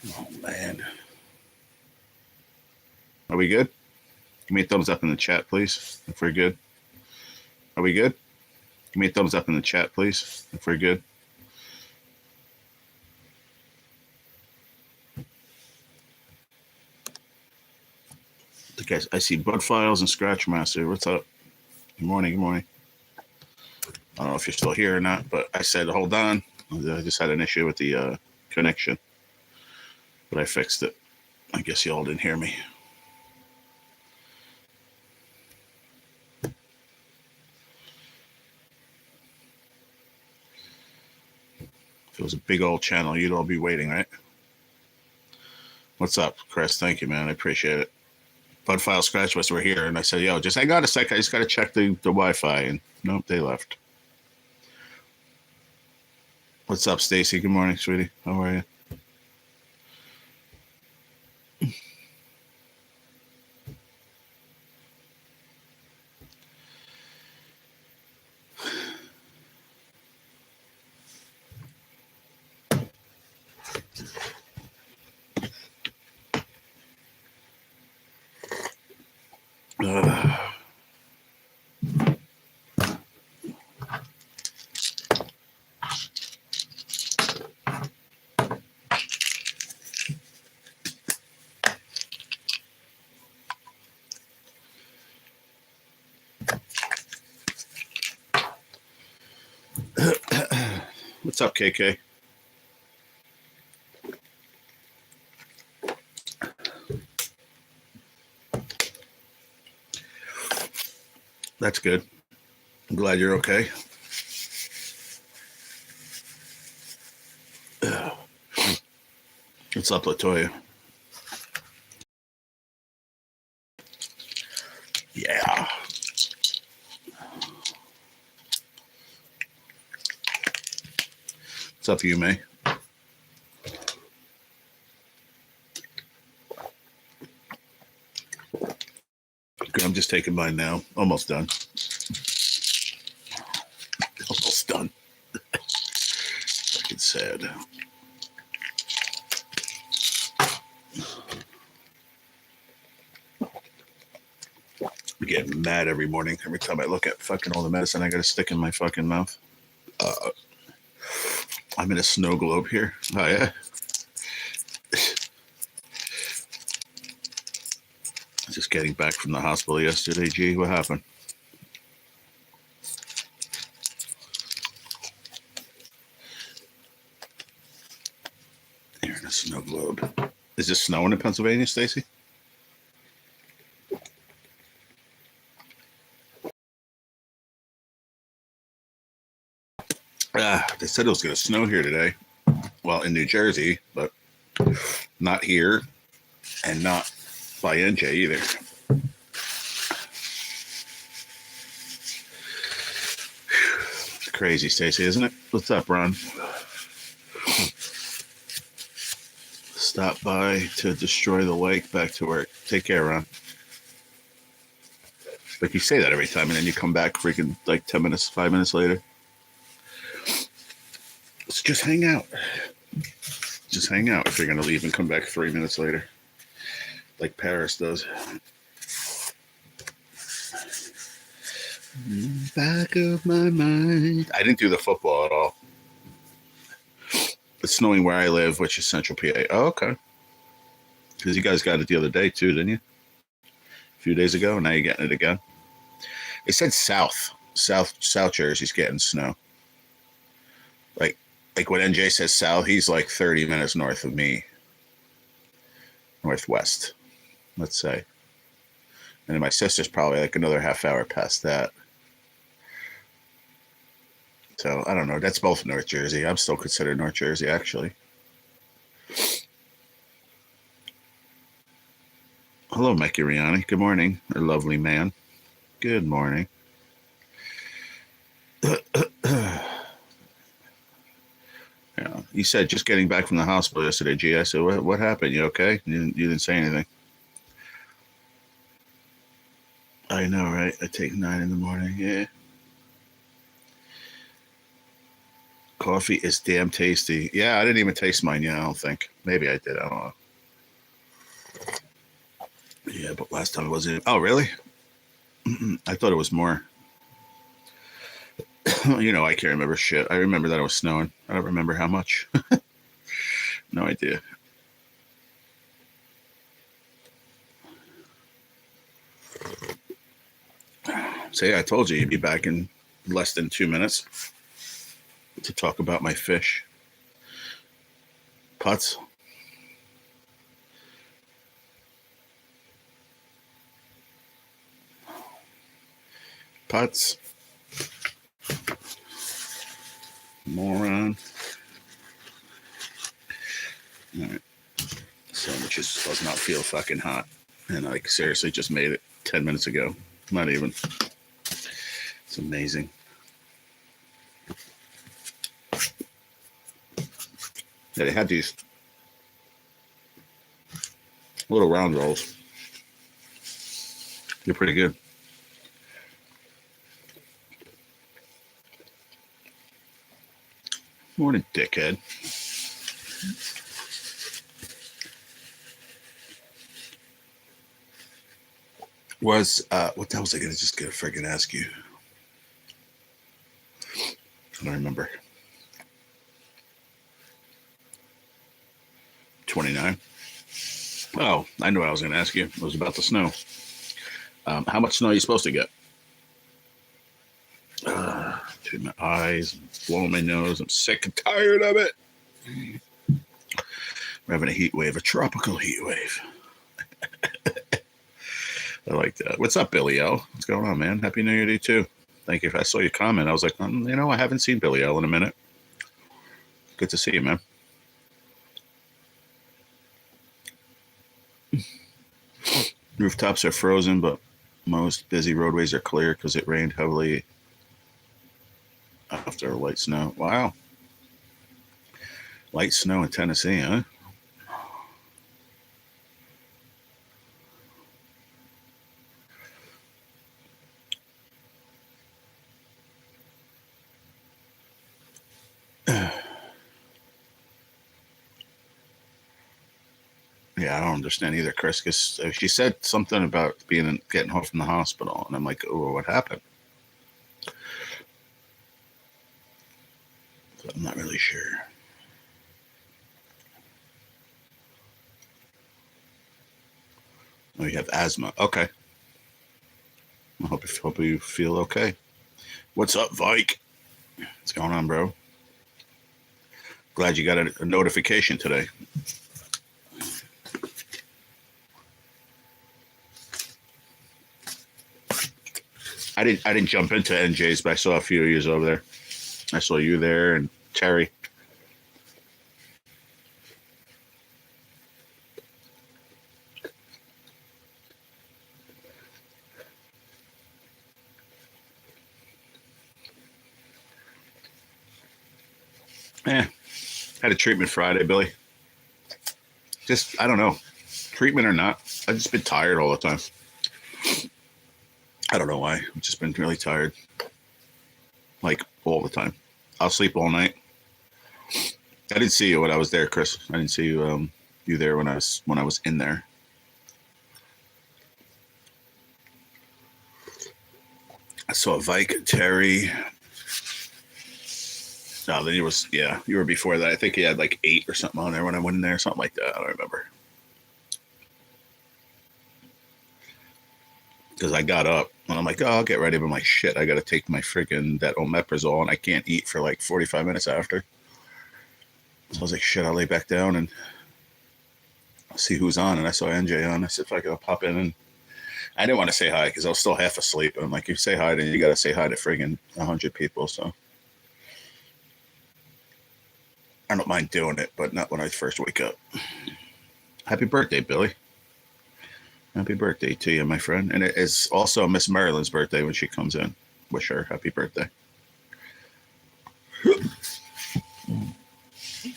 Oh, man. Are we good? Give me a thumbs up in the chat, please, if we're good. Are we good? Give me a thumbs up in the chat, please, if we're good. I see Bud Files and Scratch Master. What's up? Good morning, good morning. I don't know if you're still here or not, but I said, hold on. I just had an issue with the connection, but I fixed it. I guess y'all didn't hear me. If it was a big old channel, you'd all be waiting, right? What's up, Chris? Thank you, man. I appreciate it. Bud File Scratch Master were here, and I said, yo, just hang on a sec. I just got to check the Wi-Fi, and nope, they left. What's up, Stacy? Good morning, sweetie. How are you? What's up, KK? That's good. I'm glad you're okay. What's up, Latoya? Yeah. What's up, you, May? I'm just taking mine now. Almost done. Almost done. Fucking sad. I get mad every morning every time I look at fucking all the medicine I got to stick in my fucking mouth. I'm in a snow globe here. Oh, yeah? Just getting back from the hospital yesterday. Gee, what happened? You're in a snow globe. Is this snowing in Pennsylvania, Stacy? They said it was going to snow here today. Well, in New Jersey, but not here and not by NJ either. It's crazy, Stacy, isn't it? What's up, Ron? Stop by to destroy the lake. Back to work. Take care, Ron. But you say that every time, and then you come back freaking like 10 minutes, 5 minutes later. Let's just hang out. Just hang out if you're going to leave and come back 3 minutes later. Like Paris does. Back of my mind. I didn't do the football at all. It's snowing where I live, which is Central PA. Oh, okay. Because you guys got it the other day too, didn't you? A few days ago, and now you're getting it again. It said South Jersey's getting snow. Like when NJ says South, he's like 30 minutes north of me. Northwest, let's say. And then my sister's probably like another half hour past that. So I don't know. That's both North Jersey. I'm still considered North Jersey, actually. Hello, Mikey Riani. Good morning, a lovely man. Good morning. Yeah, you said just getting back from the hospital yesterday, G. I said, what happened? You okay? You didn't say anything. I know, right? I take 9 in the morning. Yeah. Coffee is damn tasty. Yeah, I didn't even taste mine yet, I don't think. Maybe I did. I don't know. Yeah, but last time it wasn't. Oh, really? I thought it was more. You know, I can't remember shit. I remember that it was snowing. I don't remember how much. No idea. So yeah, I told you you'd be back in less than 2 minutes to talk about my fish. Putts. Putts. Moron. All right. Sandwiches does not feel fucking hot. And I seriously just made it 10 minutes ago. Not even. It's amazing. Yeah, they had these little round rolls. They're pretty good. Morning, dickhead. What the hell was I going to just friggin' ask you? I don't remember. 29. Oh, I knew what I was going to ask you. It was about the snow. How much snow are you supposed to get? To my eyes, blowing my nose. I'm sick and tired of it. We're having a heat wave, a tropical heat wave. I like that. What's up, Billy L? What's going on, man? Happy New Year to you, too. Thank you. I saw your comment. I was like, I haven't seen Billy L in a minute. Good to see you, man. Rooftops are frozen, but most busy roadways are clear because it rained heavily after light snow. Wow. Light snow in Tennessee, huh? Yeah, I don't understand either, Chris, because she said something about getting home from the hospital, and I'm like, oh, what happened? So I'm not really sure. Oh, you have asthma. Okay. I hope you feel okay. What's up, Vike? What's going on, bro? Glad you got a notification today. I didn't jump into NJ's, but I saw a few of you over there. I saw you there and Terry. Had a treatment Friday, Billy. Just, I don't know. Treatment or not, I've just been tired all the time. I don't know why. I've just been really tired. Like, all the time. I'll sleep all night. I didn't see you when I was there, Chris. I didn't see you there when I was in there. I saw Vike, Terry. No, then you were before that. I think he had like 8 or something on there when I went in there, something like that. I don't remember. Because I got up and I'm like, oh, I'll get ready. But I'm like, shit, I got to take my freaking that omeprazole and I can't eat for like 45 minutes after. So I was like, shit, I'll lay back down and see who's on. And I saw NJ on. I said, if I could pop in. And I didn't want to say hi because I was still half asleep. And I'm like, if you say hi, then you got to say hi to friggin' 100 people. So I don't mind doing it, but not when I first wake up. Happy birthday, Billy. Happy birthday to you, my friend. And it is also Miss Marilyn's birthday when she comes in. Wish her happy birthday.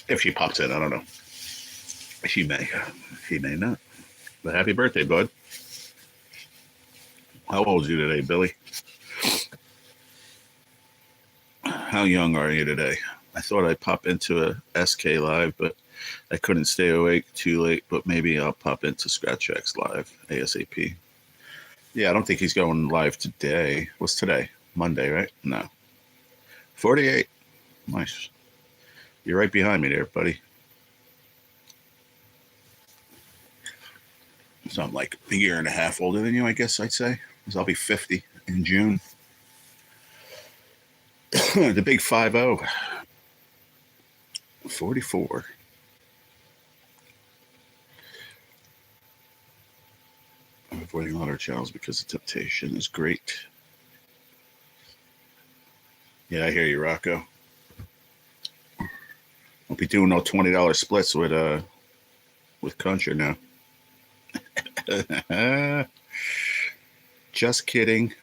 If she pops in, I don't know. She may not. But happy birthday, bud. How old are you today, Billy? How young are you today? I thought I'd pop into a SK live, but I couldn't stay awake too late. But maybe I'll pop into Scratch X live ASAP. Yeah, I don't think he's going live today. What's today? Monday, right? No. 48. Nice. You're right behind me there, buddy. So I'm like a year and a half older than you, I guess I'd say. Because I'll be 50 in June. The big 5-0. 44. I'm avoiding all our channels because the temptation is great. Yeah, I hear you, Rocco. Won't be doing no $20 splits with Contra now. Just kidding.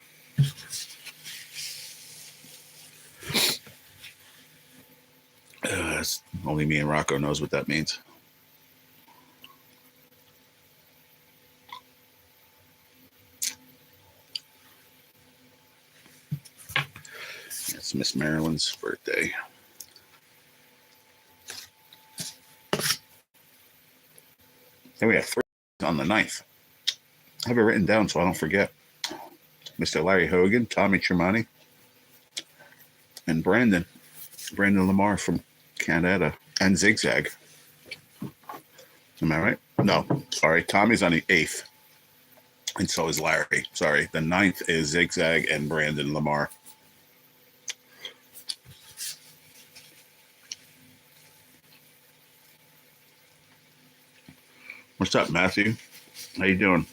Only me and Rocco knows what that means. It's Miss Marilyn's birthday. Then we have 3 on the 9th. I have it written down so I don't forget. Mr. Larry Hogan, Tommy Tremonti, and Brandon Lamar from Canada, and Zigzag. Am I right? No, sorry. Tommy's on the 8th, and so is Larry. Sorry, the 9th is Zigzag and Brandon Lamar. What's up, Matthew? How you doing?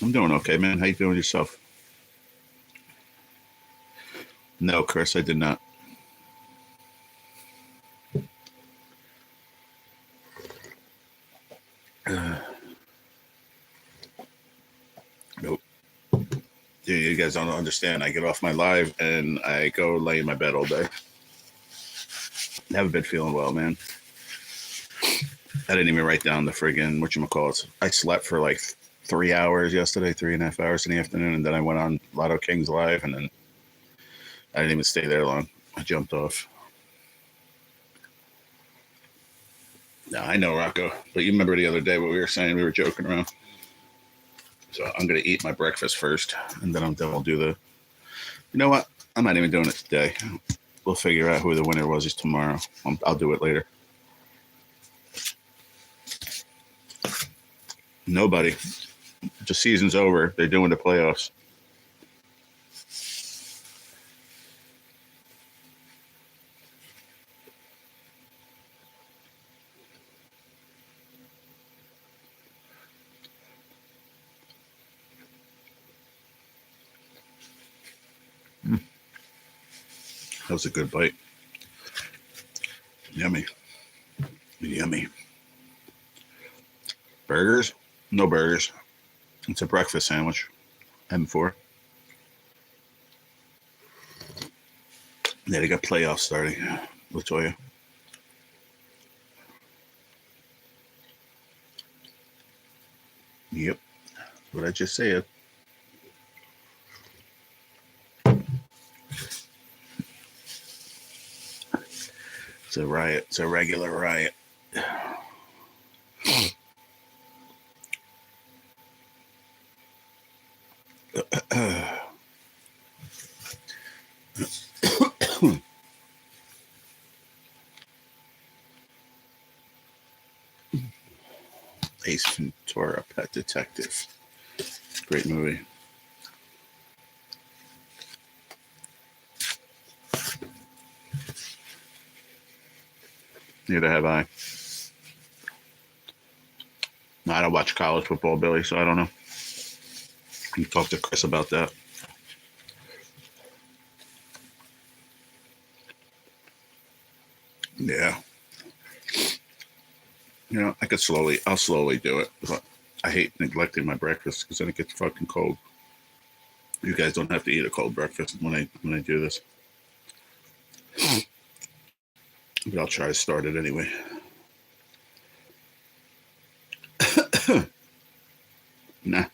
I'm doing okay, man. How you doing yourself? No, Chris, I did not. Nope. Dude, you guys don't understand. I get off my live and I go lay in my bed all day. I haven't been feeling well, man. I didn't even write down the friggin' whatchamacallit. I slept for like 3 hours yesterday, 3.5 hours in the afternoon, and then I went on Lotto Kings Live, and then I didn't even stay there long. I jumped off. No, I know, Rocco, but you remember the other day what we were saying? We were joking around. So I'm going to eat my breakfast first, and then I'll do the... You know what? I'm not even doing it today. We'll figure out who the winner was tomorrow. I'll do it later. Nobody. The season's over. They're doing the playoffs. That was a good bite. Yummy. Yummy. Burgers? No burgers. It's a breakfast sandwich. M4. Yeah, they got playoffs starting. Latoya. Yep. What I just said. It's a riot. It's a regular riot. Ace Ventura, Pet Detective. Great movie. Neither have I. No, I don't watch college football, Billy, so I don't know. You talk to Chris about that. Yeah. You know, I'll slowly do it, but I hate neglecting my breakfast because then it gets fucking cold. You guys don't have to eat a cold breakfast when I do this. But I'll try to start it anyway. Nah.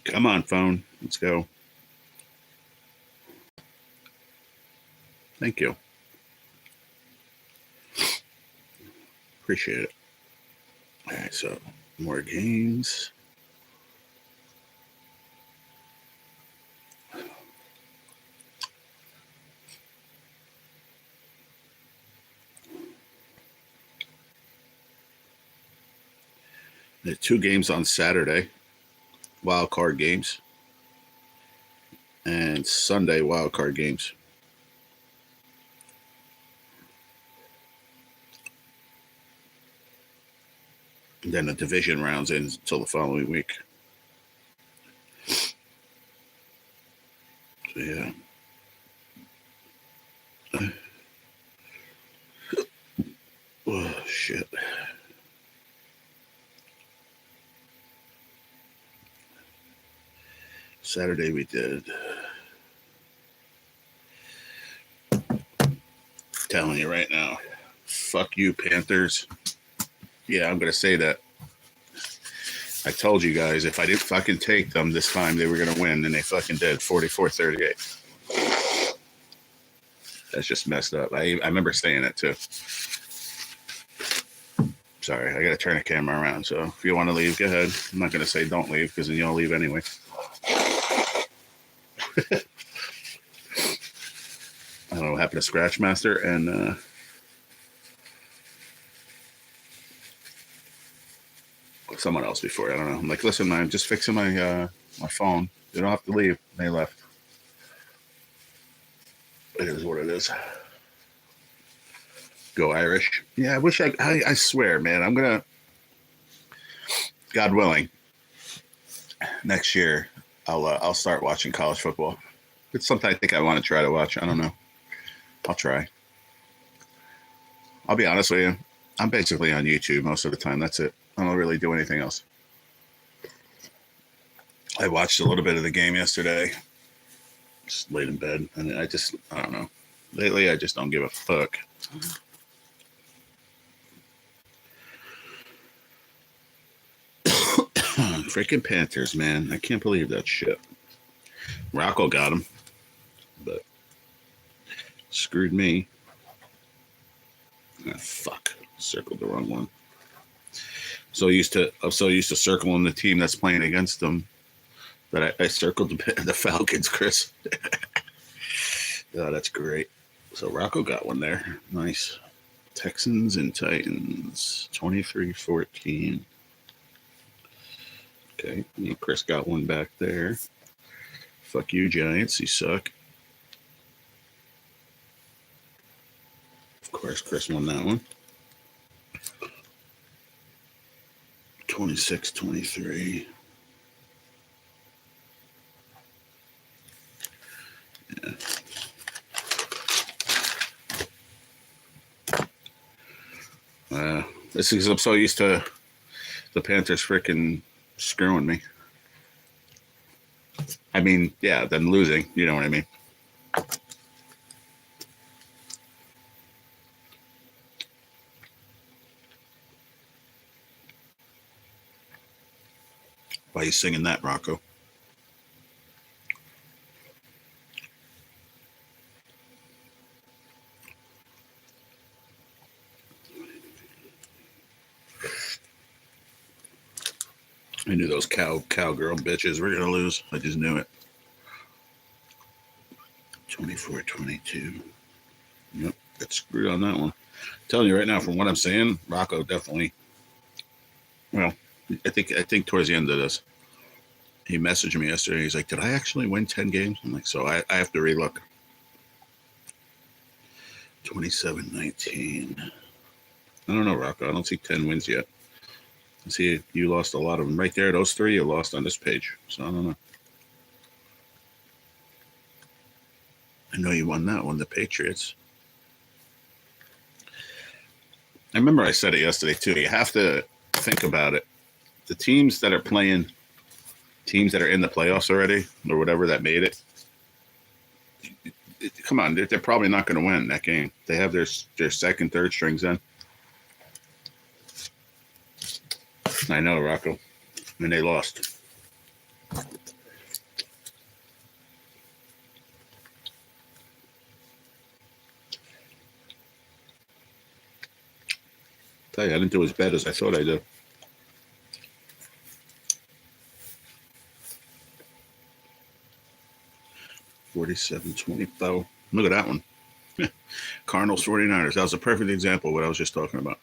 Come on, phone. Let's go. Thank you. Appreciate it. All right, so more games. There are 2 games on Saturday, wild card games, and Sunday wild card games. And then the division rounds in until the following week. So yeah. Oh shit. Saturday we did. Telling you right now, fuck you, Panthers. Yeah, I'm gonna say that. I told you guys if I didn't fucking take them this time, they were gonna win, and they fucking did. 44-38. That's just messed up. I remember saying that too. Sorry, I gotta turn the camera around. So if you want to leave, go ahead. I'm not gonna say don't leave because then you'll leave anyway. I don't know what happened to Scratchmaster and someone else before. I don't know. I'm like, listen, I'm just fixing my my phone. You don't have to leave. They left. It is what it is. Go Irish. Yeah, I wish I swear, man, I'm gonna, God willing, next year I'll start watching college football. It's something I think I want to try to watch. I don't know. I'll try. I'll be honest with you. I'm basically on YouTube most of the time. That's it. I don't really do anything else. I watched a little bit of the game yesterday. Just laid in bed. And I don't know. Lately, I just don't give a fuck. Freaking Panthers, man. I can't believe that shit. Rocco got him. But screwed me. Ah, fuck. Circled the wrong one. I'm so used to circling the team that's playing against them that I circled the Falcons, Chris. Oh, that's great. So Rocco got one there. Nice. Texans and Titans, 23-14. Okay, Chris got one back there. Fuck you, Giants. You suck. Of course, Chris won that one. 26-23. Yeah. This is, I'm so used to the Panthers freaking screwing me. I mean, yeah, them losing. You know what I mean? Why are you singing that, Rocco? I knew those cowgirl bitches were gonna lose. I just knew it. 24-22. Yep, got screwed on that one. I'm telling you right now, from what I'm saying, Rocco definitely. Well, I think towards the end of this, he messaged me yesterday. He's like, "Did I actually win 10 games?" I'm like, "So I have to relook." 27-19. I don't know, Rocco. I don't see 10 wins yet. I see you lost a lot of them right there. Those 3 you lost on this page. So I don't know. I know you won that one, the Patriots. I remember I said it yesterday too. You have to think about it. The teams that are playing, teams that are in the playoffs already, or whatever that made it, come on, they're probably not going to win that game. They have their second, third strings in. I know, Rocco. And they lost. Tell you, I didn't do as bad as I thought I did. $47.20. Look at that one. Cardinals 49ers. That was a perfect example of what I was just talking about.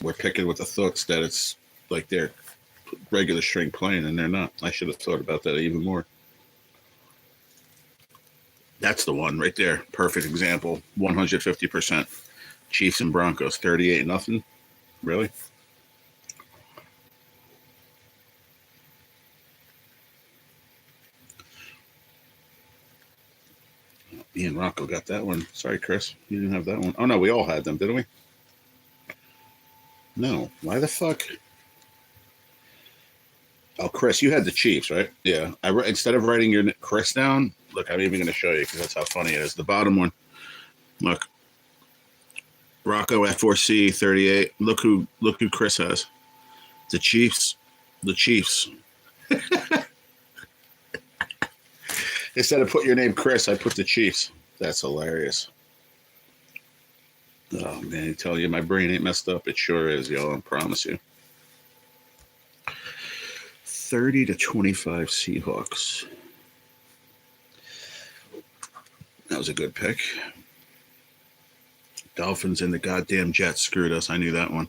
We're picking with the thoughts that it's like they're regular string playing, and they're not. I should have thought about that even more. That's the one right there. Perfect example. 150%. Chiefs and Broncos. 38-0. Really? Ian Rocco got that one. Sorry, Chris. You didn't have that one. Oh, no, we all had them, didn't we? No. Why the fuck? Oh, Chris, you had the Chiefs, right? Yeah. Instead of writing your Chris down, look, I'm even going to show you because that's how funny it is. The bottom one. Look. Rocco F4C 38. Look who Chris has. The Chiefs. The Chiefs. Instead of put your name Chris, I put the Chiefs. That's hilarious. Oh, man, I tell you, my brain ain't messed up. It sure is, y'all. I promise you. 30-25 Seahawks. That was a good pick. Dolphins and the goddamn Jets screwed us. I knew that one.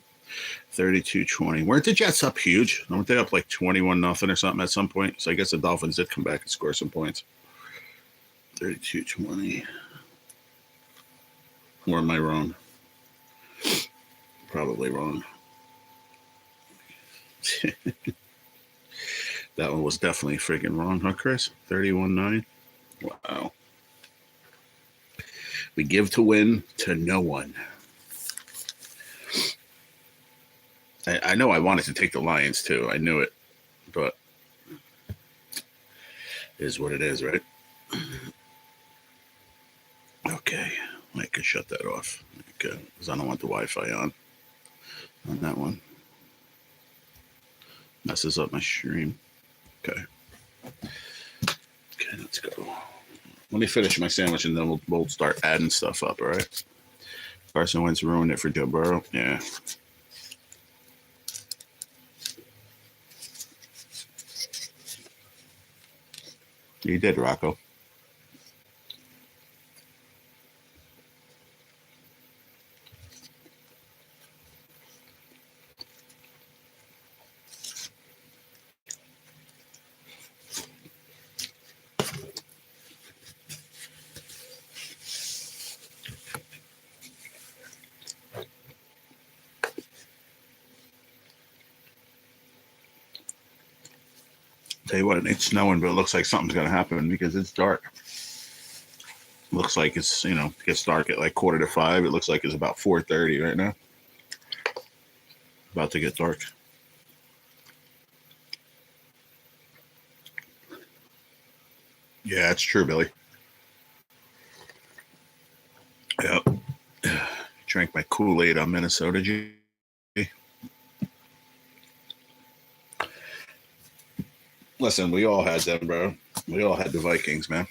32-20. Weren't the Jets up huge? Weren't they up like 21-0 or something at some point? So I guess the Dolphins did come back and score some points. 32-20. Or am I wrong? Probably wrong. That one was definitely freaking wrong, huh, Chris? 31-9. Wow. We give to win to no one. I know I wanted to take the Lions too. I knew it, but it is what it is, right? Okay, I could shut that off. Okay, because I don't want the Wi-Fi on that one. Messes up my stream. Okay. Okay, let's go. Let me finish my sandwich and then we'll start adding stuff up, all right? Carson Wentz ruined it for Joe Burrow. Yeah. You did, Rocco. Tell you what, it's snowing, but it looks like something's going to happen because it's dark. Looks like it's, it gets dark at like 4:45. It looks like it's about 4:30 right now. About to get dark. Yeah, it's true, Billy. Yep. Drank my Kool-Aid on Minnesota, G. Listen, we all had them, bro. We all had the Vikings, man.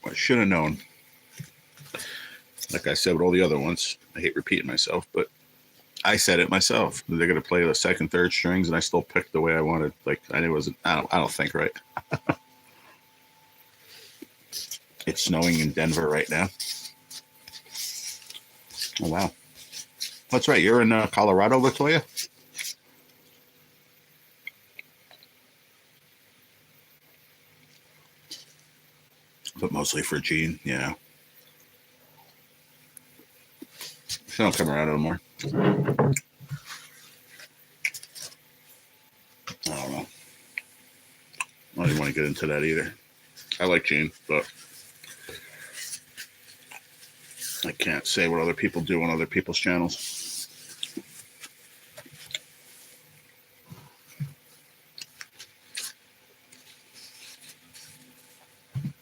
I should have known. Like I said with all the other ones, I hate repeating myself, but I said it myself. They're going to play the second, third strings, and I still picked the way I wanted. Like I knew it wasn't. I don't think right. It's snowing in Denver right now. Oh wow, that's right. You're in Colorado, Latoya. But mostly for Gene, yeah. She don't come around anymore. I don't know. I don't even want to get into that either. I like Gene, but I can't say what other people do on other people's channels.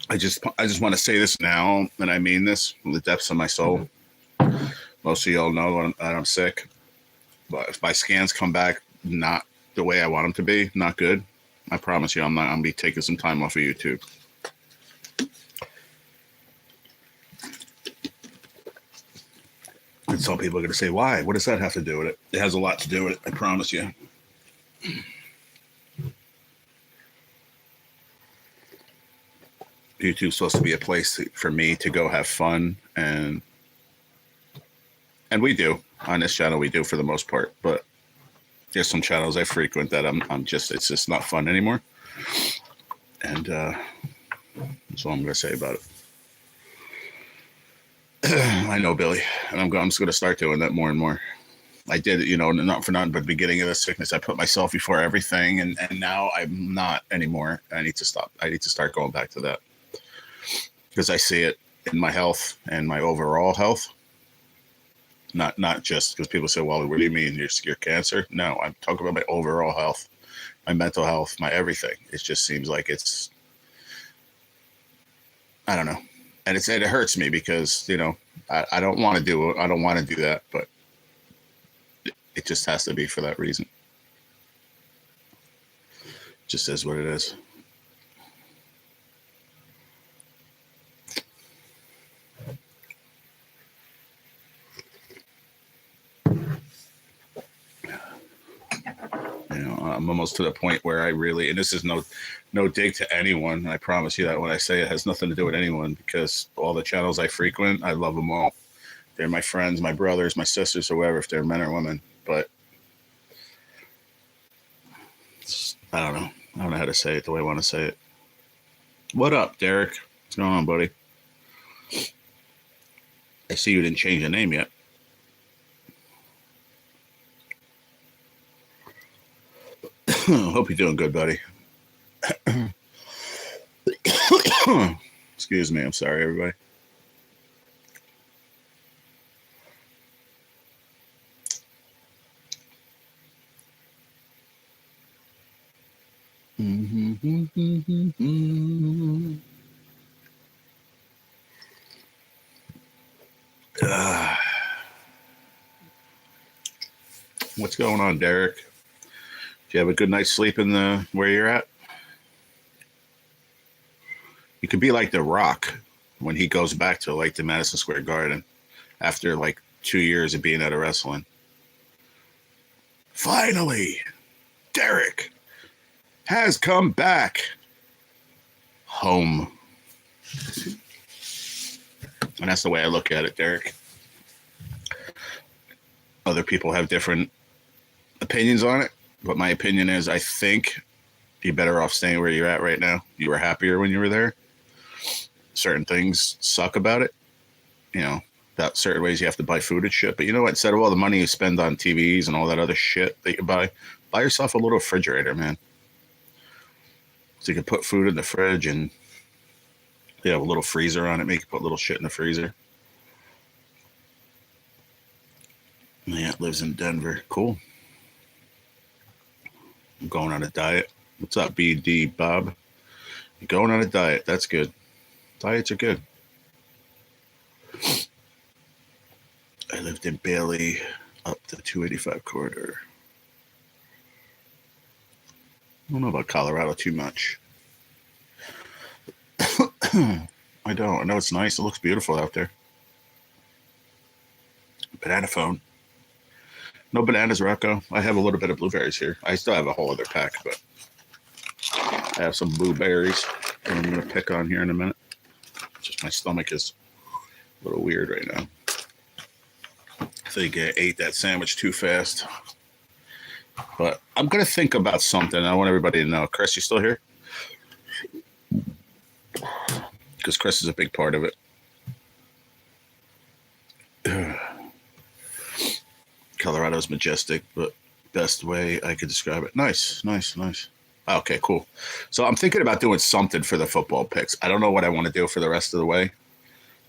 I just want to say this now, and I mean this from the depths of my soul. Most of y'all know that I'm sick, but if my scans come back not the way I want them to be, not good, I promise you, I'm not. I'm gonna be taking some time off of YouTube. And some people are gonna say, "Why? What does that have to do with it?" It has a lot to do with it. I promise you. YouTube's supposed to be a place for me to go have fun, and we do on this channel. We do for the most part, but there's some channels I frequent that I'm just, it's just not fun anymore, and that's all I'm gonna say about it. I know, Billy, and I'm just gonna start doing that more and more. I did it, not for nothing, but beginning of the sickness, I put myself before everything, and now I'm not anymore. I need to stop. I need to start going back to that, because I see it in my health and my overall health. Not just because people say, well, what do you mean, your cancer? No, I'm talking about my overall health, my mental health, my everything. It just seems like it's, I don't know. And it hurts me because, I don't want to do it. I don't want to do that, but it just has to be for that reason. It just is what it is. I'm almost to the point where I really, and this is no dig to anyone. I promise you that when I say it has nothing to do with anyone, because all the channels I frequent, I love them all. They're my friends, my brothers, my sisters, whoever, if they're men or women. But I don't know. I don't know how to say it the way I want to say it. What up, Derek? What's going on, buddy? I see you didn't change your name yet. Hope you're doing good, buddy. Excuse me. I'm sorry, everybody. What's going on, Derek? Did you have a good night's sleep in where you're at? You could be like The Rock when he goes back to like the Madison Square Garden after like 2 years of being out of wrestling. Finally, Derek has come back home. And that's the way I look at it, Derek. Other people have different opinions on it, but my opinion is I think you're better off staying where you're at right now. You were happier when you were there. Certain things suck about it. About certain ways you have to buy food and shit. But you know what? Instead of all the money you spend on TVs and all that other shit that you buy yourself a little refrigerator, man. So you can put food in the fridge and you have a little freezer on it. Make you put little shit in the freezer. Yeah, it lives in Denver. Cool. I'm going on a diet. What's up, BD Bob? You're going on a diet. That's good. Diets are good. I lived in Bailey up the 285 corridor. I don't know about Colorado too much. I don't. I know it's nice. It looks beautiful out there. Banana phone. No bananas, Rocco. I have a little bit of blueberries here. I still have a whole other pack, but I have some blueberries that I'm going to pick on here in a minute. Just my stomach is a little weird right now. I think I ate that sandwich too fast. But I'm going to think about something. I want everybody to know. Chris, you still here? Because Chris is a big part of it. Colorado's majestic, but best way I could describe it. Nice. Okay, cool. So I'm thinking about doing something for the football picks. I don't know what I want to do for the rest of the way,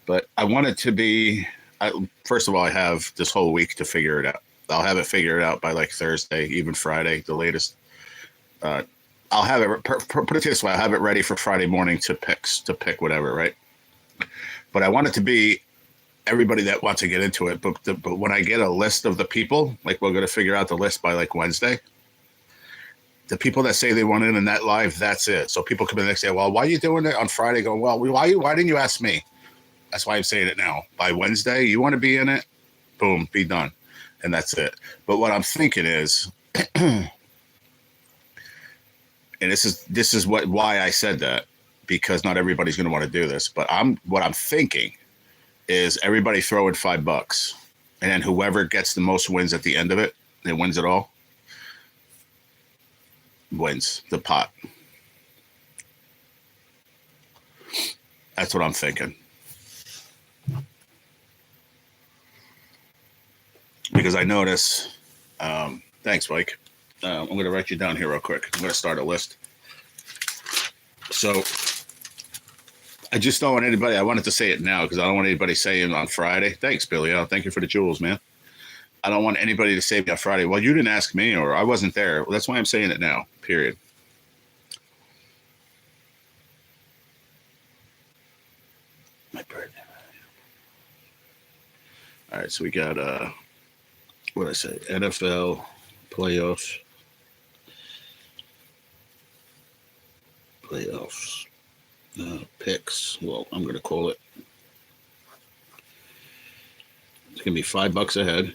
but I want it to be, first of all, I have this whole week to figure it out. I'll have it figured out by like Thursday, even Friday, the latest. I'll have it, put it this way, I'll have it ready for Friday morning to pick whatever, right? But I want it to be everybody that wants to get into it. But when I get a list of the people, like we're going to figure out the list by like Wednesday. The people that say they want in that live, that's it. So people come in the next day. Well, why are you doing it on Friday? Going, well, why didn't you ask me? That's why I'm saying it now. By Wednesday, you want to be in it? Boom, be done, and that's it. But what I'm thinking is, and this is why I said that, because not everybody's going to want to do this. But what I'm thinking is everybody throw in $5, and then whoever gets the most wins at the end of it, it wins it all. Wins the pot. That's what I'm thinking. Because I notice, thanks, Mike. I'm going to write you down here real quick. I'm going to start a list. So I just don't want anybody, I wanted to say it now because I don't want anybody saying on Friday. Thanks, Billy. Thank you for the jewels, man. I don't want anybody to say on Friday, well, you didn't ask me or I wasn't there. Well, that's why I'm saying it now, period. My birthday. All right, so we got, what did I say? NFL playoffs. Picks. Well, I'm going to call it. It's going to be $5 a head.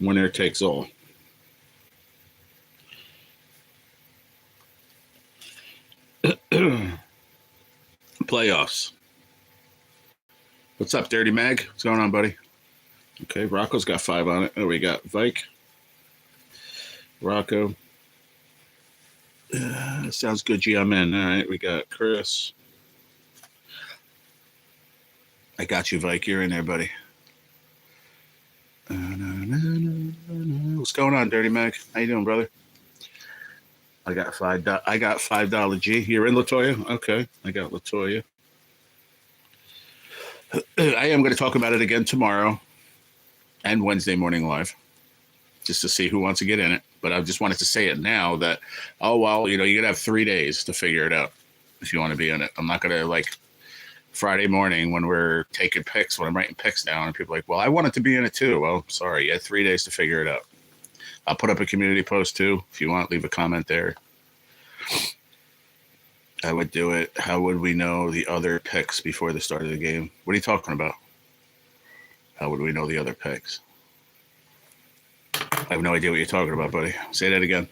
Winner takes all. Playoffs. What's up, Dirty Mag? What's going on, buddy? Okay, Rocco's got 5 on it. Oh, we got Vike. Rocco. Sounds good, G. I'm in. All right, we got Chris. I got you, Vike. You're in there, buddy. What's going on, Dirty Mag? How you doing, brother? I got $5 G. You're in, Latoya? Okay, I got Latoya. I am going to talk about it again tomorrow and Wednesday morning live, just to see who wants to get in it. But I just wanted to say it now that, oh, well, you're going to have 3 days to figure it out if you want to be in it. I'm not going to, like, Friday morning when we're taking picks, when I'm writing picks down, and people are like, well, I wanted to be in it too. Well, sorry, you had 3 days to figure it out. I'll put up a community post too. If you want, leave a comment there. I would do it. How would we know the other picks before the start of the game? What are you talking about? How would we know the other picks? I have no idea what you're talking about, buddy. Say that again.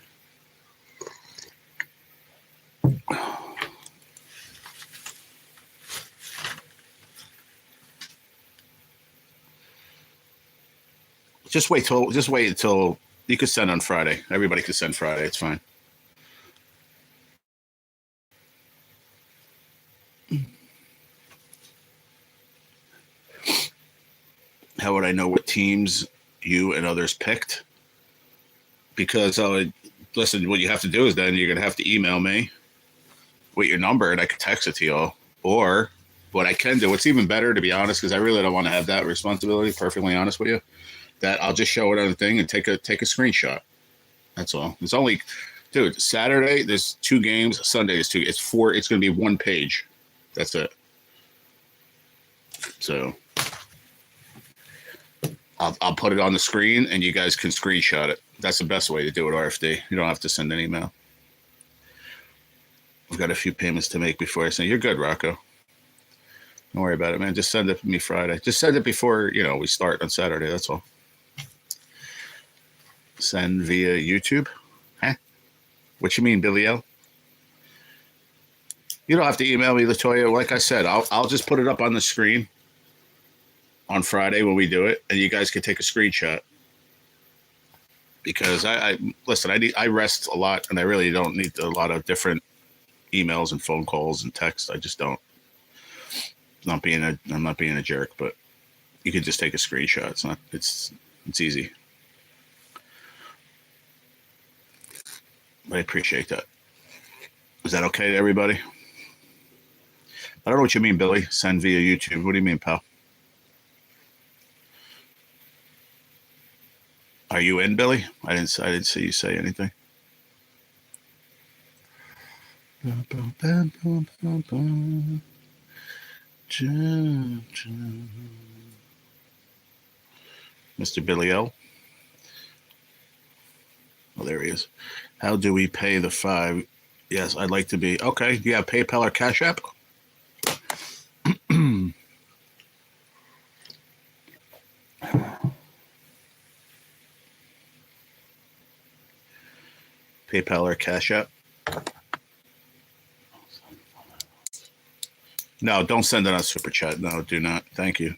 Just wait until you could send on Friday. Everybody could send Friday. It's fine. How would I know what teams you and others picked? Because, listen, what you have to do is then you're going to have to email me with your number and I can text it to y'all. Or what I can do, what's even better, to be honest, because I really don't want to have that responsibility, perfectly honest with you, that I'll just show it on the thing and take a screenshot. That's all. It's only, dude, Saturday, there's 2 games. Sunday is 2. It's 4. It's going to be 1 page. That's it. So I'll put it on the screen and you guys can screenshot it. That's the best way to do it, RFD. You don't have to send an email. I've got a few payments to make before I send. You're good, Rocco. Don't worry about it, man. Just send it to me Friday. Just send it before, we start on Saturday. That's all. Send via YouTube? Huh? What you mean, Billy L? You don't have to email me, Latoya. Like I said, I'll just put it up on the screen on Friday when we do it, and you guys can take a screenshot. Because I rest a lot, and I really don't need a lot of different emails and phone calls and texts. I just don't. I'm not being a jerk, but you can just take a screenshot. It's easy. I appreciate that. Is that okay to everybody? I don't know what you mean, Billy. Send via YouTube. What do you mean, pal? Are you in, Billy? I didn't see you say anything. Mr. Billy L. Oh, there he is. How do we pay the 5? Yes, I'd like to be. Okay, do you have PayPal or Cash App? PayPal or Cash App? No, don't send it on Super Chat. No, do not. Thank you.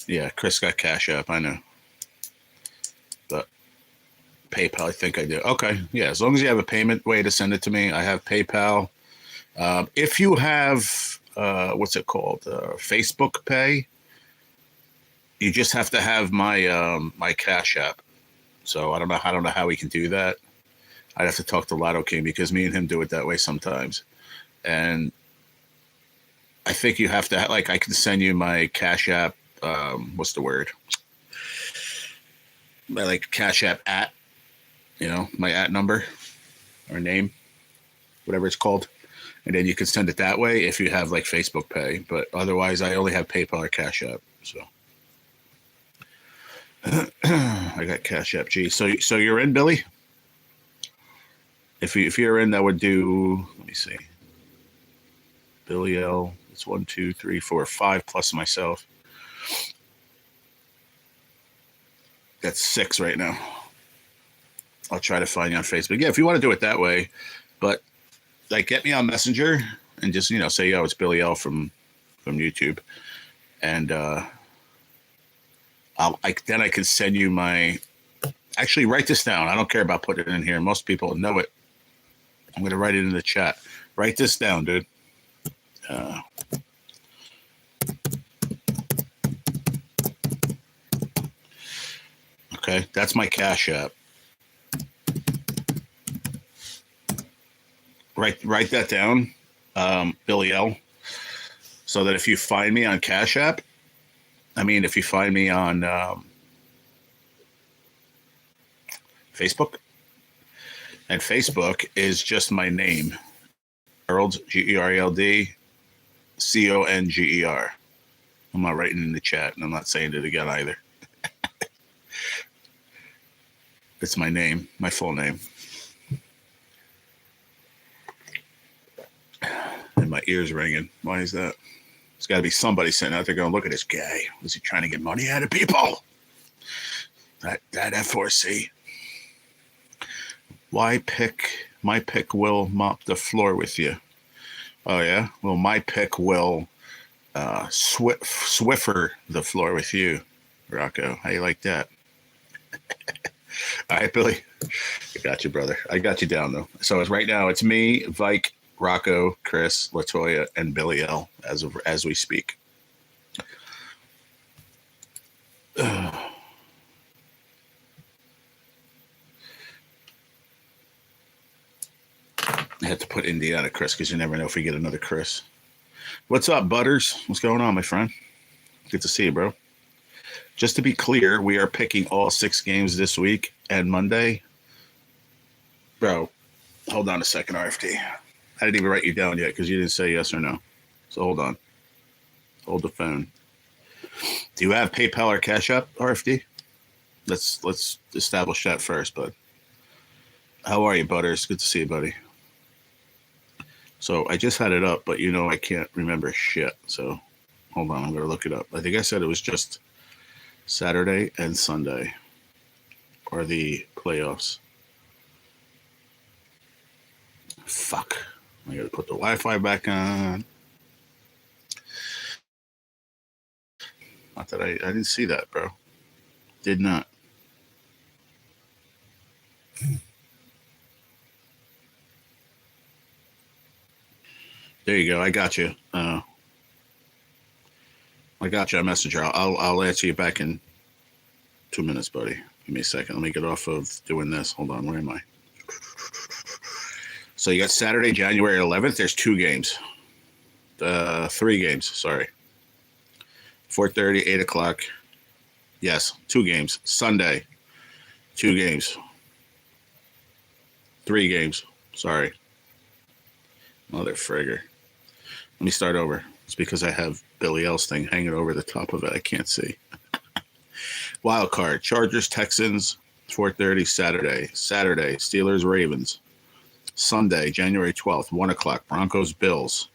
Yeah, Chris got Cash App. I know. But PayPal, I think I do. Okay, yeah, as long as you have a payment way to send it to me, I have PayPal. If you have, what's it called? Facebook Pay, you just have to have my my Cash App. So I don't know how we can do that. I'd have to talk to Lotto King because me and him do it that way sometimes. And I think you have to, like, I can send you my Cash App. What's the word? My, like, Cash App at, my at number or name, whatever it's called. And then you can send it that way if you have, like, Facebook Pay. But otherwise, I only have PayPal or Cash App. So I got Cash App G. So you're in, Billy? If you're in, that would do, let me see. Billy L. It's 1, 2, 3, 4, 5 plus myself. That's 6 right now. I'll try to find you on Facebook. Yeah, if you want to do it that way, but like get me on Messenger and just say, "Yo, it's Billy L from YouTube," and then I can send you my. Actually, write this down. I don't care about putting it in here. Most people know it. I'm going to write it in the chat. Write this down, dude. Okay, that's my Cash App. Write that down, Billy L. So that if you find me on Cash App, if you find me on Facebook, and Facebook is just my name, Gerald, Gerald, Conger. I'm not writing in the chat, and I'm not saying it again either. It's my name, my full name. And my ears ringing. Why is that? There's got to be somebody sitting out there going, "Look at this guy. Was he trying to get money out of people?" That F4C. My pick will mop the floor with you. Oh, yeah? Well, my pick will Swiffer the floor with you, Rocco. How you like that? All right, Billy. I got you, brother. I got you down, though. So right now, it's me, Vike, Rocco, Chris, Latoya, and Billy L. as we speak. I had to put Indiana Chris because you never know if we get another Chris. What's up, Butters? What's going on, my friend? Good to see you, bro. Just to be clear, we are picking all 6 games this week and Monday. Bro, hold on a second, RFD. I didn't even write you down yet because you didn't say yes or no. So hold on. Hold the phone. Do you have PayPal or Cash App, RFD? Let's establish that first, bud. How are you, Butters? Good to see you, buddy. So I just had it up, but I can't remember shit. So hold on, I'm going to look it up. I think I said it was just Saturday and Sunday are the playoffs. Fuck. I got to put the Wi-Fi back on. Not that I didn't see that, bro. Did not. There you go. I got you. I got you on Messenger. I'll answer you back in 2 minutes, buddy. Give me a second. Let me get off of doing this. Hold on. Where am I? So you got Saturday, January 11th. There's 2 games. 3 games. Sorry. 4:30, 8 o'clock. Yes, 2 games. Sunday, 2 games. 3 games. Sorry. Mother frigger. Let me start over. It's because I have Billy L's thing hanging over the top of it. I can't see. Wild card. Chargers, Texans, 4:30 Saturday. Saturday, Steelers Ravens. Sunday, January 12th, 1 o'clock, Broncos Bills.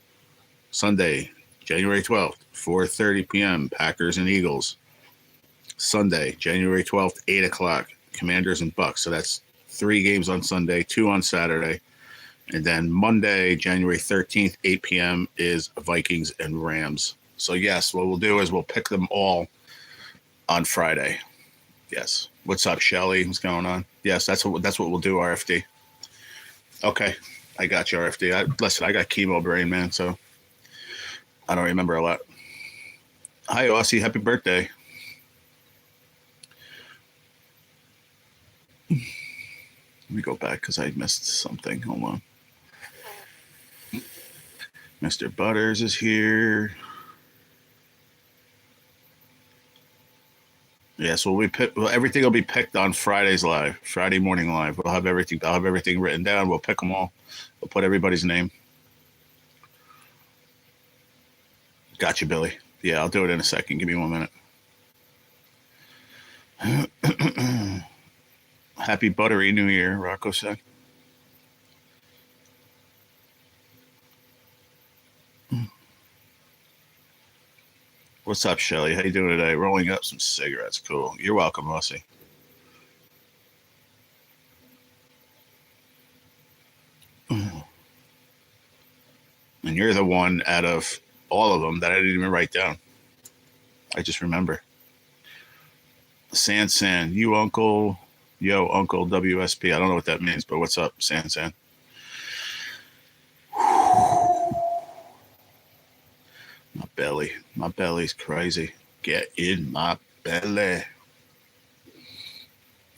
Sunday, January 12th, 4:30 p.m., Packers and Eagles. Sunday, January 12th, 8 o'clock, Commanders and Bucks. So that's 3 games on Sunday, 2 on Saturday. And then Monday, January 13th, 8 p.m. is Vikings and Rams. So, yes, what we'll do is we'll pick them all on Friday. Yes. What's up, Shelly? What's going on? Yes, that's what we'll do, RFD. Okay. I got you, RFD. Listen, I got chemo brain, man, so I don't remember a lot. Hi, Aussie. Happy birthday. Let me go back because I missed something. Hold on. Mr. Butters is here. Yes, everything will be picked on Friday's live, Friday morning live. We'll have everything. I'll have everything written down. We'll pick them all. We'll put everybody's name. Gotcha, Billy. Yeah, I'll do it in a second. Give me 1 minute. Happy buttery New Year, Rocco said. What's up, Shelly? How you doing today? Rolling up some cigarettes. Cool. You're welcome, Aussie. And you're the one out of all of them that I didn't even write down. I just remember. San, you uncle, yo, Uncle WSP. I don't know what that means, but what's up, San? My belly's crazy. Get in my belly.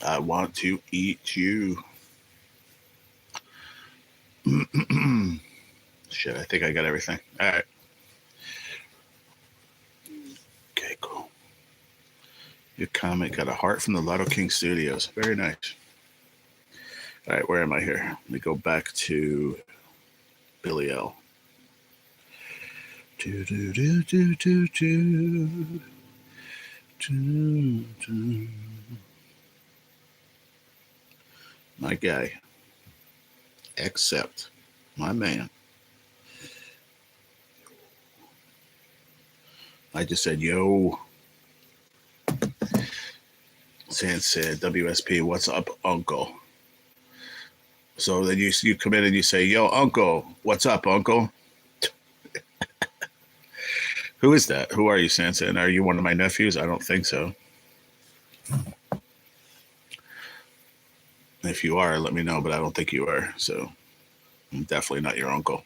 I want to eat you. Shit, I think I got everything. All right. Okay, cool. Your comment got a heart from the Lotto King Studios. Very nice. All right, where am I here? Let me go back to Billy L. My guy. Except my man. I just said, yo. San said, WSP, what's up, uncle? So then you come in and you say, yo, uncle, what's up, uncle? Who is that? Who are you, Sansa? Are you one of my nephews? I don't think so. If you are, let me know, but I don't think you are. So I'm definitely not your uncle.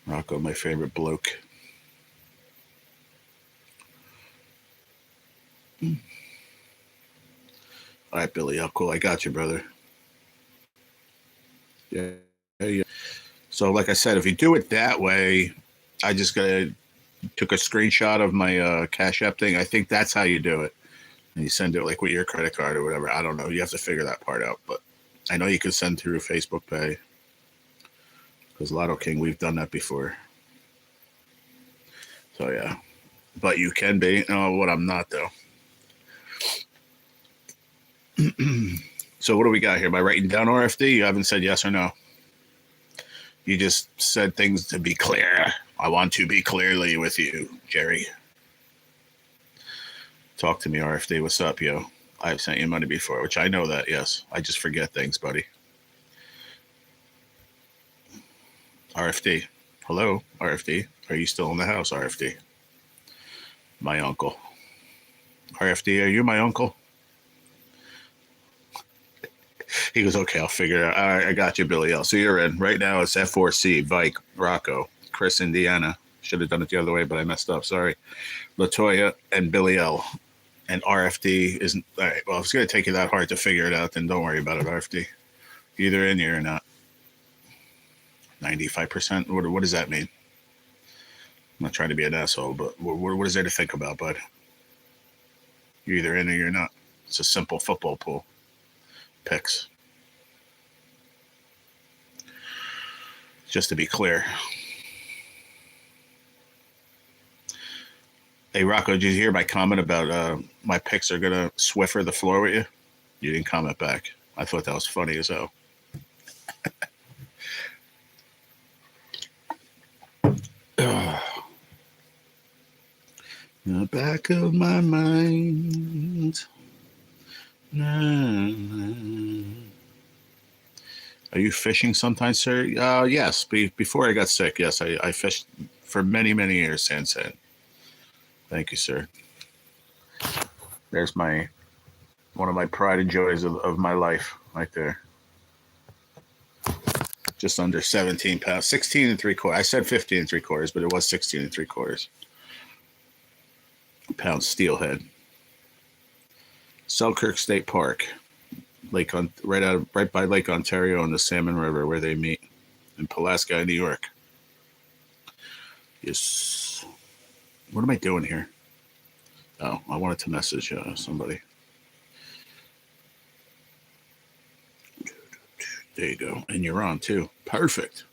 Rocco, my favorite bloke. All right, Billy, how cool. I got you, brother. Yeah. So like I said, if you do it that way, I just took a screenshot of my Cashapp thing. I think that's how you do it. And you send it like with your credit card or whatever. I don't know. You have to figure that part out. But I know you can send through Facebook Pay. Because Lotto King, we've done that before. So, yeah. But you can be. No, what I'm not, though. So what do we got here? By writing down RFD, you haven't said yes or no. You just said things to be clear. I want to be clearly with you, Jerry. Talk to me, RFD. What's up, yo? I've sent you money before, which I know that, yes. I just forget things, buddy. RFD. Hello, RFD. Are you still in the house, RFD? My uncle. RFD, are you my uncle? He goes, okay, I'll figure it out. All right, I got you, Billy L. So you're in. Right now it's F4C, Vike, Rocco, Chris, Indiana. Should have done it the other way, but I messed up. Sorry. Latoya and Billy L. And RFD isn't. All right, well, if it's going to take you that hard to figure it out, then don't worry about it, RFD. Either in here or not. 95%? What does that mean? I'm not trying to be an asshole, but what is there to think about, bud? You're either in or you're not. It's a simple football pool. Picks. Just to be clear. Hey, Rocco, did you hear my comment about my picks are going to Swiffer the floor with you? You didn't comment back. I thought that was funny as hell. In the back of my mind. Are you fishing sometimes, sir? Yes. Before I got sick, yes, I fished for many, many years, Sansan. Thank you, sir. There's one of my pride and joys of my life right there. Just under 17 pounds, 16 and 3/4. I said 15 and 3/4, but it was 16 and 3/4 pound steelhead. Selkirk State Park, right by Lake Ontario and the Salmon River, where they meet in Pulaski, New York. Yes. What am I doing here? Oh, I wanted to message somebody. There you go. And you're on too. Perfect.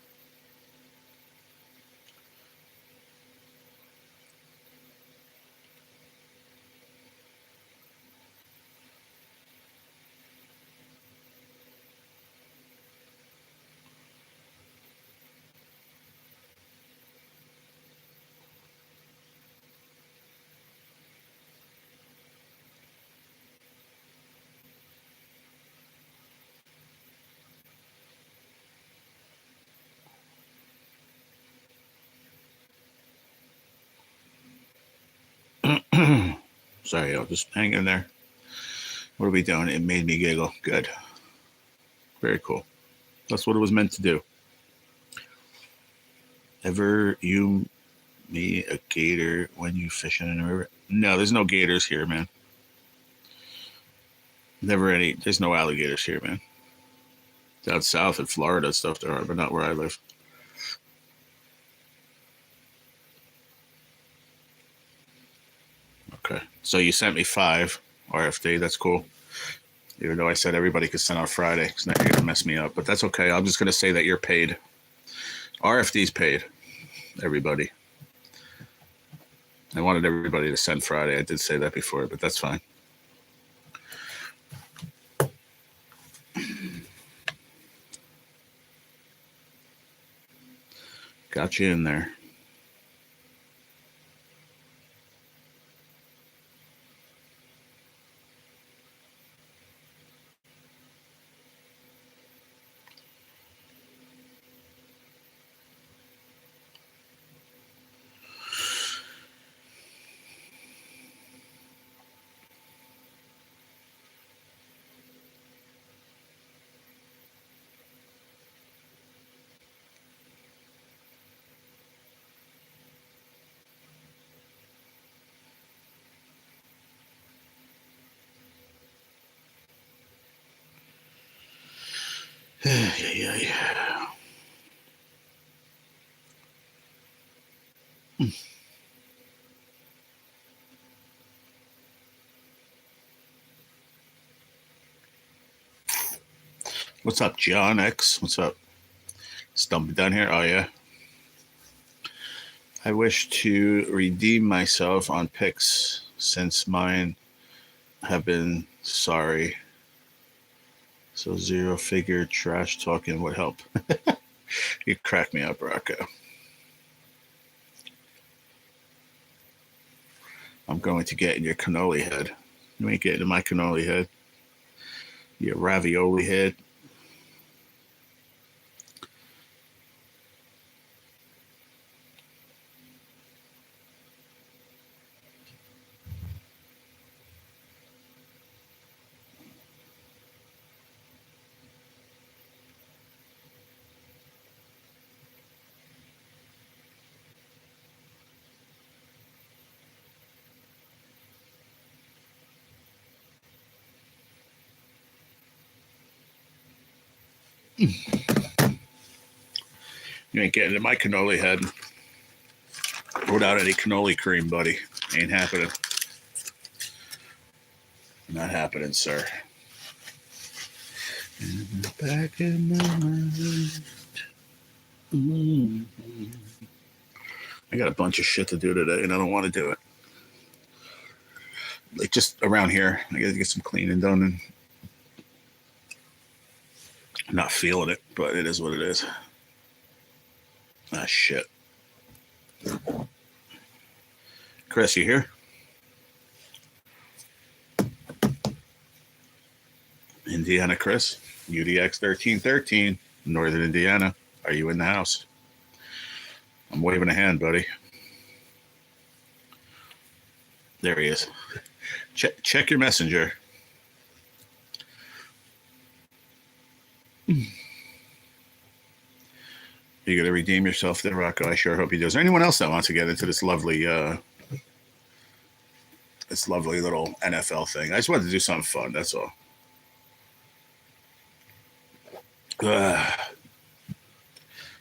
Sorry, I'll just hang in there. What are we doing? It made me giggle. Good. Very cool. That's what it was meant to do. Ever you meet a gator when you fishing in a river? No, there's no gators here, man. Never any. There's no alligators here, man. Down south in Florida stuff there are, but not where I live. Okay. So you sent me 5 RFD. That's cool. Even though I said everybody could send on Friday, because now you're going to mess me up. But that's okay. I'm just going to say that you're paid. RFD's paid. Everybody. I wanted everybody to send Friday. I did say that before, but that's fine. Got you in there. Yeah. What's up, John X? What's up? Stumping down here? Oh, yeah. I wish to redeem myself on picks since mine have been sorry. So 0-figure trash talking would help. You crack me up, Rocco. I'm going to get in your cannoli head. You ain't getting in my cannoli head. Your ravioli head. You ain't getting in my cannoli head without any cannoli cream, buddy. Ain't happening. Not happening, sir. In the back of my mind. I got a bunch of shit to do today, and I don't want to do it. like just around here. I got to get some cleaning done, and I'm not feeling it, but it is what it is. Ah, shit. Chris, you here? Indiana Chris, UDX 1313, Northern Indiana. Are you in the house? I'm waving a hand, buddy. There he is. Check your messenger. You got to redeem yourself there, Rocco. I sure hope he does. Is there anyone else that wants to get into this lovely little NFL thing? I just wanted to do something fun. That's all.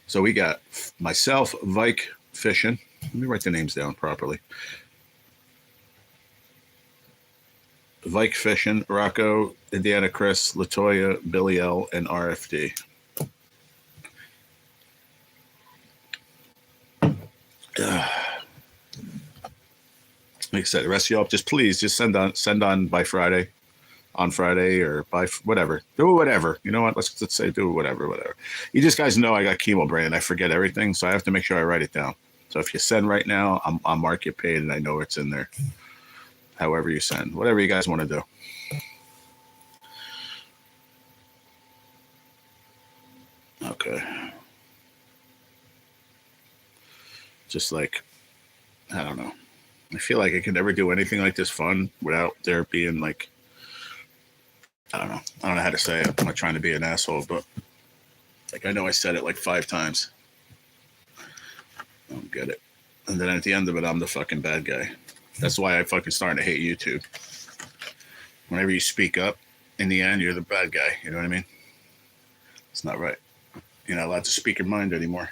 So we got myself, Vike Fishing. Let me write the names down properly. Vike Fishing, Rocco, Indiana Chris, Latoya, Billy L, and RFD. Like I said, the rest of y'all, just please just send on by Friday, on Friday, or by whatever. Do whatever. You know what? Let's say do whatever. You just guys know I got chemo brain and I forget everything, so I have to make sure I write it down. So if you send right now, I'll mark your paid and I know it's in there. However you send, whatever you guys want to do. Okay. Just like, I don't know. I feel like I could never do anything like this fun without there being like, I don't know how to say it. I'm not trying to be an asshole, but like I know I said it like 5 times. I don't get it. And then at the end of it, I'm the fucking bad guy. That's why I fucking starting to hate YouTube. Whenever you speak up, in the end, you're the bad guy. You know what I mean? It's not right. You're not allowed to speak your mind anymore.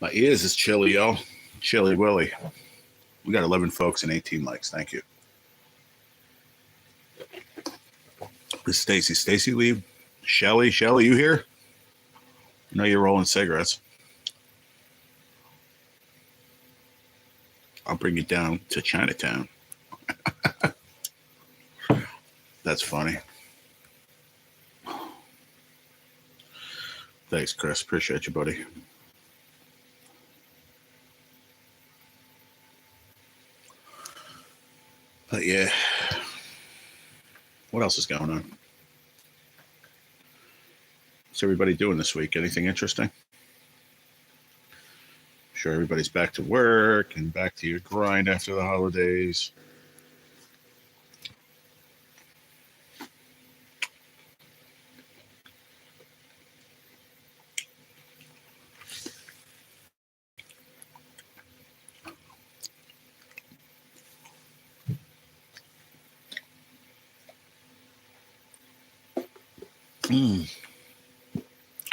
My ears is chilly, y'all. Chilly Willy. We got 11 folks and 18 likes. Thank you. Miss Stacy. Stacy, leave. Shelly, you here? I know you're rolling cigarettes. I'll bring you down to Chinatown. That's funny. Thanks, Chris. Appreciate you, buddy. But yeah. What else is going on? What's everybody doing this week? Anything interesting? Sure, everybody's back to work and back to your grind after the holidays.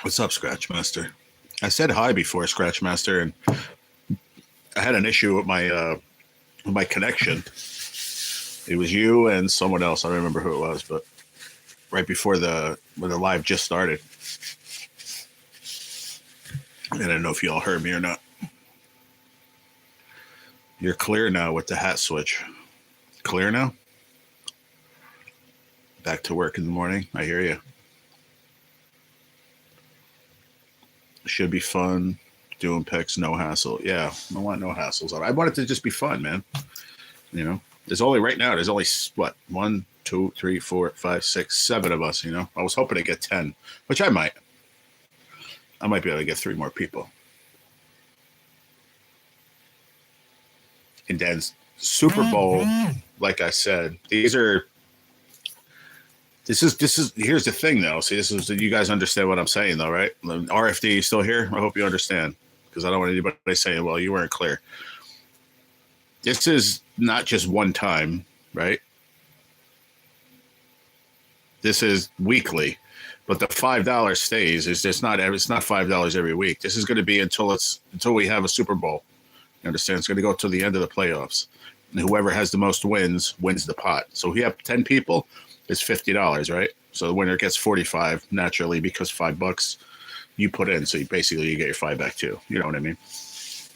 What's up, Scratchmaster? I said hi before, Scratchmaster, and I had an issue with my connection. It was you and someone else. I don't remember who it was, but right before when the live just started. I don't know if you all heard me or not. You're clear now with the hat switch. Clear now? Back to work in the morning. I hear you. Should be fun. Doing picks, no hassle. Yeah, I want no hassles. I want it to just be fun, man. You know, there's only what, 1, 2, 3, 4, 5, 6, 7 of us. You know, I was hoping to get 10, which I might. I might be able to get 3 more people. And then Super Bowl, like I said, this is here's the thing though. See, this is, you guys understand what I'm saying though, right? RFD, you still here? I hope you understand, because I don't want anybody saying, well, you weren't clear. This is not just one time, right? This is weekly, but the $5 stays. It's not $5 every week. This is going to be until we have a Super Bowl. You understand? It's going to go to the end of the playoffs. And whoever has the most wins the pot. So we have 10 people. is $50, right? So the winner gets 45 naturally because $5 you put in. So you basically you get your 5 back too. You know what I mean?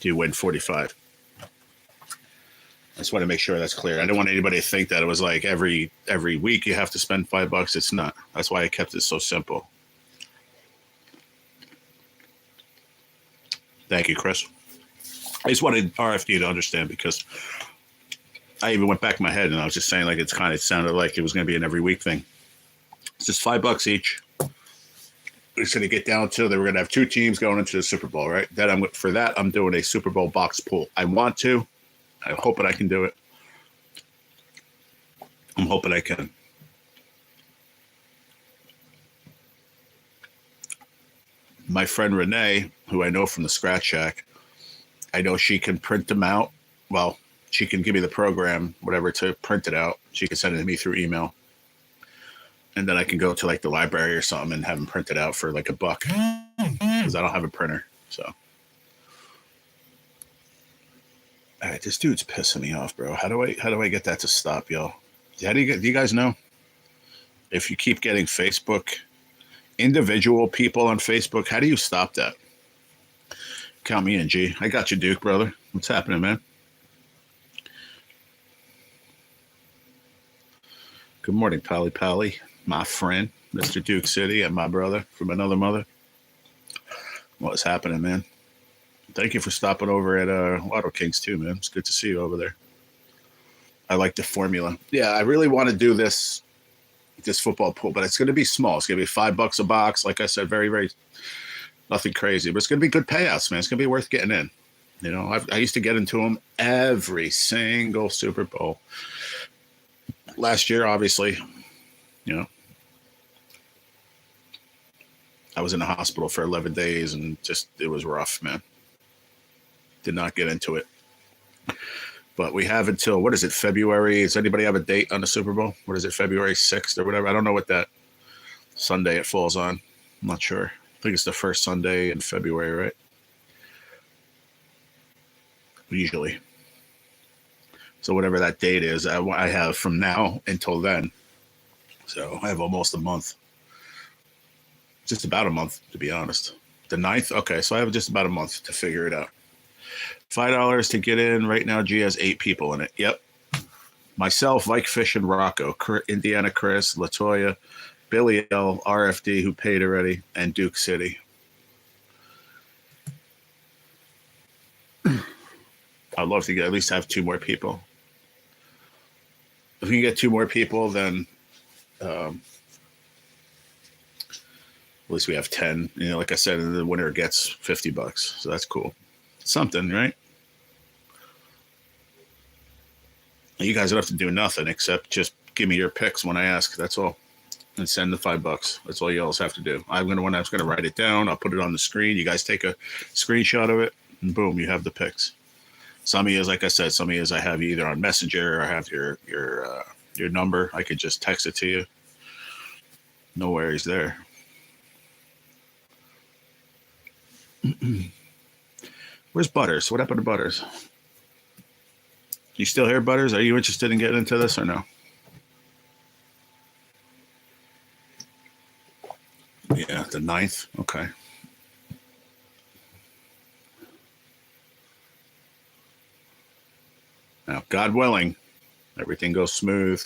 You win 45. I just want to make sure that's clear. I don't want anybody to think that it was like every week you have to spend $5. It's not. That's why I kept it so simple. Thank you, Chris. I just wanted RFD to understand because I even went back in my head and I was just saying like it sounded like it was going to be an every week thing. It's just $5 each. It's going to get down to we're going to have 2 teams going into the Super Bowl, right? Then I'm doing a Super Bowl box pool. I want to. I'm hoping I can do it. I'm hoping I can. My friend Renee, who I know from the Scratch Shack, I know she can print them out. Well, she can give me the program, whatever, to print it out. She can send it to me through email. And then I can go to like the library or something and have them printed out for like $1 because I don't have a printer. So. All right, this dude's pissing me off, bro. How do I get that to stop, y'all? Do you guys know? If you keep getting Facebook, individual people on Facebook, how do you stop that? Count me in, G. I got you, Duke, brother. What's happening, man? Good morning, Pally, my friend, Mr. Duke City, and my brother from another mother. What's happening, man? Thank you for stopping over at Auto Kings too, man. It's good to see you over there. I like the formula. Yeah, I really want to do this football pool, but it's going to be small. It's going to be $5 a box. Like I said, very, very nothing crazy, but it's going to be good payouts, man. It's going to be worth getting in. You know, I used to get into them every single Super Bowl. Last year, obviously, you know, I was in the hospital for 11 days and it was rough, man. Did not get into it. But we have until, what is it, February? Does anybody have a date on the Super Bowl? What is it, February 6th or whatever? I don't know what that Sunday it falls on. I'm not sure. I think it's the first Sunday in February, right? Usually. So whatever that date is, I have from now until then. So I have almost a month. Just about a month, to be honest. The 9th? Okay, so I have just about a month to figure it out. $5 to get in. Right now, G has 8 people in it. Yep. Myself, Mike Fish, and Rocco, Indiana Chris, Latoya, Billy L, RFD, who paid already, and Duke City. I'd love to at least have 2 more people. If we can get 2 more people, then at least we have 10. You know, like I said, the winner gets $50. So that's cool. Something, right? You guys don't have to do nothing except just give me your picks when I ask. That's all. And send the $5. That's all you all have to do. I'm going to write it down. I'll put it on the screen. You guys take a screenshot of it, and boom, you have the picks. Some of you, like I said, some of you I have you either on Messenger or I have your number. I could just text it to you. No worries there. Where's Butters? What happened to Butters? You still here, Butters? Are you interested in getting into this or no? Yeah, the 9th. Okay. Now, God willing, everything goes smooth.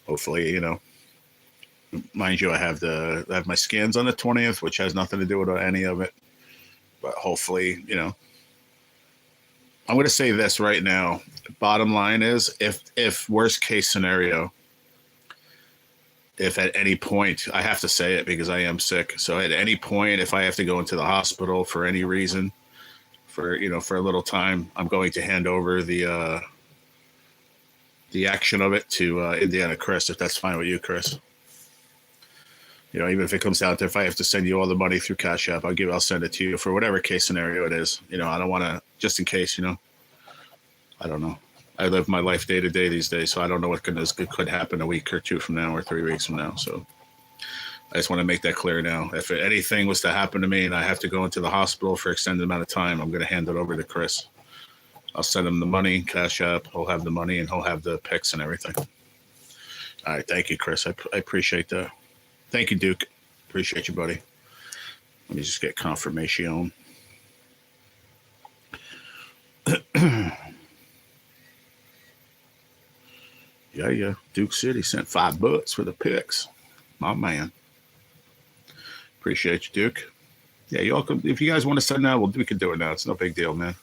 Hopefully, you know. Mind you, I have my scans on the 20th, which has nothing to do with any of it. But hopefully, you know. I'm going to say this right now. Bottom line is, if worst case scenario, if at any point, I have to say it because I am sick. So at any point, if I have to go into the hospital for any reason, for a little time, I'm going to hand over the action of it to Indiana Chris, if that's fine with you, Chris. You know, even if it comes down to if I have to send you all the money through Cashapp, I'll send it to you for whatever case scenario it is. You know, I don't want to, just in case, you know, I don't know. I live my life day to day these days, so I don't know what could happen a week or 2 from now or 3 weeks from now. So I just want to make that clear now. If anything was to happen to me and I have to go into the hospital for an extended amount of time, I'm going to hand it over to Chris. I'll send him the money, Cash App. He'll have the money and he'll have the pics and everything. All right. Thank you, Chris. I appreciate that. Thank you, Duke. Appreciate you, buddy. Let me just get confirmation. Yeah. Duke City sent $5 for the picks. My man. Appreciate you, Duke. Yeah, y'all can, if you guys want to send that, we can do it now. It's no big deal, man.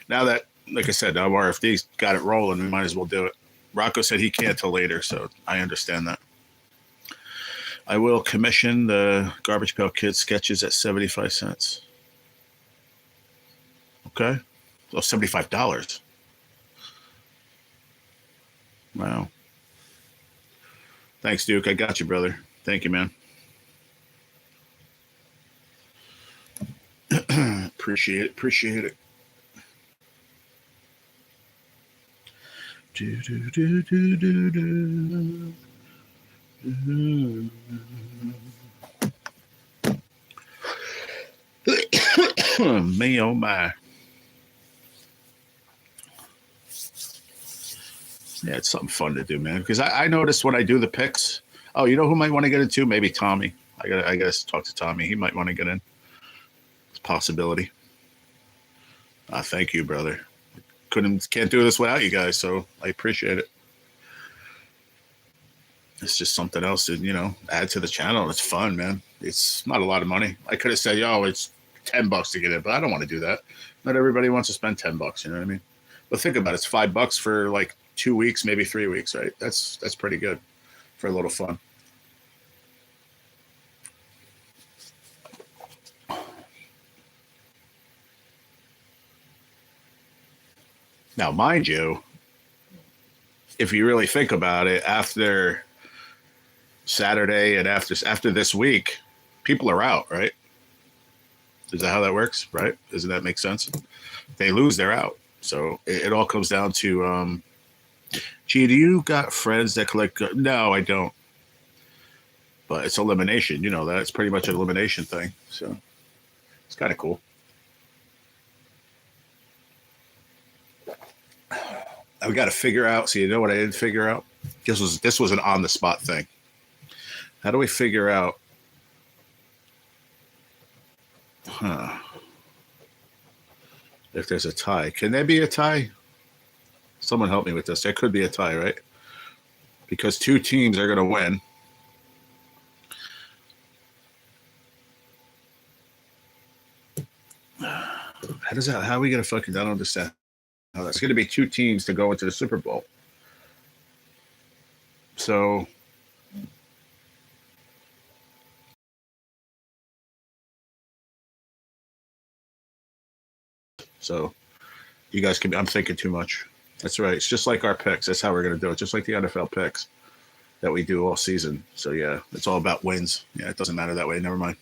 Now that, like I said, now RFD's got it rolling, we might as well do it. Rocco said he can't till later, so I understand that. I will commission the Garbage Pail Kids sketches at 75 cents. Okay? Oh, $75. Wow. Thanks, Duke. I got you, brother. Thank you, man. Appreciate it. Me, oh my. Yeah, it's something fun to do, man. Because I noticed when I do the picks, oh, you know who might want to get into? Maybe Tommy. I gotta talk to Tommy. He might want to get in. It's a possibility. Thank you, brother. Can't do this without you guys, so I appreciate it. It's just something else to, add to the channel. It's fun, man. It's not a lot of money. I could have said, it's $10 to get in, but I don't want to do that. Not everybody wants to spend $10, you know what I mean? But think about it. It's $5 for like 2 weeks, maybe 3 weeks, right? That's pretty good for a little fun. Now, mind you, if you really think about it, after Saturday and after this week, people are out, right? Is that how that works, right? Doesn't that make sense? They lose, they're out. So it all comes down to, gee, do you got friends that collect? No, I don't. But it's elimination. You know that. It's pretty much an elimination thing. So it's kind of cool. We got to figure out. So you know what I didn't figure out? This was an on the spot thing. How do we figure out? If there's a tie, can there be a tie? Someone help me with this. There could be a tie, right? Because 2 teams are going to win. How are we going to fucking, I don't understand. How that's going to be 2 teams to go into the Super Bowl. So you guys can, I'm thinking too much. That's right. It's just like our picks. That's how we're going to do it. Just like the NFL picks that we do all season. So yeah, it's all about wins. Yeah, it doesn't matter that way. Never mind.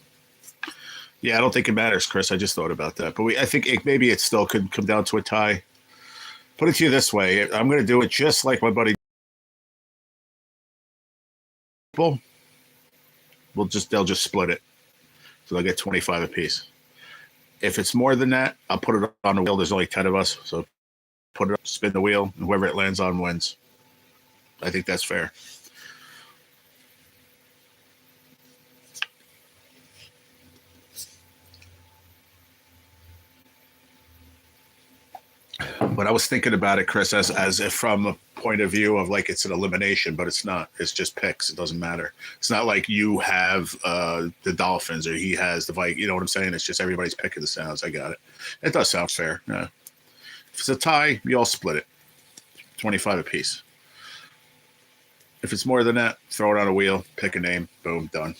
Yeah, I don't think it matters, Chris. I just thought about that. But I think maybe it still could come down to a tie. Put it to you this way. I'm going to do it just like my buddy. They'll just split it. So they'll get 25 apiece. If it's more than that, I'll put it on the wheel. There's only 10 of us. So put it up, spin the wheel, and whoever it lands on wins. I think that's fair. But I was thinking about it, Chris, as if from a point of view of like it's an elimination, but it's not. It's just picks. It doesn't matter. It's not like you have the Dolphins or he has the Vikings. You know what I'm saying? It's just everybody's picking the sounds. I got it. It does sound fair. Yeah. If it's a tie, you all split it. 25 apiece. If it's more than that, throw it on a wheel, pick a name, boom, done.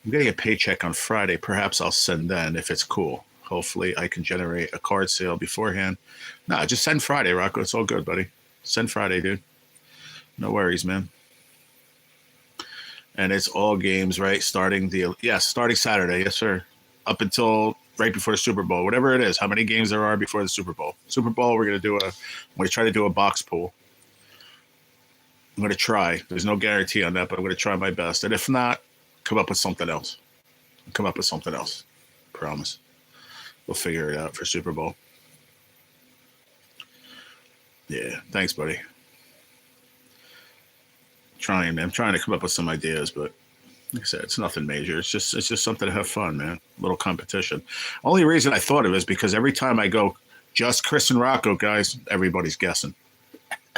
I'm getting a paycheck on Friday. Perhaps I'll send then if it's cool. Hopefully I can generate a card sale beforehand. Nah, just send Friday, Rocco. It's all good, buddy. Send Friday, dude. No worries, man. And it's all games, right? Starting Saturday. Yes, sir. Up until right before the Super Bowl, whatever it is, how many games there are before the Super Bowl. Super Bowl, I'm going to try to do a box pool. I'm going to try. There's no guarantee on that, but I'm going to try my best. And if not, come up with something else. Promise. We'll figure it out for Super Bowl. Yeah. Thanks, buddy. trying, man. I'm trying to come up with some ideas, but like I said, it's nothing major. It's just something to have fun, man. A little competition. Only reason I thought of it is because every time I go just Chris and Rocco, guys, everybody's guessing.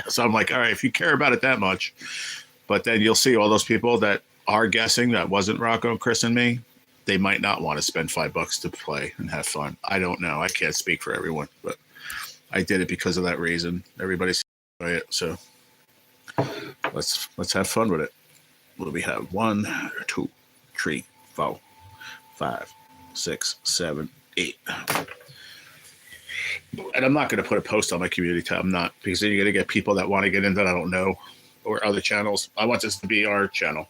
So I'm like, all right, if you care about it that much, but then you'll see all those people that are guessing that wasn't Rocco, Chris, and me. They might not want to spend $5 to play and have fun. I don't know. I can't speak for everyone, but I did it because of that reason. Everybody's by it, so let's have fun with it. What do we have? 1, 2, 3, 4, 5, 6, 7, 8. And I'm not going to put a post on my community tab. I'm not, because then you're going to get people that want to get in that I don't know, or other channels. I want this to be our channel,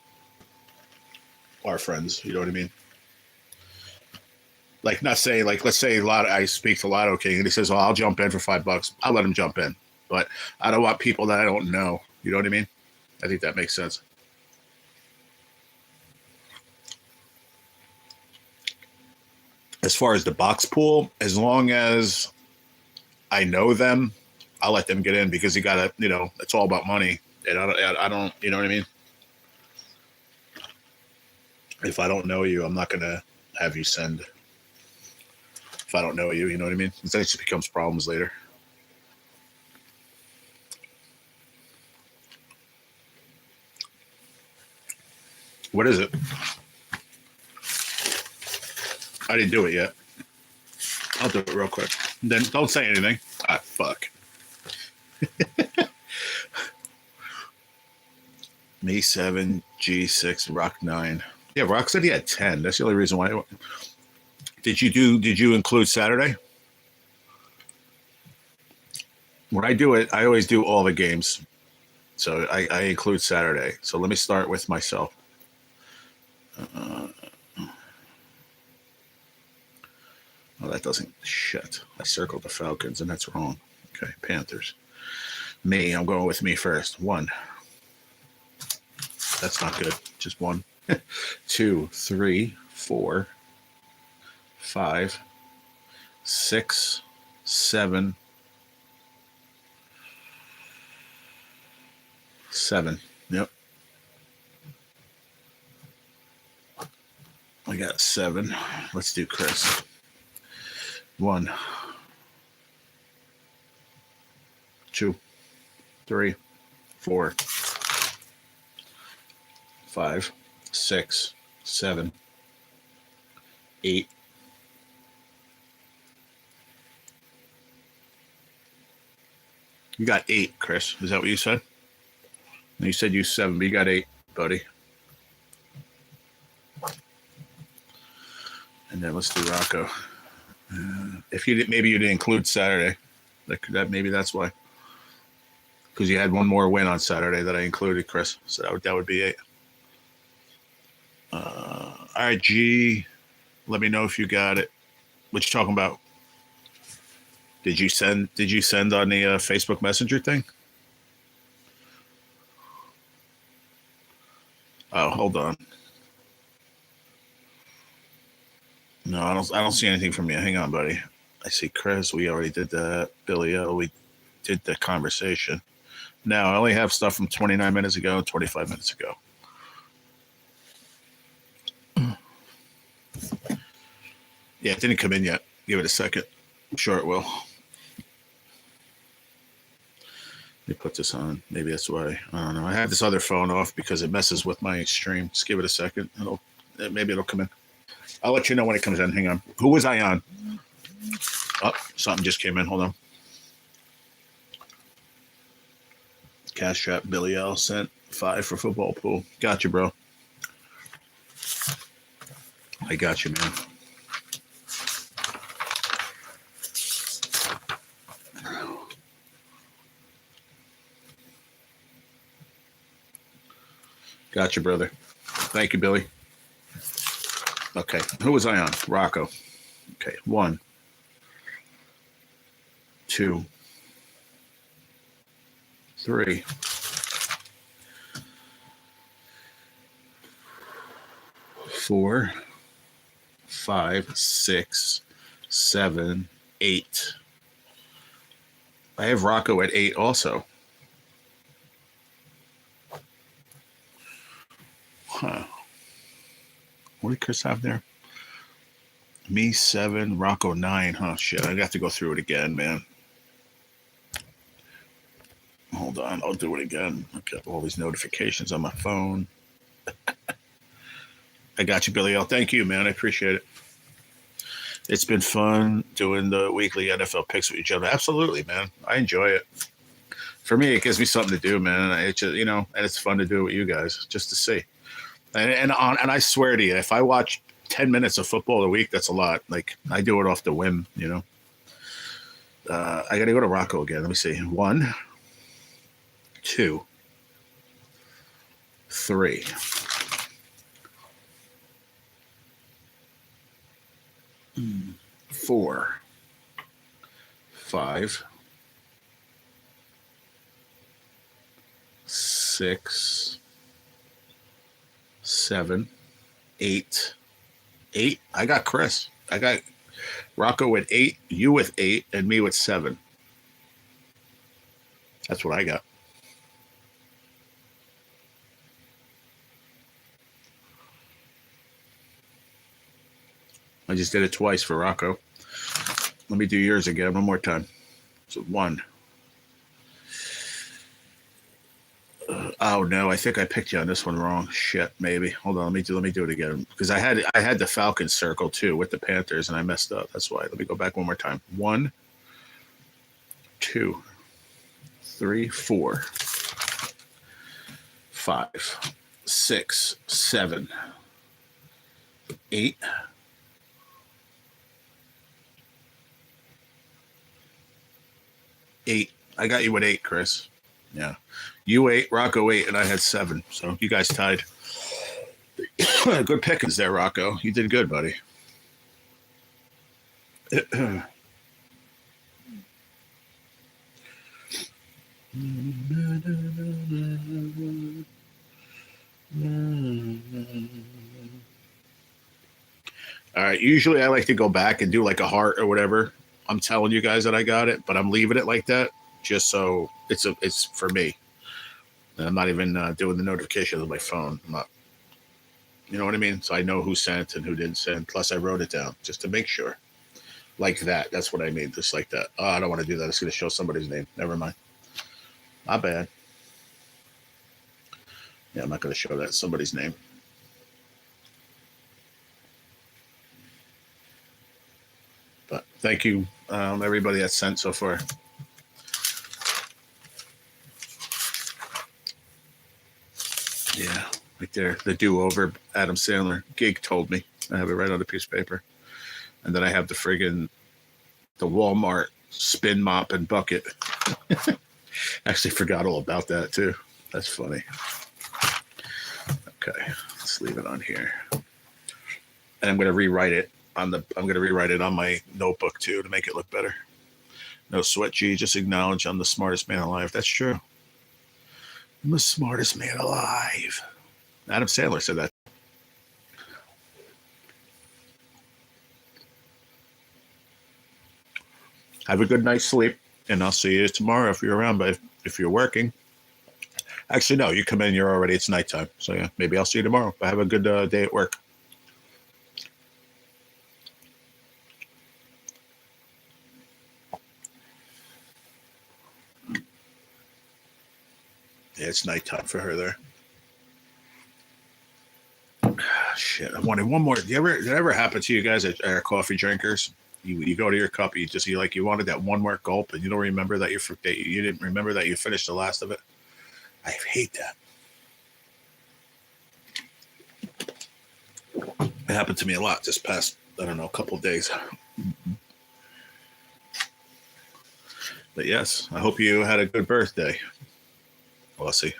our friends. You know what I mean? Like, not saying, like, let's say I speak to Lotto King and he says, "Oh, I'll jump in for $5." I'll let him jump in, but I don't want people that I don't know. You know what I mean? I think that makes sense. As far as the box pool, as long as I know them, I'll let them get in, because you gotta, it's all about money, and I don't, you know what I mean? If I don't know you, I'm not gonna have you send. If I don't know you, you know what I mean? Then it just becomes problems later. What is it? I didn't do it yet. I'll do it real quick. Then don't say anything. Ah, fuck. Me 7, G6, Rock 9. Yeah, Rock said he had 10. That's the only reason why. Did you include Saturday? When I do it, I always do all the games. So I include Saturday. So let me start with myself. Oh, that doesn't. Shit. I circled the Falcons, and that's wrong. Okay, Panthers. Me, I'm going with me first. 1. That's not good. Just 1. 2, 3, 4, 5, 6, 7. 7. Yep. I got 7. Let's do Chris. 1, 2, 3, 4, 5, 6, 7, 8. You got 8, Chris. Is that what you said? You said you 7, but you got 8, buddy. And then let's do Rocco. If you did, maybe you didn't include Saturday. That maybe that's why. Because you had one more win on Saturday that I included, Chris. So that would be 8. All right, G. Let me know if you got it. What you talking about? Did you send on the Facebook Messenger thing? Oh, hold on. No, I don't see anything from you. Hang on, buddy. I see Chris. We already did that. Billy O. We did the conversation. Now I only have stuff from 29 minutes ago and 25 minutes ago. Yeah, it didn't come in yet. Give it a second. I'm sure it will. Let me put this on. Maybe that's why. I don't know. I have this other phone off because it messes with my stream. Just give it a second. Maybe it'll come in. I'll let you know when it comes in. Hang on. Who was I on? Oh, something just came in. Hold on. Cashapp Billy L sent 5 for football pool. Got you, bro. I got you, man. Got you, brother. Thank you, Billy. Okay. Who was I on? Rocco. Okay. 1, 2, 3, 4, 5, 6, 7, 8. I have Rocco at 8 also. Huh. What did Chris have there? Me 7, Rocco 9. Huh, shit. I got to go through it again, man. Hold on. I'll do it again. I've got all these notifications on my phone. I got you, Billy L. Thank you, man. I appreciate it. It's been fun doing the weekly NFL picks with each other. Absolutely, man. I enjoy it. For me, it gives me something to do, man. It's just, and it's fun to do it with you guys just to see. And I swear to you, if I watch 10 minutes of football a week, that's a lot. Like, I do it off the whim, I got to go to Rocco again. Let me see. 1, 2, 3. 4, 5, 6, 7, 8. 8. I got Chris. I got Rocco with 8, you with 8, and me with 7. That's what I got. I just did it twice for Rocco. Let me do yours again one more time. So 1. Oh no, I think I picked you on this one wrong. Shit, maybe. Hold on, let me do it again because I had the Falcons circle too with the Panthers and I messed up. That's why. Let me go back one more time. 1, 2, 3, 4, 5, 6, 7, 8. 8. I got you with 8, Chris. Yeah. You 8, Rocco 8, and I had 7. So you guys tied. Good pickings there, Rocco. You did good, buddy. All right. Usually I like to go back and do like a heart or whatever. I'm telling you guys that I got it, but I'm leaving it like that just so it's for me. And I'm not even doing the notifications on my phone. I'm not, you know what I mean? So I know who sent and who didn't send. Plus I wrote it down just to make sure. Like that. That's what I mean. Just like that. Oh, I don't want to do that. It's going to show somebody's name. Never mind. Not bad. Yeah, I'm not going to show that somebody's name. But thank you, everybody that's sent so far. Yeah, right there. The do-over, Adam Sandler. Gig told me. I have it right on a piece of paper. And then I have the Walmart spin mop and bucket. Actually forgot all about that too. That's funny. Okay, let's leave it on here. And I'm going to rewrite it on my notebook too to make it look better. No sweat, G. Just acknowledge I'm the smartest man alive. That's true. I'm the smartest man alive. Adam Sandler said that. Have a good night's sleep, and I'll see you tomorrow if you're around. But if you're working, actually, no, you come in, it's nighttime. So yeah, maybe I'll see you tomorrow. But have a good day at work. Yeah, it's nighttime for her there. Shit, I wanted one more. Did it ever happen to you guys at coffee drinkers? You go to your cup, you wanted that one more gulp, and you don't remember that you didn't remember that you finished the last of it. I hate that. It happened to me a lot this past, I don't know, a couple of days. But yes, I hope you had a good birthday. We'll see.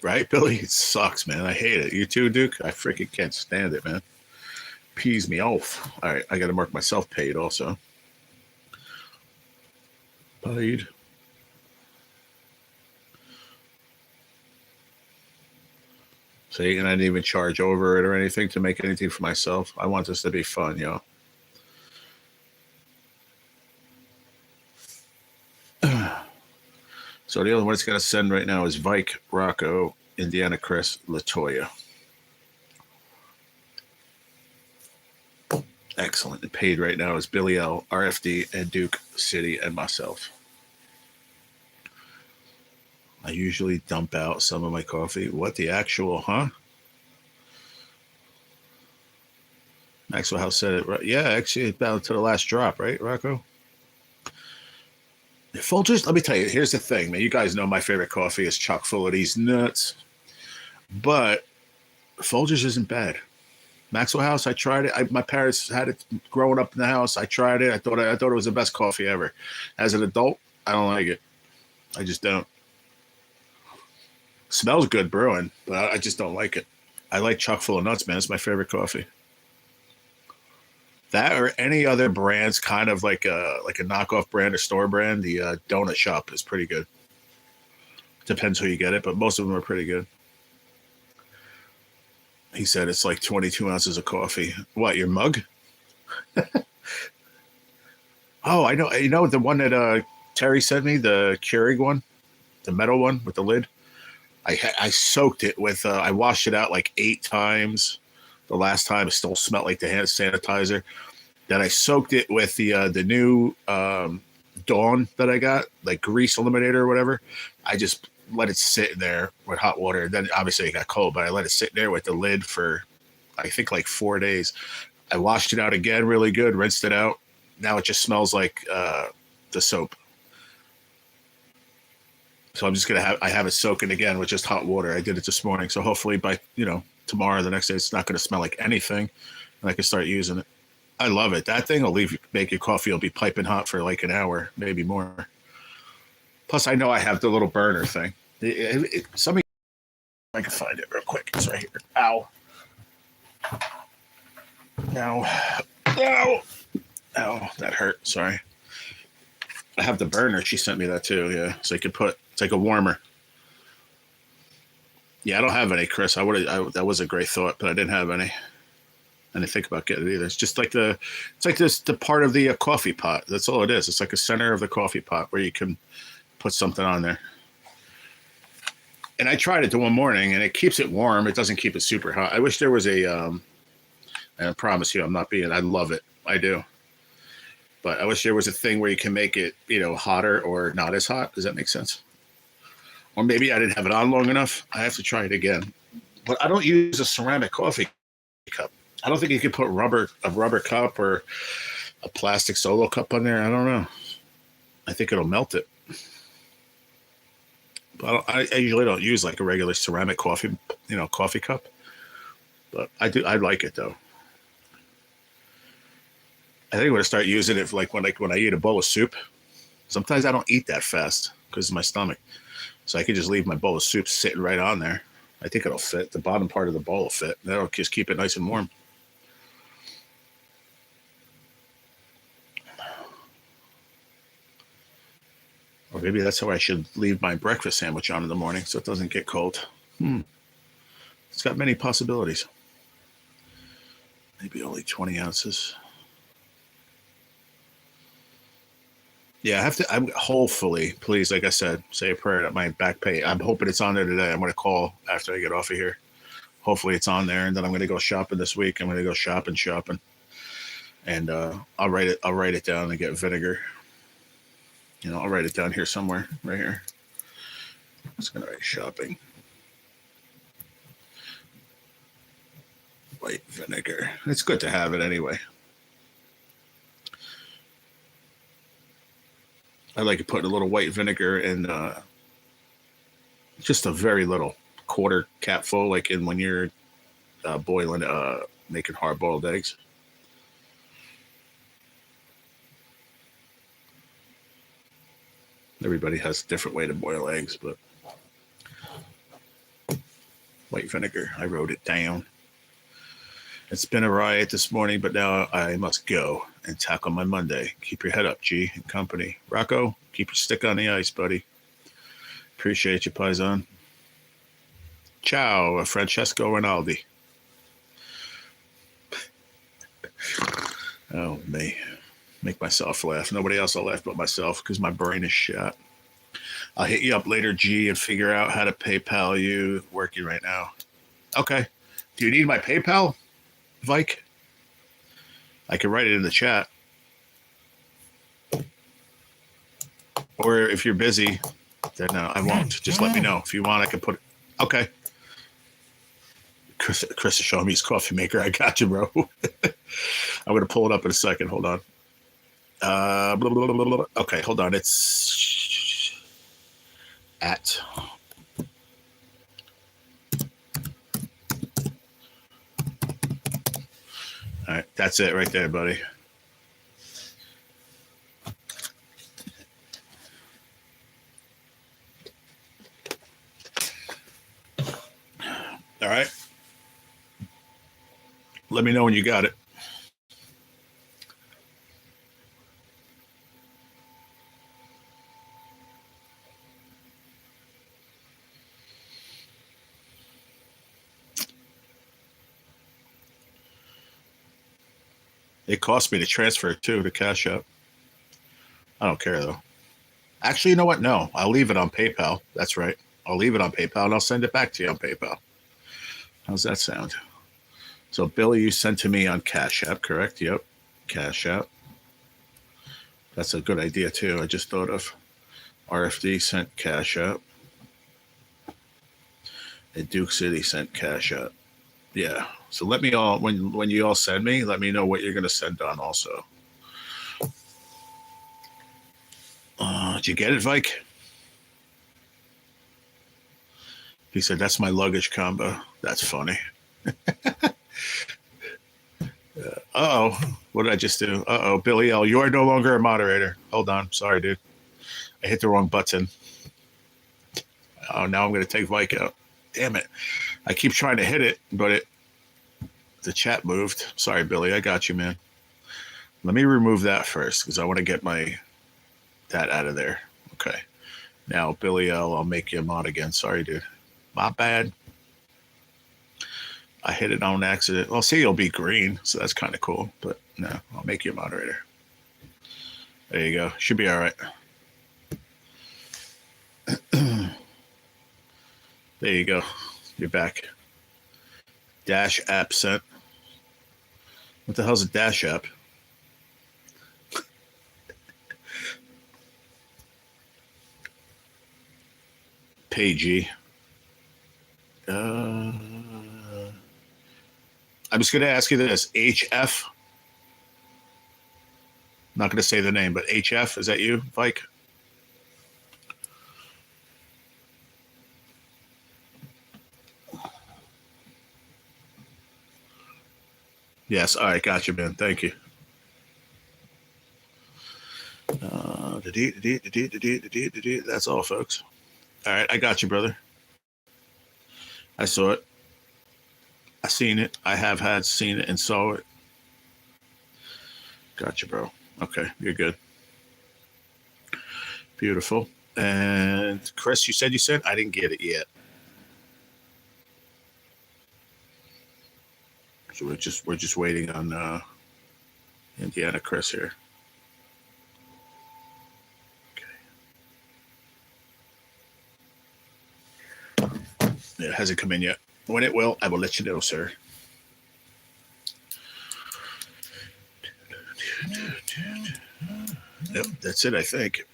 Right, Billy? It sucks, man. I hate it. You too, Duke? I freaking can't stand it, man. Pees me off. All right, I got to mark myself paid also. Paid. See, and I didn't even charge over it or anything to make anything for myself. I want this to be fun, yo. So the only one it's going to send right now is Vike, Rocco, Indiana Chris, Latoya. Excellent. And paid right now is Billy L, RFD, and Duke City, and myself. I usually dump out some of my coffee. What the actual, huh? Maxwell House said it right. Yeah, actually, it's down to the last drop, right, Rocco? Folgers, let me tell you, here's the thing, man. You guys know my favorite coffee is chock full of these nuts. But Folgers isn't bad. Maxwell House, I tried it. My parents had it growing up in the house. I tried it. I thought it was the best coffee ever. As an adult, I don't like it. I just don't. Smells good brewing, but I just don't like it. I like chock full of nuts, man. It's my favorite coffee. That or any other brands, kind of like a knockoff brand or store brand. The Donut Shop is pretty good. Depends who you get it, but most of them are pretty good. He said it's like 22 ounces of coffee. What, your mug? Oh, I know. You know the one that Terry sent me, the Keurig one, the metal one with the lid? I soaked it with, I washed it out like 8 times. The last time it still smelled like the hand sanitizer. Then I soaked it with the new Dawn that I got, like grease eliminator or whatever. I just let it sit in there with hot water. Then obviously it got cold, but I let it sit there with the lid for I think like 4 days. I washed it out again really good, rinsed it out. Now it just smells like the soap. So I'm just gonna have it soaking again with just hot water. I did it this morning, so hopefully by tomorrow, the next day, it's not gonna smell like anything, and I can start using it. I love it. That thing will make your coffee will be piping hot for like an hour, maybe more. Plus, I know I have the little burner thing. Somebody, I can find it real quick. It's right here. Ow. Ow. Ow. Ow. That hurt. Sorry. I have the burner. She sent me that too. Yeah. So you could it's like a warmer. Yeah, I don't have any, Chris. That was a great thought, but I didn't have any. I didn't think about getting it either. It's just like the part of the coffee pot. That's all it is. It's like a center of the coffee pot where you can put something on there. And I tried it the one morning, and it keeps it warm. It doesn't keep it super hot. I wish there was and I promise you, I love it. I do. But I wish there was a thing where you can make it, hotter or not as hot. Does that make sense? Or maybe I didn't have it on long enough. I have to try it again. But I don't use a ceramic coffee cup. I don't think you could put a rubber cup or a plastic solo cup on there. I don't know. I think it'll melt it. But I usually don't use like a regular ceramic coffee cup. But I do. I like it though. I think I'm gonna start using it for when I eat a bowl of soup. Sometimes I don't eat that fast because of my stomach, so I could just leave my bowl of soup sitting right on there. I think it'll fit. The bottom part of the bowl will fit. That'll just keep it nice and warm. Or maybe that's how I should leave my breakfast sandwich on in the morning so it doesn't get cold. It's got many possibilities. Maybe only 20 ounces. Yeah, I'm hopefully, please, like I said, say a prayer at my back pay. I'm hoping it's on there today. I'm going to call after I get off of here. Hopefully it's on there, and then I'm going to go shopping this week. I'm going to go shopping. And I'll write it down and get vinegar. I'll write it down here somewhere, right here. I'm just going to write shopping. White vinegar. It's good to have it anyway. I like to put a little white vinegar in just a very little quarter capful, like in when you're boiling, making hard-boiled eggs. Everybody has a different way to boil eggs, but white vinegar, I wrote it down. It's been a riot this morning, but now I must go and tackle my Monday. Keep your head up, G and company. Rocco, keep your stick on the ice, buddy. Appreciate you, Paisan. Ciao, Francesco Rinaldi. Oh, me. Make myself laugh. Nobody else will laugh but myself because my brain is shot. I'll hit you up later, G, and figure out how to PayPal you. Working right now. Okay. Do you need my PayPal, Vike? I can write it in the chat. Or if you're busy, then I won't. Just let me know. If you want, I can put it. Okay. Chris is showing me his coffee maker. I got you, bro. I'm going to pull it up in a second. Hold on. Blah, blah, blah, blah. Okay, hold on. It's at. All right, that's it right there, buddy. All right. Let me know when you got it. It cost me to transfer it too to Cashapp. I don't care though. Actually, you know what? No, I'll leave it on PayPal. That's right. I'll leave it on PayPal and I'll send it back to you on PayPal. How's that sound? So, Billy, you sent to me on Cashapp, correct? Yep. Cashapp. That's a good idea too. I just thought of RFD sent Cashapp. And Duke City sent Cashapp. Yeah. So let me all when you all send me, let me know what you're gonna send on also. Did you get it, Vike? He said that's my luggage combo. That's funny. Uh-oh. What did I just do? Uh-oh, Billy L. You are no longer a moderator. Hold on. Sorry, dude. I hit the wrong button. Oh, now I'm gonna take Vike out. Damn it. I keep trying to hit it, but the chat moved. Sorry, Billy. I got you, man. Let me remove that first because I want to get that out of there. Okay. Now, Billy L, I'll make you a mod again. Sorry, dude. My bad. I hit it on accident. Well, see, you'll be green, so that's kind of cool. But no, I'll make you a moderator. There you go. Should be all right. There you go. You're back. Dash app sent. What the hell's a dash app? Pagey. I'm just going to ask you this. HF? Not going to say the name, but HF, is that you, Vike? Yes. All right. Gotcha, man. Thank you. That's all, folks. All right. I got you, brother. I saw it. I seen it. I have seen it and saw it. Gotcha, bro. Okay. You're good. Beautiful. And Chris, you said you sent? I didn't get it yet. So we're just waiting on Indiana Chris here. Okay. It hasn't come in yet. When it will, I will let you know, sir. Yep, that's it, I think.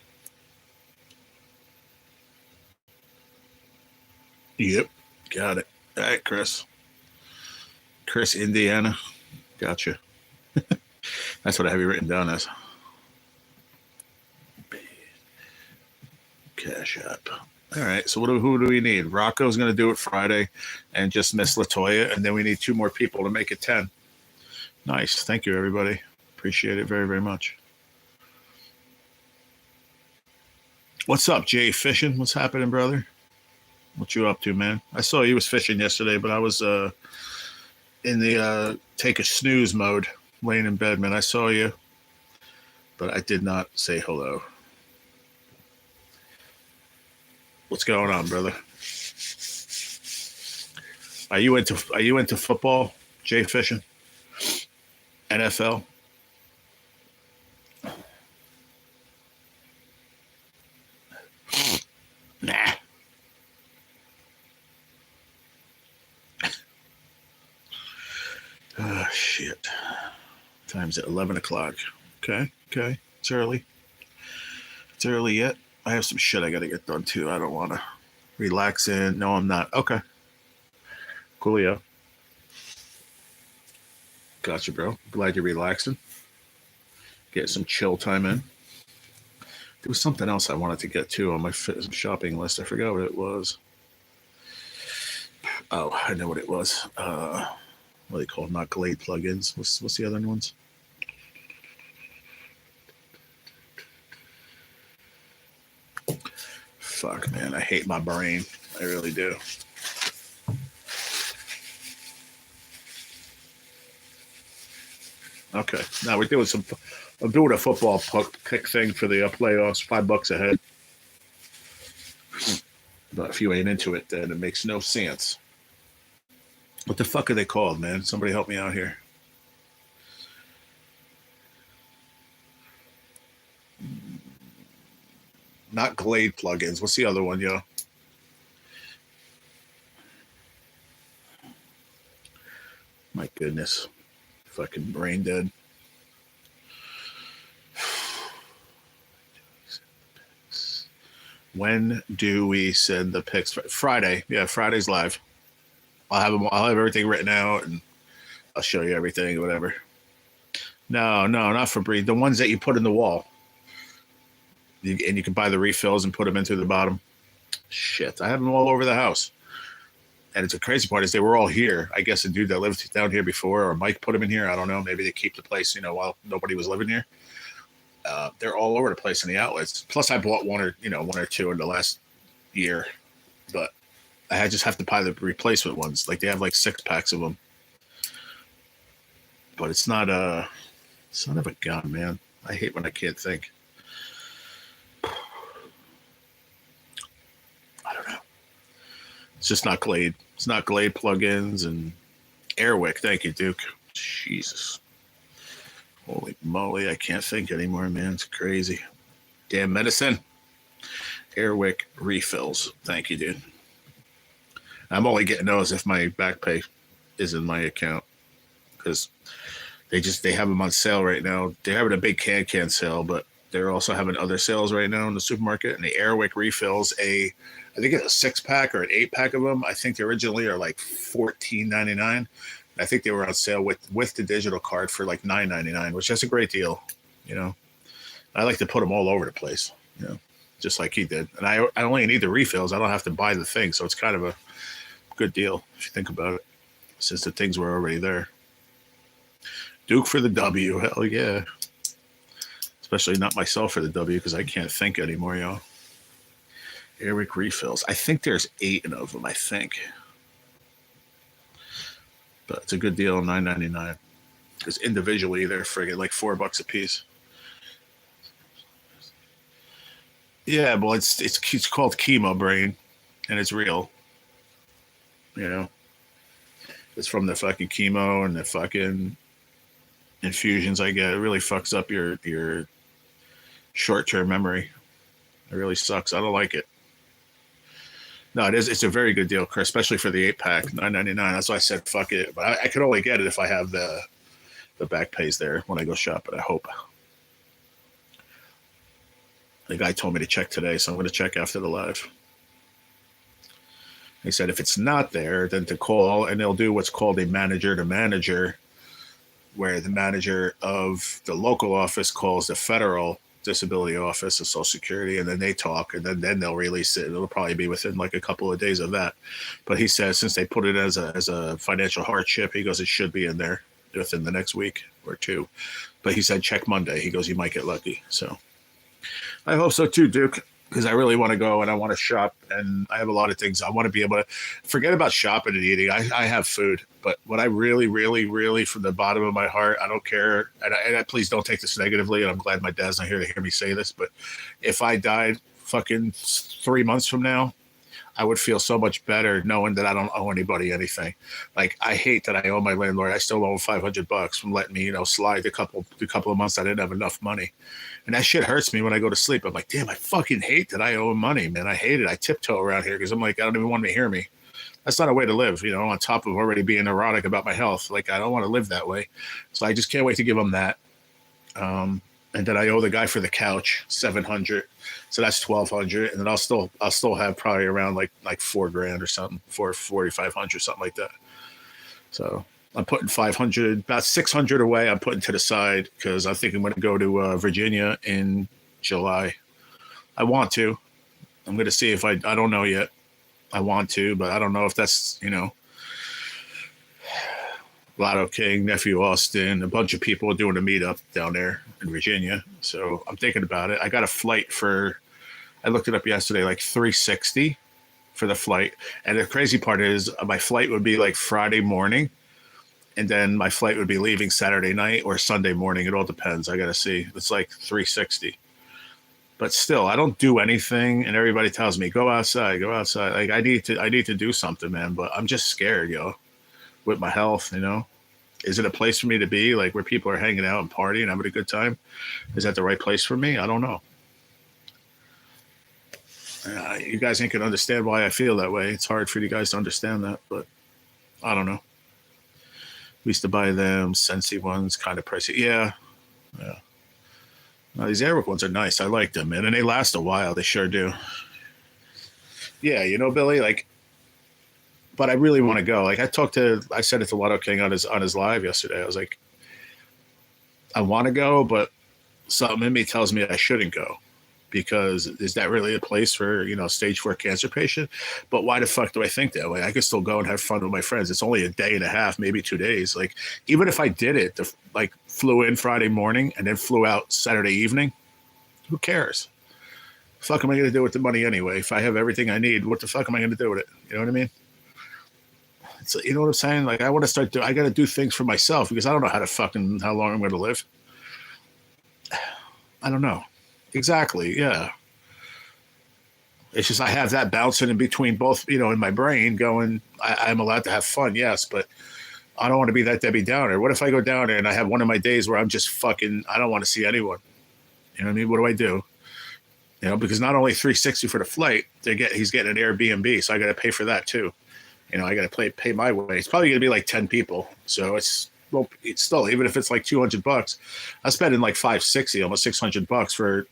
Yep, got it. All right, Chris. Chris, Indiana. Gotcha. That's what I have you written down as. Cashapp. All right, so who do we need? Rocco's going to do it Friday and just Miss Latoya, and then we need 2 more people to make it 10. Nice. Thank you, everybody. Appreciate it very, very much. What's up, Jay? Fishing? What's happening, brother? What you up to, man? I saw you was fishing yesterday, but I was in the take a snooze mode, laying in bed, man. I saw you, but I did not say hello. What's going on, brother? Are you into football, Jay Fishing? NFL? Nah. Oh, shit. Time's at 11 o'clock. Okay. It's early. It's early yet. I have some shit I got to get done, too. I don't want to relax in. No, I'm not. Okay. Coolio. Gotcha, bro. Glad you're relaxing. Get some chill time in. There was something else I wanted to get to on my shopping list. I forgot what it was. Oh, I know what it was. What are they called? Not Glade plugins. What's the other ones? Fuck, man. I hate my brain. I really do. Okay. Now we're doing I'm doing a football pick thing for the playoffs. $5 a head. But if you ain't into it, then it makes no sense. What the fuck are they called, man? Somebody help me out here. Not Glade plugins. What's the other one, yo? My goodness. Fucking brain dead. When do we send the picks? Friday. Yeah, Friday's live. I'll have everything written out, and I'll show you everything, whatever. No, not for breed. The ones that you put in the wall. And you can buy the refills and put them into the bottom. Shit, I have them all over the house. And it's the crazy part is they were all here. I guess a dude that lived down here before, or Mike put them in here. I don't know. Maybe they keep the place, while nobody was living here. They're all over the place in the outlets. Plus, I bought one or two in the last year, but I just have to buy the replacement ones. Like they have like 6 packs of them, but it's not a son of a gun, man. I hate when I can't think. I don't know. It's just not Glade. It's not Glade plugins and Airwick. Thank you, Duke. Jesus. Holy moly, I can't think anymore, man. It's crazy. Damn medicine. Airwick refills. Thank you, dude. I'm only getting those if my back pay is in my account because they have them on sale right now. They're having a big can sale, but they're also having other sales right now in the supermarket. And the Airwick refills I think it's a 6-pack or an 8-pack of them. I think they originally are like $14.99. I think they were on sale with the digital card for like $9.99, which is a great deal. I like to put them all over the place, just like he did. And I only need the refills. I don't have to buy the thing. So it's kind of a good deal if you think about it, since the things were already there. Duke for the W. Hell yeah. Especially not myself for the W because I can't think anymore, y'all. Airwick refills. I think there's 8 of them, I think. But it's a good deal, $9.99. Because individually, they're friggin' like $4 a piece. Yeah, well, it's called Chemo Brain, and it's real. It's from the fucking chemo and the fucking infusions I get. It really fucks up your short-term memory. It really sucks. I don't like it. No, it is. It's a very good deal, Chris, especially for the 8-pack, $9.99. That's why I said fuck it. But I could only get it if I have the back pays there when I go shop. But I hope. The guy told me to check today, so I'm going to check after the live. He said if it's not there, then to call, and they'll do what's called a manager-to-manager, where the manager of the local office calls the federal disability office of Social Security, and then they talk, and then they'll release it. It'll probably be within like a couple of days of that. But he says since they put it as a financial hardship, he goes it should be in there within the next week or two. But he said check Monday. He goes you might get lucky. So I hope so too, Duke, because I really want to go and I want to shop, and I have a lot of things I want to be able to forget about shopping and eating. I have food, but what I really, really, really, from the bottom of my heart, I don't care. And I please don't take this negatively. And I'm glad my dad's not here to hear me say this, but if I died fucking 3 months from now, I would feel so much better knowing that I don't owe anybody anything. Like, I hate that I owe my landlord. I still owe him $500 from letting me, slide the couple of months I didn't have enough money. And that shit hurts me when I go to sleep. I'm like, damn, I fucking hate that I owe him money, man. I hate it. I tiptoe around here because I'm like, I don't even want him to hear me. That's not a way to live, on top of already being neurotic about my health. Like, I don't want to live that way. So I just can't wait to give him that. And then I owe the guy for the couch $700, so that's $1,200, and then I'll still have probably around like $4,000 or something, $4,500, something like that. So I'm putting $500, about $600 away. I'm putting to the side because I think I'm going to go to Virginia in July. I want to. I'm going to see if I don't know yet. I want to, but I don't know if that's Lotto King, Nephew Austin, a bunch of people doing a meetup down there in Virginia. So I'm thinking about it. I got a flight I looked it up yesterday, like $360 for the flight. And the crazy part is my flight would be like Friday morning. And then my flight would be leaving Saturday night or Sunday morning. It all depends. I got to see. It's like $360. But still, I don't do anything. And everybody tells me, go outside, go outside. Like, I need to do something, man. But I'm just scared, with my health, Is it a place for me to be, like, where people are hanging out and partying and having a good time? Is that the right place for me? I don't know. You guys ain't gonna understand why I feel that way. It's hard for you guys to understand that, but I don't know. We used to buy them Scentsy ones, kind of pricey. Yeah. Now, these Airwick ones are nice. I like them, man, and they last a while. They sure do. Yeah, Billy, like, but I really want to go. Like, I said it to Lotto King on his live yesterday. I was like, I want to go, but something in me tells me I shouldn't go, because is that really a place for, stage 4 cancer patient? But why the fuck do I think that way? I could still go and have fun with my friends. It's only a day and a half, maybe 2 days. Like, even if I did it, flew in Friday morning and then flew out Saturday evening, who cares? Fuck am I going to do with the money anyway? If I have everything I need, what the fuck am I going to do with it? You know what I mean? So, you know what I'm saying? Like, I want to start I got to do things for myself, because I don't know how long I'm going to live. I don't know. Exactly. Yeah. It's just, I have that bouncing in between both, in my brain going, I'm allowed to have fun. Yes. But I don't want to be that Debbie Downer. What if I go down there and I have one of my days where I'm just fucking, I don't want to see anyone. You know what I mean? What do I do? Because not only $360 for the flight, he's getting an Airbnb. So I got to pay for that too. I got to pay my way. It's probably going to be like 10 people. So it's still, even if it's like $200, I'm spending like $560, almost $600 for,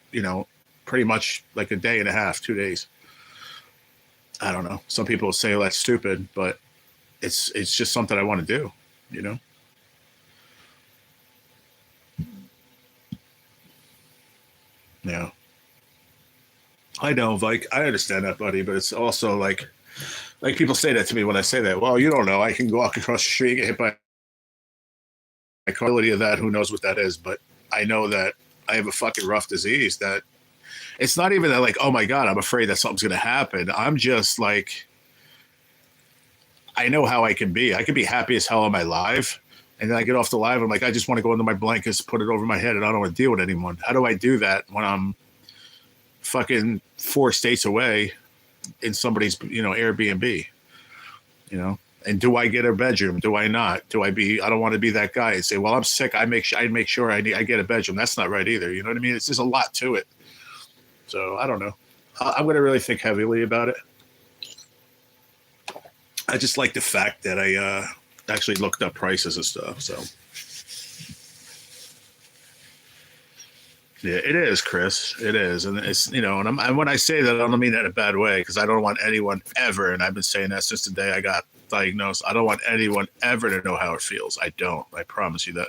pretty much like a day and a half, 2 days. I don't know. Some people say that's stupid, but it's just something I want to do, Yeah. I know, like, I understand that, buddy, but it's also like people say that to me when I say that. Well, you don't know. I can walk across the street and get hit by a quality of that. Who knows what that is? But I know that I have a fucking rough disease that it's not even that, like, oh my God, I'm afraid that something's going to happen. I'm just like, I know how I can be. I can be happy as hell on my live. And then I get off the live. I'm like, I just want to go into my blankets, put it over my head, and I don't want to deal with anyone. How do I do that when I'm fucking 4 states away in somebody's, Airbnb, and do I get a bedroom? Do I not? I don't want to be that guy and say, well, I'm sick. I make sure I get a bedroom. That's not right either. You know what I mean? It's just a lot to it. So I don't know. I'm going to really think heavily about it. I just like the fact that I actually looked up prices and stuff. So yeah, it is, Chris. It is. And it's, and when I say that, I don't mean that in a bad way, because I don't want anyone ever, and I've been saying that since the day I got diagnosed, I don't want anyone ever to know how it feels. I don't. I promise you that.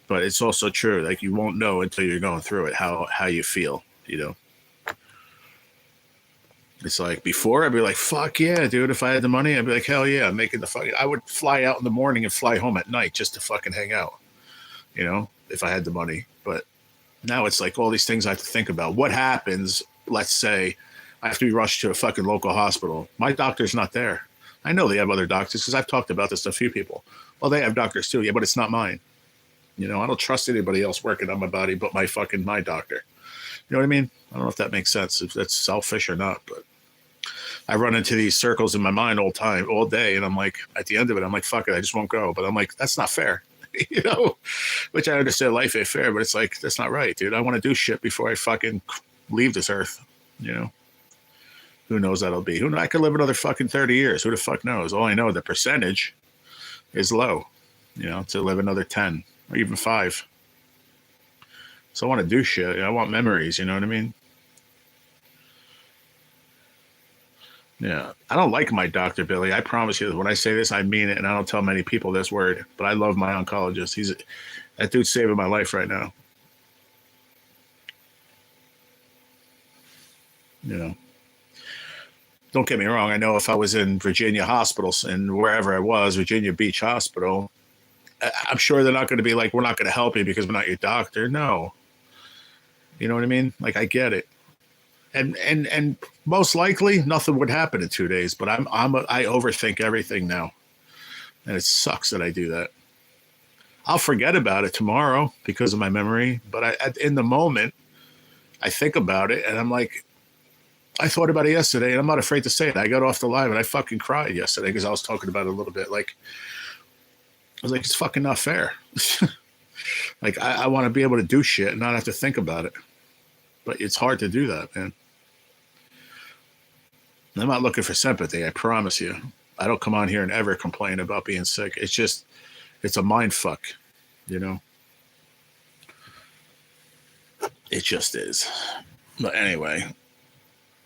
But it's also true. Like, you won't know until you're going through it how you feel, It's like, before, I'd be like, fuck yeah, dude. If I had the money, I'd be like, hell yeah, I'm making the fucking, I would fly out in the morning and fly home at night just to fucking hang out, if I had the money. But now it's like all these things I have to think about. What happens, let's say, I have to be rushed to a fucking local hospital. My doctor's not there. I know they have other doctors, because I've talked about this to a few people. Well, they have doctors too. Yeah, but it's not mine. I don't trust anybody else working on my body but my doctor. You know what I mean? I don't know if that makes sense, if that's selfish or not, but I run into these circles in my mind all day. And I'm like, at the end of it, I'm like, fuck it, I just won't go. But I'm like, that's not fair, you know, which I understand life ain't fair, but it's like, that's not right, dude. I want to do shit before I fucking leave this earth, you know? Who knows that'll be? Who knows? I could live another fucking 30 years. Who the fuck knows? All I know, the percentage is low, you know, to live another 10 or even 5. So I want to do shit. I want memories, you know what I mean? Yeah. I don't like my doctor, Billy. I promise you, when I say this, I mean it, and I don't tell many people this word, but I love my oncologist. That dude's saving my life right now. You know, don't get me wrong. I know if I was in Virginia hospitals and wherever I was, Virginia Beach Hospital, I'm sure they're not going to be like, we're not going to help you because we're not your doctor. No. You know what I mean? Like, I get it. And most likely nothing would happen in 2 days, but I overthink everything now. And it sucks that I do that. I'll forget about it tomorrow because of my memory. But in the moment, I think about it and I'm like, I thought about it yesterday and I'm not afraid to say it. I got off the live and I fucking cried yesterday because I was talking about it a little bit. Like, I was like, it's fucking not fair. Like, I want to be able to do shit and not have to think about it. But it's hard to do that, man. I'm not looking for sympathy, I promise you. I don't come on here and ever complain about being sick. It's just, it's a mind fuck, you know? It just is. But anyway,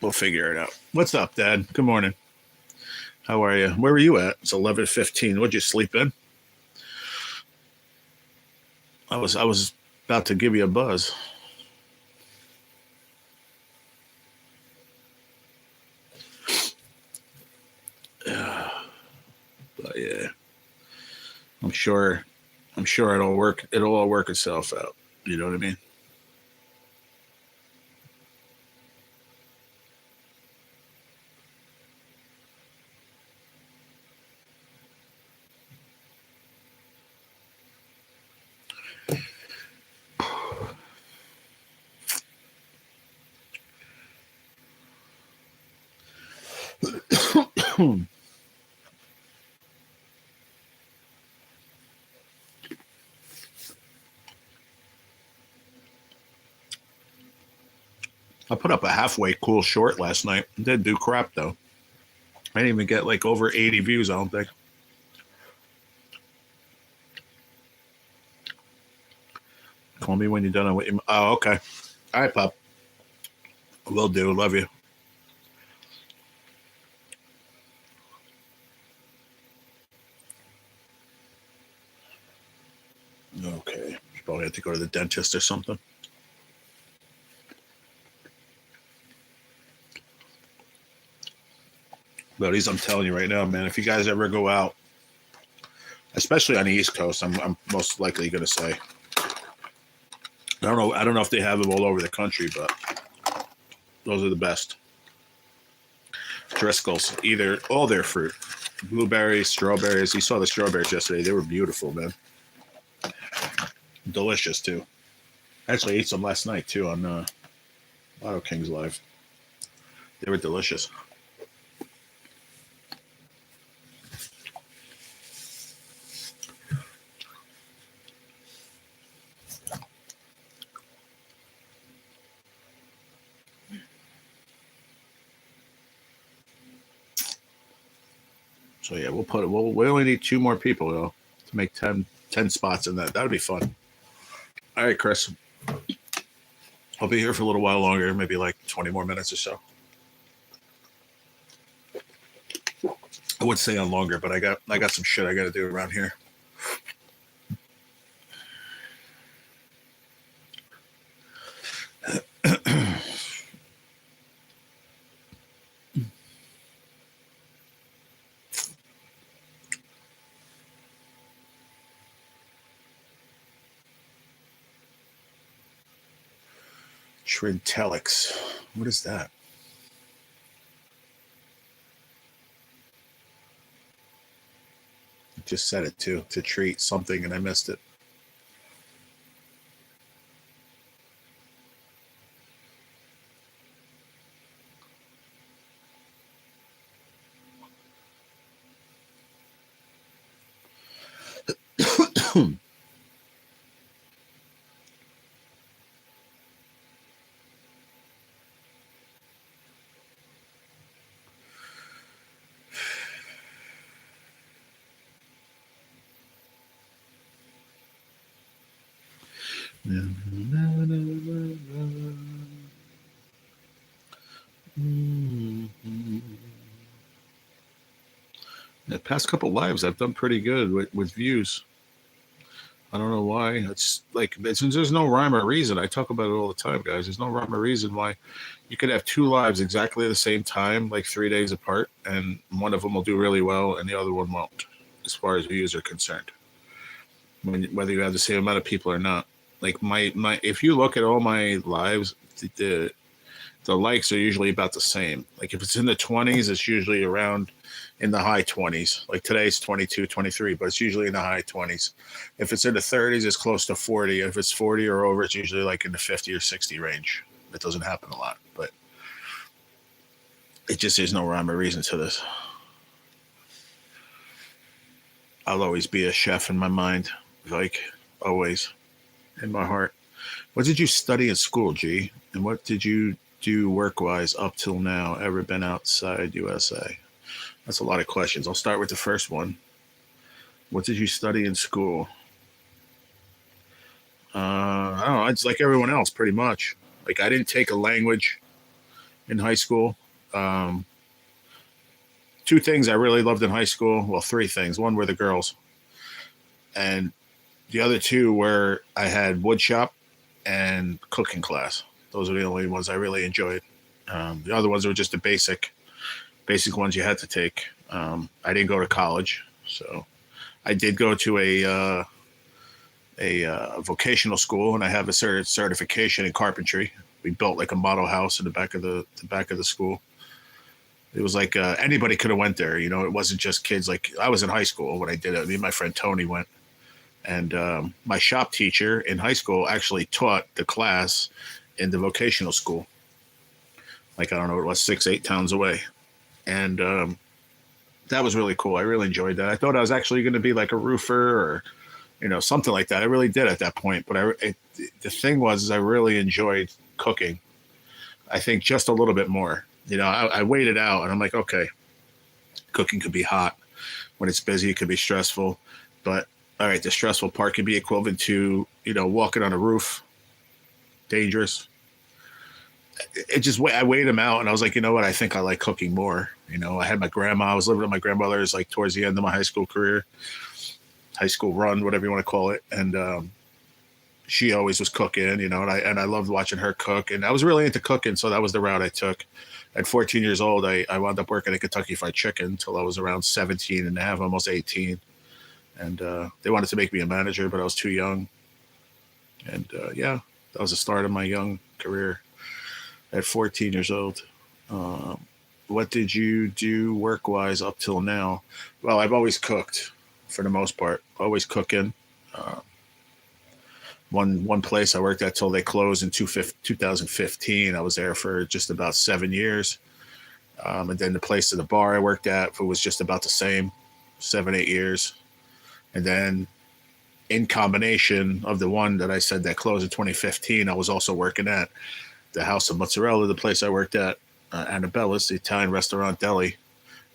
we'll figure it out. What's up, Dad? Good morning. How are you? Where were you at? It's 11:15. What'd you sleep in? I was about to give you a buzz. But yeah, I'm sure it'll work. It'll all work itself out. You know what I mean? I put up a halfway cool short last night. Didn't do crap though. I didn't even get like over 80 views, I don't think. Call me when you're done with you. Oh, okay. All right, Pop. Will do. Love you. Okay. Probably have to go to the dentist or something. Buddies, I'm telling you right now, man, if you guys ever go out, especially on the East Coast, I'm most likely going to say, I don't know if they have them all over the country, but those are the best. Driscoll's, either all their fruit, blueberries, strawberries. You saw the strawberries yesterday. They were beautiful, man. Delicious too. I actually ate some last night too on Auto Kings Live. They were delicious. So yeah, we only need 2 more people though to make 10 spots in that. That would be fun. All right, Chris. I'll be here for a little while longer, maybe like 20 more minutes or so. I would say on longer, but I got some shit I got to do around here. Trintellix. What is that? I just said it too, to treat something, and I missed it. The past couple lives, I've done pretty good with views. I don't know why. It's like there's no rhyme or reason. I talk about it all the time, guys. There's no rhyme or reason why you could have two lives exactly the same time, like 3 days apart, and one of them will do really well, and the other one won't, as far as views are concerned. Whether you have the same amount of people or not. Like my, if you look at all my lives, the likes are usually about the same. Like if it's in the 20s, it's usually around in the high 20s. Like today's 22, 23, but it's usually in the high 20s. If it's in the 30s, it's close to 40. If it's 40 or over, it's usually like in the 50 or 60 range. It doesn't happen a lot, but it just, there's no rhyme or reason to this. I'll always be a chef in my mind, like always in my heart. What did you study in school, G? And what did you do work-wise up till now? Ever been outside USA? That's a lot of questions. I'll start with the first one. What did you study in school? I don't know. It's like everyone else, pretty much. Like I didn't take a language in high school. Two things I really loved in high school. Well, three things. One were the girls, and the other two were I had wood shop and cooking class. Those are the only ones I really enjoyed. The other ones were just the basic ones you had to take. I didn't go to college, so I did go to a vocational school, and I have a certification in carpentry. We built like a model house in the back of the school. It was like anybody could have went there. You know, it wasn't just kids. Like I was in high school when I did it. Me and my friend Tony went, and my shop teacher in high school actually taught the class in the vocational school. Like I don't know, it was 6-8 towns away, and that was really cool. I really enjoyed that. I thought I was actually going to be like a roofer or, you know, something like that. I really did at that point. But the thing was, I really enjoyed cooking. I think just a little bit more. You know, I waited out, and I'm like, okay, cooking could be hot when it's busy. It could be stressful, but all right, the stressful part could be equivalent to, you know, walking on a roof. Dangerous. I weighed him out, and I was like, you know what? I think I like cooking more. You know, I had my grandma. I was living with my grandmother's like towards the end of my high school career, high school run, whatever you want to call it, and she always was cooking. You know, and I loved watching her cook, and I was really into cooking, so that was the route I took. At 14 years old, I wound up working at Kentucky Fried Chicken until I was around 17 and a half, almost 18, and they wanted to make me a manager, but I was too young, and yeah, that was the start of my young career. At 14 years old. What did you do work-wise up till now? Well, I've always cooked for the most part, always cooking. One place I worked at till they closed in 2015. I was there for just about 7 years. And then the place at the bar I worked at was just about the same, 7-8 years. And then in combination of the one that I said that closed in 2015, I was also working at the House of Mozzarella, the place I worked at, Annabella's, the Italian restaurant deli.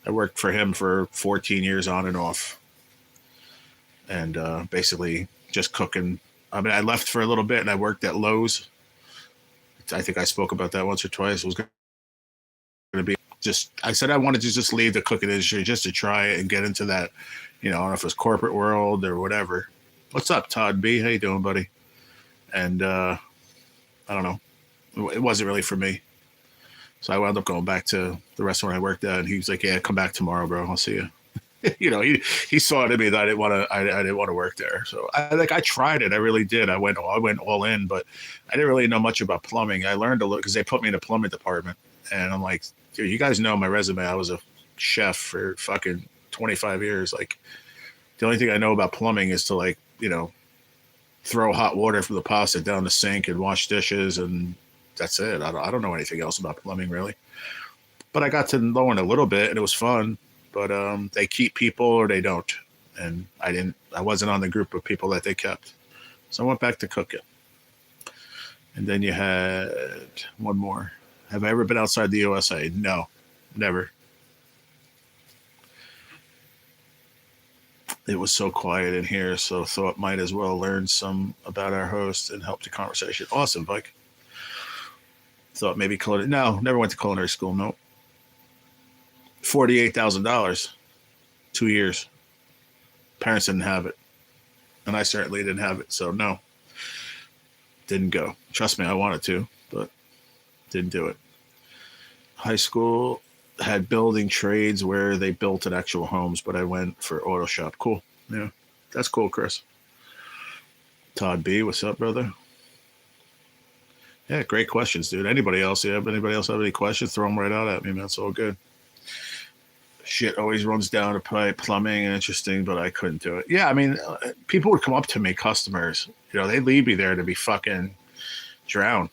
I worked for him for 14 years on and off. And basically just cooking. I mean, I left for a little bit and I worked at Lowe's. I think I spoke about that once or twice. It was going to be just, I said I wanted to just leave the cooking industry just to try it and get into that, you know, I don't know if it was corporate world or whatever. What's up, Todd B? How you doing, buddy? And I don't know. It wasn't really for me. So I wound up going back to the restaurant I worked at, and he was like, yeah, come back tomorrow, bro. I'll see you. You know, he saw it in me that I didn't want to work there. So I tried it. I really did. I went all in, but I didn't really know much about plumbing. I learned a little because they put me in the plumbing department, and I'm like, dude, you guys know my resume. I was a chef for fucking 25 years. Like the only thing I know about plumbing is to, like, you know, throw hot water from the faucet down the sink and wash dishes, and that's it. I don't know anything else about plumbing, really. But I got to learn a little bit, and it was fun. But they keep people or they don't. and I wasn't on the group of people that they kept. So I went back to cooking. And then you had one more. Have I ever been outside the USA? No, never. It was so quiet in here, so thought might as well learn some about our host and help the conversation. Awesome, Mike. Thought maybe culinary. No, never went to culinary school. Nope. $48,000, 2 years. Parents didn't have it, and I certainly didn't have it. So no, didn't go. Trust me, I wanted to, but didn't do it. High school had building trades where they built in actual homes, but I went for auto shop. Cool. Yeah, that's cool, Chris. Todd B, what's up, brother? Yeah, great questions, dude. Anybody else? Yeah, anybody else have any questions? Throw them right out at me, man. It's all good. Shit always runs down to plumbing and interesting, but I couldn't do it. Yeah, I mean, people would come up to me, customers. You know, they'd leave me there to be fucking drowned.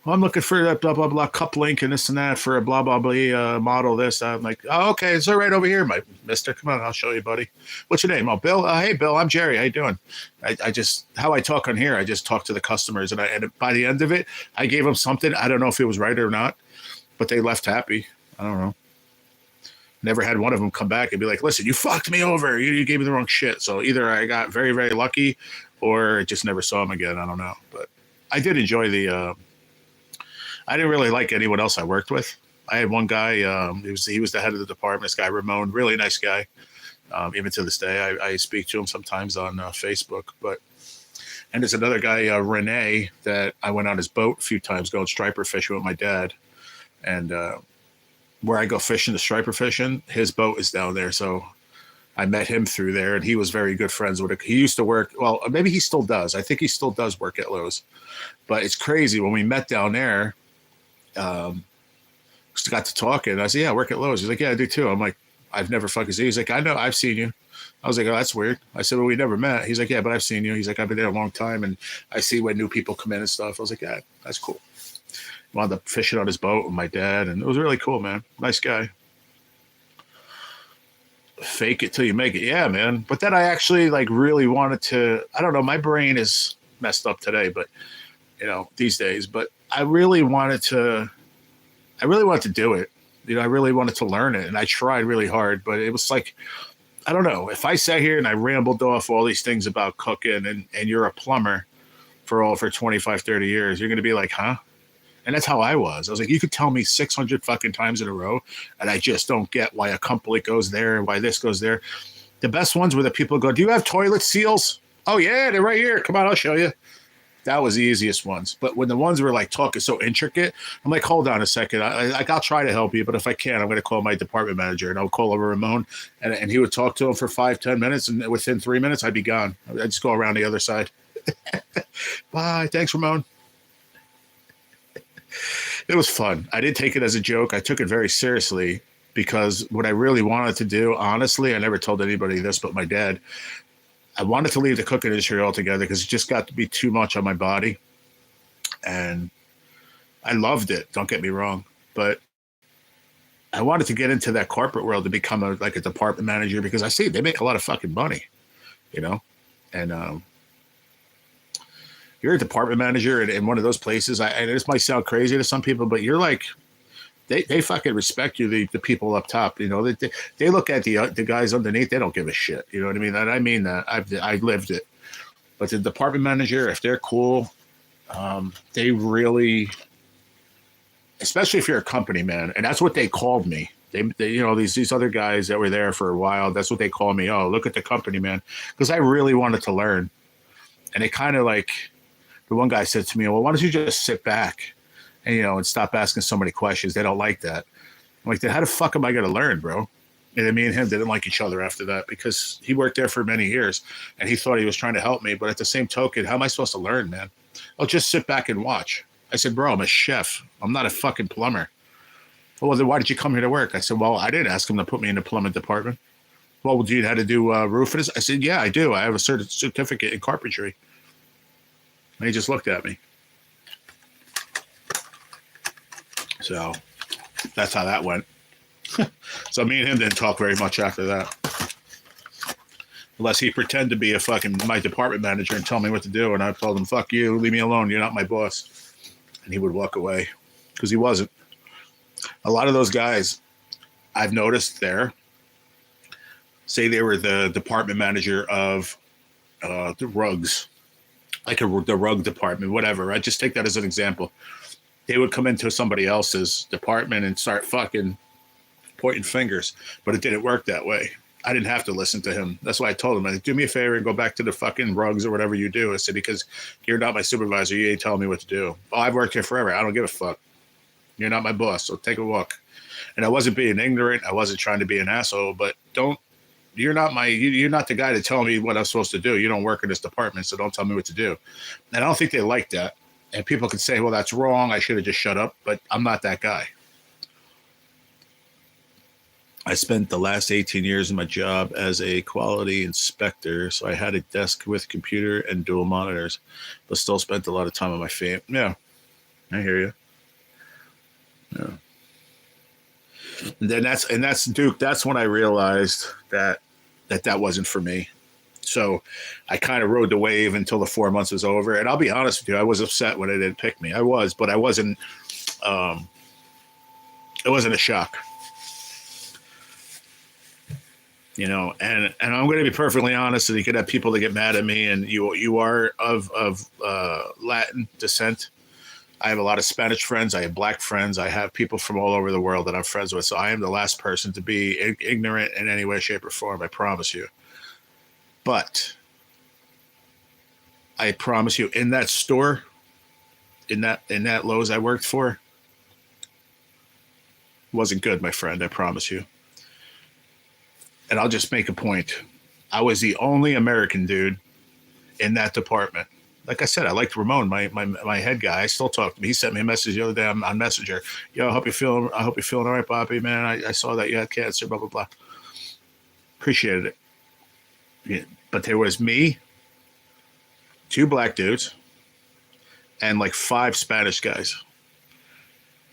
Well, I'm looking for that blah, blah, blah cup link and this and that for a blah, blah, blah model, this. I'm like, oh, okay, it's right over here, my mister. Come on, I'll show you, buddy. What's your name? Oh, Bill. Hey, Bill, I'm Jerry. How you doing? I just, how I talk on here, I just talk to the customers. And by the end of it, I gave them something. I don't know if it was right or not, but they left happy. I don't know. Never had one of them come back and be like, listen, you fucked me over. You gave me the wrong shit. So either I got very, very lucky or just never saw him again. I don't know. But I did enjoy the I didn't really like anyone else I worked with. I had one guy, he was the head of the department, this guy, Ramon, really nice guy. Even to this day, I speak to him sometimes on Facebook. And there's another guy, Renee, that I went on his boat a few times going striper fishing with my dad. And where I go fishing, the striper fishing, his boat is down there. So I met him through there, and he was very good friends with it. He used to work, well, maybe he still does. I think he still does work at Lowe's. But it's crazy. When we met down there, got to talking. I said, yeah, I work at Lowe's. He's like, yeah, I do too. I'm like, I've never fucking seen you. He's like, I know, I've seen you. I was like, oh, that's weird. I said, well, we never met. He's like, yeah, but I've seen you. He's like, I've been there a long time, and I see when new people come in and stuff. I was like, yeah, that's cool. Wound up fishing on his boat with my dad, and it was really cool, man. Nice guy. Fake it till you make it. Yeah, man. But then I actually like really wanted to, I don't know, my brain is messed up today, but you know, these days, but I really wanted to do it. You know, I really wanted to learn it, and I tried really hard, but it was like, I don't know, if I sat here and I rambled off all these things about cooking and you're a plumber for 25, 30 years, you're going to be like, huh? And that's how I was. I was like, you could tell me 600 fucking times in a row, and I just don't get why a company goes there and why this goes there. The best ones were the people go, do you have toilet seals? Oh, yeah, they're right here. Come on, I'll show you. That was the easiest ones. But when the ones were like talking so intricate, I'm like, hold on a second. I'll try to help you, but if I can't, I'm going to call my department manager, and I'll call over Ramon, and he would talk to him for 5-10 minutes, and within 3 minutes, I'd be gone. I'd just go around the other side. Bye. Thanks, Ramon. It was fun. I didn't take it as a joke. I took it very seriously because what I really wanted to do, honestly, I never told anybody this but my dad, I wanted to leave the cooking industry altogether because it just got to be too much on my body. And I loved it, don't get me wrong. But I wanted to get into that corporate world to become a department manager because I see they make a lot of fucking money, you know? And you're a department manager in one of those places. And this might sound crazy to some people, but you're like, they fucking respect you, the people up top. You know, they look at the guys underneath. They don't give a shit. You know what I mean? And I mean that. I lived it. But the department manager, if they're cool, they really, especially if you're a company man, and that's what they called me. They you know, these other guys that were there for a while, that's what they call me. Oh, look at the company man, because I really wanted to learn. And it kind of like, the one guy said to me, well, why don't you just sit back and, you know, and stop asking so many questions? They don't like that. I'm like, then how the fuck am I going to learn, bro? And then me and him didn't like each other after that because he worked there for many years and he thought he was trying to help me. But at the same token, how am I supposed to learn, man? I'll just sit back and watch. I said, bro, I'm a chef. I'm not a fucking plumber. Well, then why did you come here to work? I said, well, I didn't ask him to put me in the plumbing department. Well, do you know how to do roofing? I said, yeah, I do. I have a certificate in carpentry. And he just looked at me. So that's how that went. So me and him didn't talk very much after that. unless he pretend to be a fucking my department manager and tell me what to do. And I told him, fuck you, leave me alone. You're not my boss. And he would walk away because he wasn't. A lot of those guys I've noticed there, say they were the department manager of the rugs, like the rug department, whatever. I just take that as an example. They would come into somebody else's department and start fucking pointing fingers, but it didn't work that way. I didn't have to listen to him. That's why I told him, I said, do me a favor and go back to the fucking rugs or whatever you do. I said, because you're not my supervisor. You ain't telling me what to do. Oh, I've worked here forever. I don't give a fuck. You're not my boss. So take a walk. And I wasn't being ignorant. I wasn't trying to be an asshole, but you're not the guy to tell me what I'm supposed to do. You don't work in this department, so don't tell me what to do. And I don't think they like that. And people could say, well, that's wrong. I should have just shut up, but I'm not that guy. I spent the last 18 years of my job as a quality inspector, so I had a desk with computer and dual monitors, but still spent a lot of time on my family. Yeah, I hear you. Yeah. And then that's Duke. That's when I realized that wasn't for me. So I kind of rode the wave until the 4 months was over. And I'll be honest with you, I was upset when they didn't pick me. I was, but I wasn't. It wasn't a shock. You know, and I'm going to be perfectly honest, and you could have people that get mad at me, and you are of Latin descent. I have a lot of Spanish friends. I have black friends. I have people from all over the world that I'm friends with. So I am the last person to be ignorant in any way, shape, or form. I promise you. But I promise you, in that store, in that Lowe's I worked for, wasn't good, my friend. I promise you. And I'll just make a point. I was the only American dude in that department. Like I said, I liked Ramon, my head guy. I still talk to me. He sent me a message the other day on Messenger. Yo, I hope you're feeling all right, Bobby, man. I saw that you had cancer, blah, blah, blah. Appreciated it. Yeah. But there was me, 2 black dudes, and like 5 Spanish guys.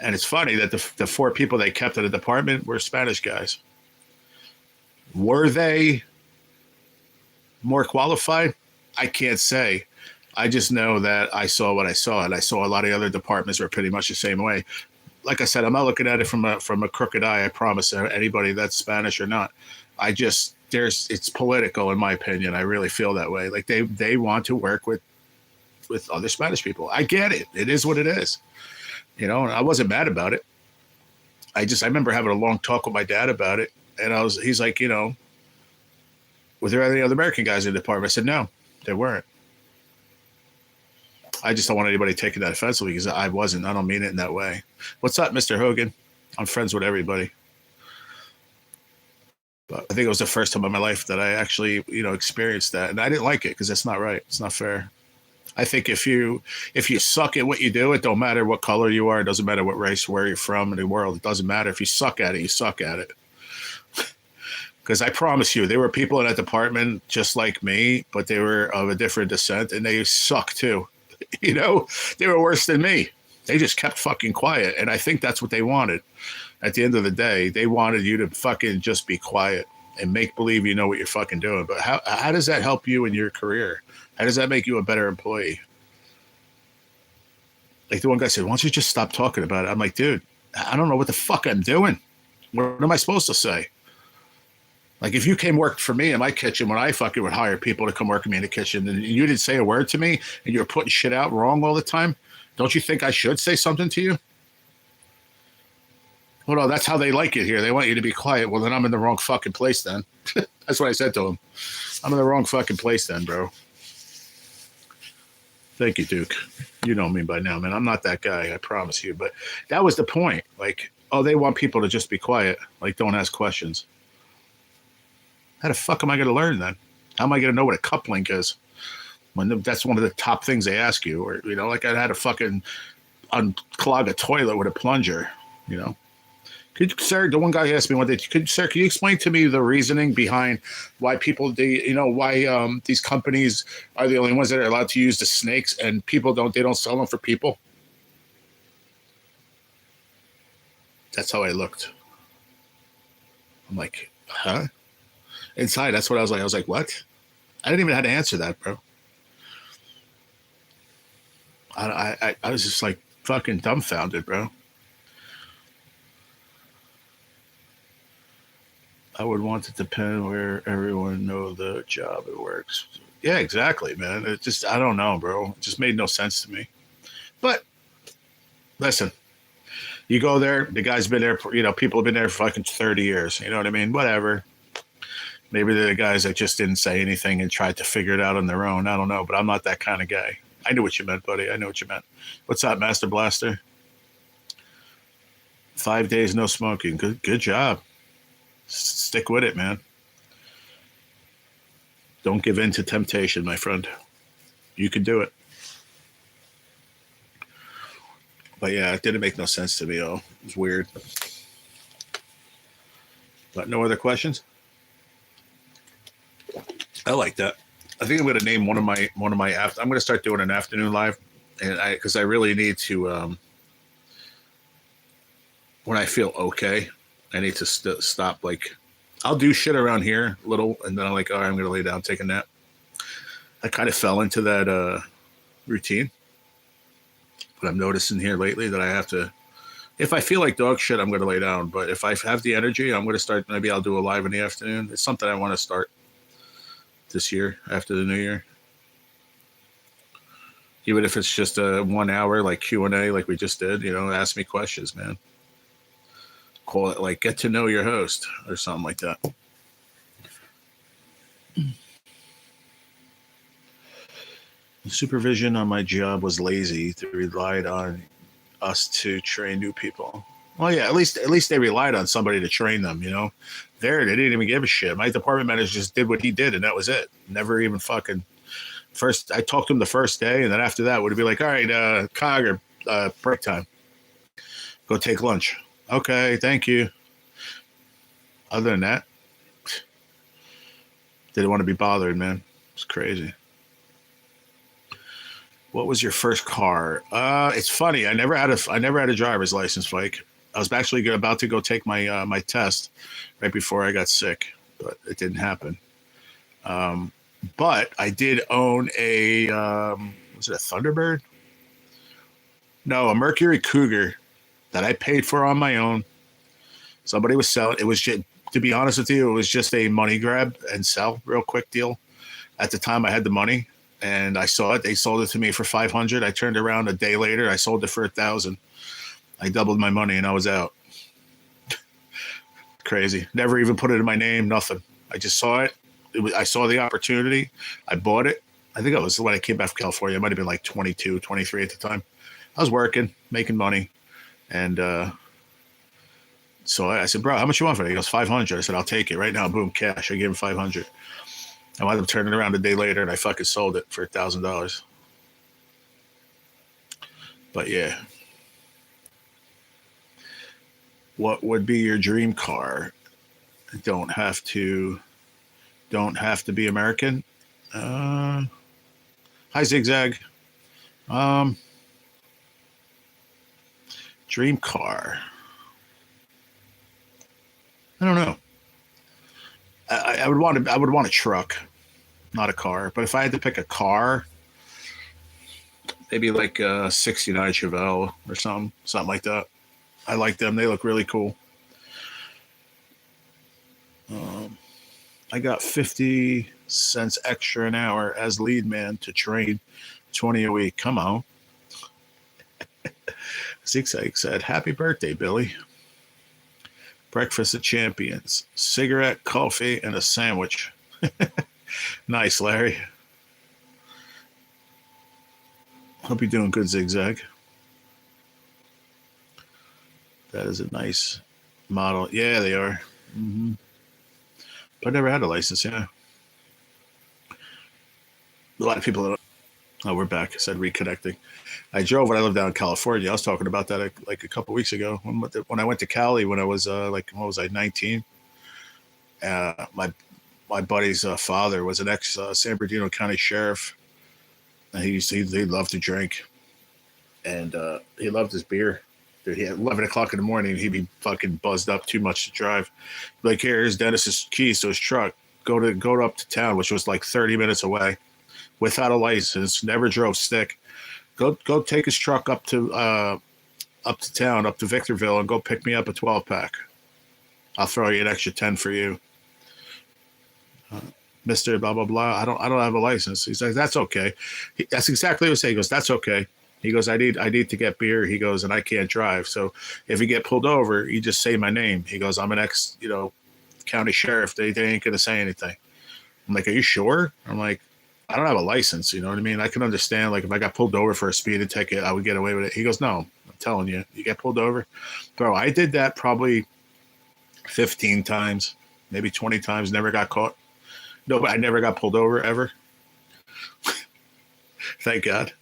And it's funny that the 4 people they kept in the department were Spanish guys. Were they more qualified? I can't say. I just know that I saw what I saw, and I saw a lot of other departments were pretty much the same way. Like I said, I'm not looking at it from a crooked eye. I promise anybody that's Spanish or not. It's political in my opinion. I really feel that way. Like they want to work with other Spanish people. I get it. It is what it is. You know, and I wasn't mad about it. I remember having a long talk with my dad about it. And he's like, you know, were there any other American guys in the department? I said, no, there weren't. I just don't want anybody taking that offensively because I wasn't. I don't mean it in that way. What's up, Mr. Hogan? I'm friends with everybody. But I think it was the first time in my life that I actually, you know, experienced that. And I didn't like it because that's not right. It's not fair. I think if you suck at what you do, it don't matter what color you are. It doesn't matter what race, where you're from in the world. It doesn't matter. If you suck at it, you suck at it. Because I promise you, there were people in that department just like me, but they were of a different descent, and they suck too. You know, they were worse than me. They just kept fucking quiet, and I think that's what they wanted. At the end of the day, they wanted you to fucking just be quiet and make believe you know what you're fucking doing. But how does that help you in your career? How does that make you a better employee? Like the one guy said, why don't you just stop talking about it? I'm like, dude, I don't know what the fuck I'm doing. What am I supposed to say? Like if you came work for me in my kitchen when I fucking would hire people to come work with me in the kitchen and you didn't say a word to me and you were putting shit out wrong all the time, don't you think I should say something to you? Well, no, that's how they like it here. They want you to be quiet. Well, then I'm in the wrong fucking place then. That's what I said to him. I'm in the wrong fucking place then, bro. Thank you, Duke. You know me by now, man. I'm not that guy, I promise you. But that was the point. Like, oh, they want people to just be quiet. Like, don't ask questions. How the fuck am I going to learn then? How am I going to know what a cup link is? When that's one of the top things they ask you. Or, you know, like I had to fucking unclog a toilet with a plunger, you know. Sir, the one guy asked me one day, sir, can you explain to me the reasoning behind why people, why these companies are the only ones that are allowed to use the snakes and people they don't sell them for people? That's how I looked. I'm like, huh? Inside, that's what I was like. I was like, what? I didn't even have to answer that, bro. I was just like fucking dumbfounded, bro. I would want it to depend where everyone know the job it works. Yeah, exactly, man. It just, I don't know, bro. It just made no sense to me. But listen, you go there, the guy's been there, people have been there for fucking 30 years. You know what I mean? Whatever. Maybe they're the guys that just didn't say anything and tried to figure it out on their own. I don't know, but I'm not that kind of guy. I knew what you meant, buddy. I knew what you meant. What's up, Master Blaster? 5 days no smoking. Good job. Stick with it, man. Don't give in to temptation, my friend. You can do it. But yeah, it didn't make no sense to me. Oh, it was weird. But no other questions? I like that. I think I'm going to name one of my I'm going to start doing an afternoon live, and because I really need to. When I feel okay, I need to stop. Like, I'll do shit around here a little, and then I'm like, all right, I'm going to lay down, take a nap. I kind of fell into that routine, but I'm noticing here lately that I have to. If I feel like dog shit, I'm going to lay down. But if I have the energy, I'm going to start. Maybe I'll do a live in the afternoon. It's something I want to start this year after the new year. Even if it's just a 1 hour like Q&A like we just did, ask me questions, man. Call it like get to know your host or something like that. The supervision on my job was lazy. They relied on us to train new people. Well, yeah, at least they relied on somebody to train them, There, they didn't even give a shit. My department manager just did what he did, and that was it. Never even fucking... First, I talked to him the first day, and then after that, would be like, all right, Cog, or break time. Go take lunch. Okay, thank you. Other than that, didn't want to be bothered, man. It's crazy. What was your first car? It's funny. I never had a driver's license, Mike. I was actually about to go take my my test right before I got sick, but it didn't happen. But I did own a was it a Thunderbird? No, a Mercury Cougar that I paid for on my own. Somebody was selling. It was just, to be honest with you, it was just a money grab and sell real quick deal. At the time, I had the money. And I saw it. They sold it to me for $500. I turned around a day later. I sold it for $1,000. I doubled my money and I was out. Crazy. Never even put it in my name. Nothing. I just saw it. I saw the opportunity. I bought it. I think it was when I came back from California. It might have been like 22, 23 at the time. I was working, making money. And so I said, bro, how much you want for it? He goes, $500. I said, I'll take it right now. Boom, cash. I gave him $500. I wound up turning around a day later and I fucking sold it for $1,000. But yeah. What would be your dream car? Don't have to be American. Hi, Zigzag. Dream car. I don't know. I would want a truck, not a car. But if I had to pick a car, maybe like a '69 Chevelle or something like that. I like them; they look really cool. I got 50 cents extra an hour as lead man to train 20 a week. Come on. Zigzag said, "Happy birthday, Billy." Breakfast of champions, cigarette, coffee, and a sandwich. Nice, Larry. Hope you're doing good, Zigzag. That is a nice model. Yeah, they are. Mm-hmm. But I never had a license, yeah. A lot of people don't. Oh, we're back. I said reconnecting. I drove when I lived down in California. I was talking about that like a couple weeks ago when I went to Cali when I was what was I, 19? My buddy's father was an ex San Bernardino County sheriff, and he loved to drink, and he loved his beer. Dude, at 11 o'clock in the morning, he'd be fucking buzzed up too much to drive. Like, here's Dennis's keys to his truck. go up to town, which was like 30 minutes away, without a license. Never drove stick. Go take his truck up to town, up to Victorville, and go pick me up a 12-pack. I'll throw you an extra 10 for you, Mr. Blah blah blah. I don't have a license. He's like, that's okay. That's exactly what he said. He goes, that's okay. He goes, I need to get beer. He goes, and I can't drive. So if you get pulled over, you just say my name. He goes, I'm an ex, county sheriff. They ain't gonna say anything. I'm like, are you sure? I'm like, I don't have a license. You know what I mean? I can understand, like, if I got pulled over for a speeding ticket, I would get away with it. He goes, no, I'm telling you, you get pulled over. Bro, I did that probably 15 times, maybe 20 times, never got caught. No, but I never got pulled over ever. Thank God.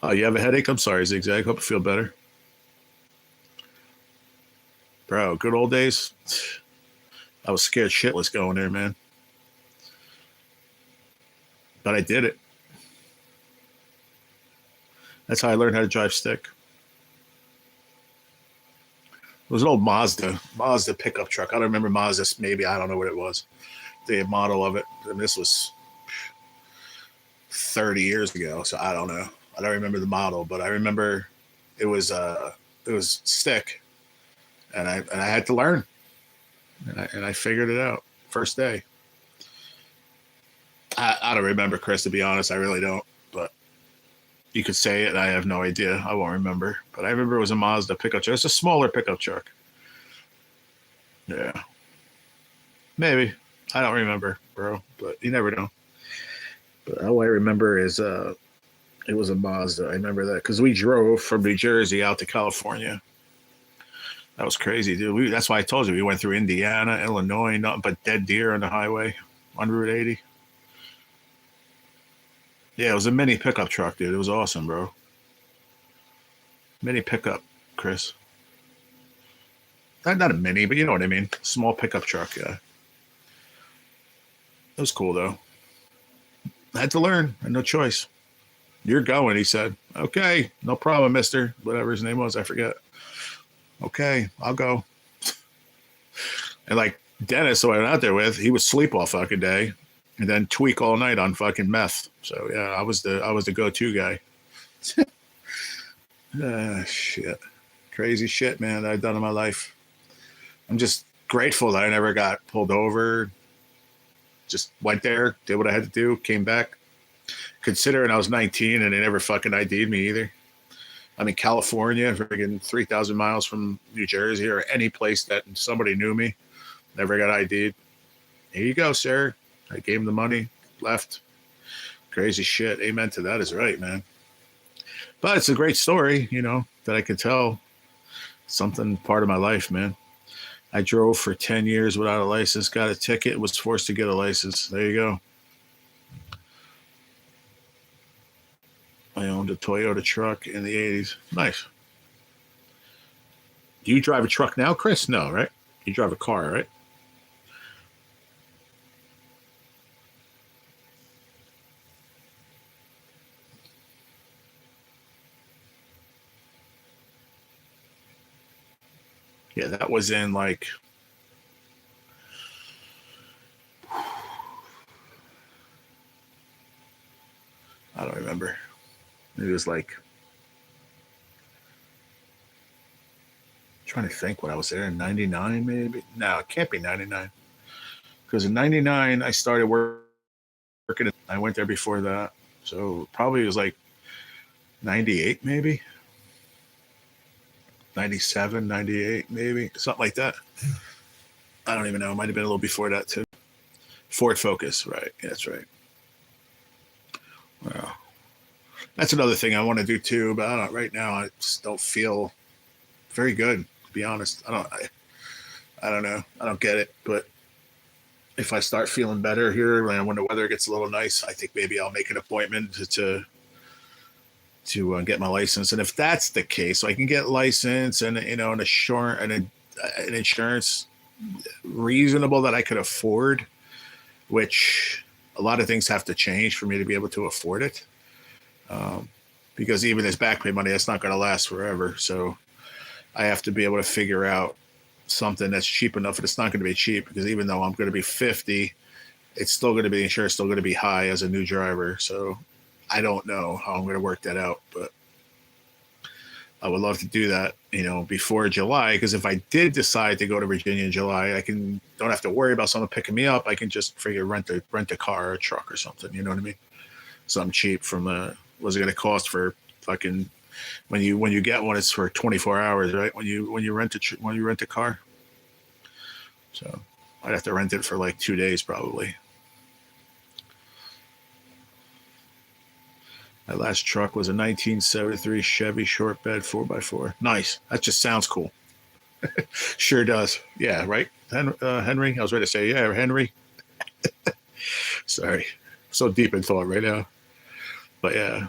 Oh, you have a headache? I'm sorry, Zigzag. Hope you feel better. Bro, good old days. I was scared shitless going there, man. But I did it. That's how I learned how to drive stick. It was an old Mazda pickup truck. I don't remember Mazda, maybe. I don't know what it was. The model of it. And this was 30 years ago, so I don't know. I don't remember the model, but I remember it was stick, and I had to learn, and I figured it out first day. I don't remember, Chris, to be honest. I really don't, but you could say it, and I have no idea. I won't remember, but I remember it was a Mazda pickup truck. It's a smaller pickup truck. Yeah, maybe. I don't remember, bro, but you never know. But all I remember is it was a Mazda. I remember that because we drove from New Jersey out to California. That was crazy, dude. That's why I told you we went through Indiana, Illinois, nothing but dead deer on the highway on Route 80. Yeah, it was a mini pickup truck, dude. It was awesome, bro. Mini pickup, Chris. Not a mini, but you know what I mean. Small pickup truck, yeah. It was cool, though. I had to learn. I had no choice. You're going, he said. Okay, no problem, mister. Whatever his name was, I forget. Okay, I'll go. And like Dennis, who I went out there with, he would sleep all fucking day and then tweak all night on fucking meth. So yeah, I was the go-to guy. Shit. Crazy shit, man, that I've done in my life. I'm just grateful that I never got pulled over. Just went there, did what I had to do, came back. Considering I was 19 and they never fucking ID'd me either. I'm in California, friggin' 3,000 miles from New Jersey or any place that somebody knew me. Never got ID'd. Here you go, sir. I gave him the money, left. Crazy shit. Amen to that is right, man. But it's a great story, that I could tell. Something part of my life, man. I drove for 10 years without a license, got a ticket, was forced to get a license. There you go. I owned a Toyota truck in the 80s. Nice. Do you drive a truck now, Chris? No, right? You drive a car, right? Yeah, that was in like... I don't remember. It was like... trying to think when I was there in 99, maybe. No, it can't be 99. Because in 99, I started working. I went there before that. So probably it was like 98, maybe. 97, 98, maybe. Something like that. I don't even know. It might have been a little before that, too. Ford Focus, right. Yeah, that's right. Well, that's another thing I want to do, too. But I don't, right now, I just don't feel very good, to be honest. I don't know. I don't get it. But if I start feeling better here, and when the weather gets a little nice, I think maybe I'll make an appointment to get my license. And if that's the case, so I can get license and an insurance reasonable that I could afford, which a lot of things have to change for me to be able to afford it. Because even this back pay money, that's not going to last forever. So I have to be able to figure out something that's cheap enough, and it's not going to be cheap because even though I'm going to be 50, it's still going to be insurance, still going to be high as a new driver. So I don't know how I'm going to work that out, but I would love to do that, before July. Because if I did decide to go to Virginia in July, don't have to worry about someone picking me up. I can just figure rent a car or a truck or something. You know what I mean? Something cheap from what's it going to cost for fucking when you get one? It's for 24 hours, right? When you rent a car. So I'd have to rent it for like 2 days probably. My last truck was a 1973 Chevy short bed 4x4. Nice. That just sounds cool. Sure does. Yeah, right? Henry? I was ready to say, yeah, Henry. Sorry. So deep in thought right now. But yeah.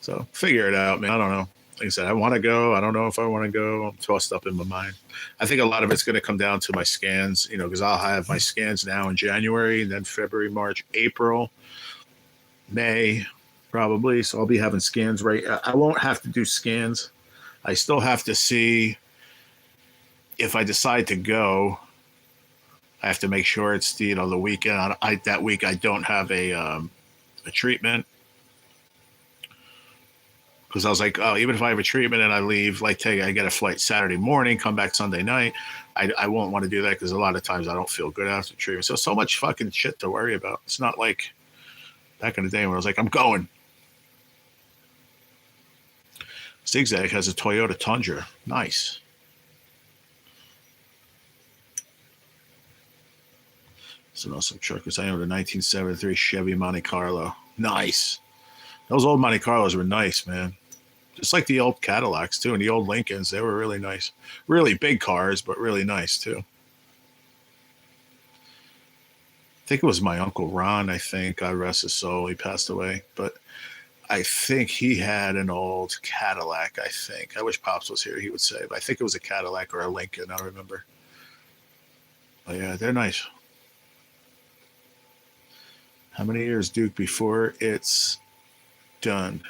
So figure it out, man. I don't know. Like I said, I want to go. I don't know if I want to go. I'm tossed up in my mind. I think a lot of it's going to come down to my scans, because I'll have my scans now in January, and then February, March, April, May, probably. So I'll be having scans I won't have to do scans. I still have to see if I decide to go. I have to make sure it's the weekend. That week I don't have a treatment. Because I was like, oh, even if I have a treatment and I leave, I get a flight Saturday morning, come back Sunday night, I won't want to do that because a lot of times I don't feel good after treatment. So much fucking shit to worry about. It's not like back in the day when I was like, I'm going. Zigzag has a Toyota Tundra. Nice. It's an awesome truck. Because I owned a 1973 Chevy Monte Carlo. Nice. Those old Monte Carlos were nice, man. Just like the old Cadillacs, too, and the old Lincolns. They were really nice. Really big cars, but really nice, too. I think it was my Uncle Ron, God rest his soul. He passed away. But I think he had an old Cadillac, I think. I wish Pops was here, he would say. But I think it was a Cadillac or a Lincoln, I don't remember. But yeah, they're nice. How many years, Duke, before it's done?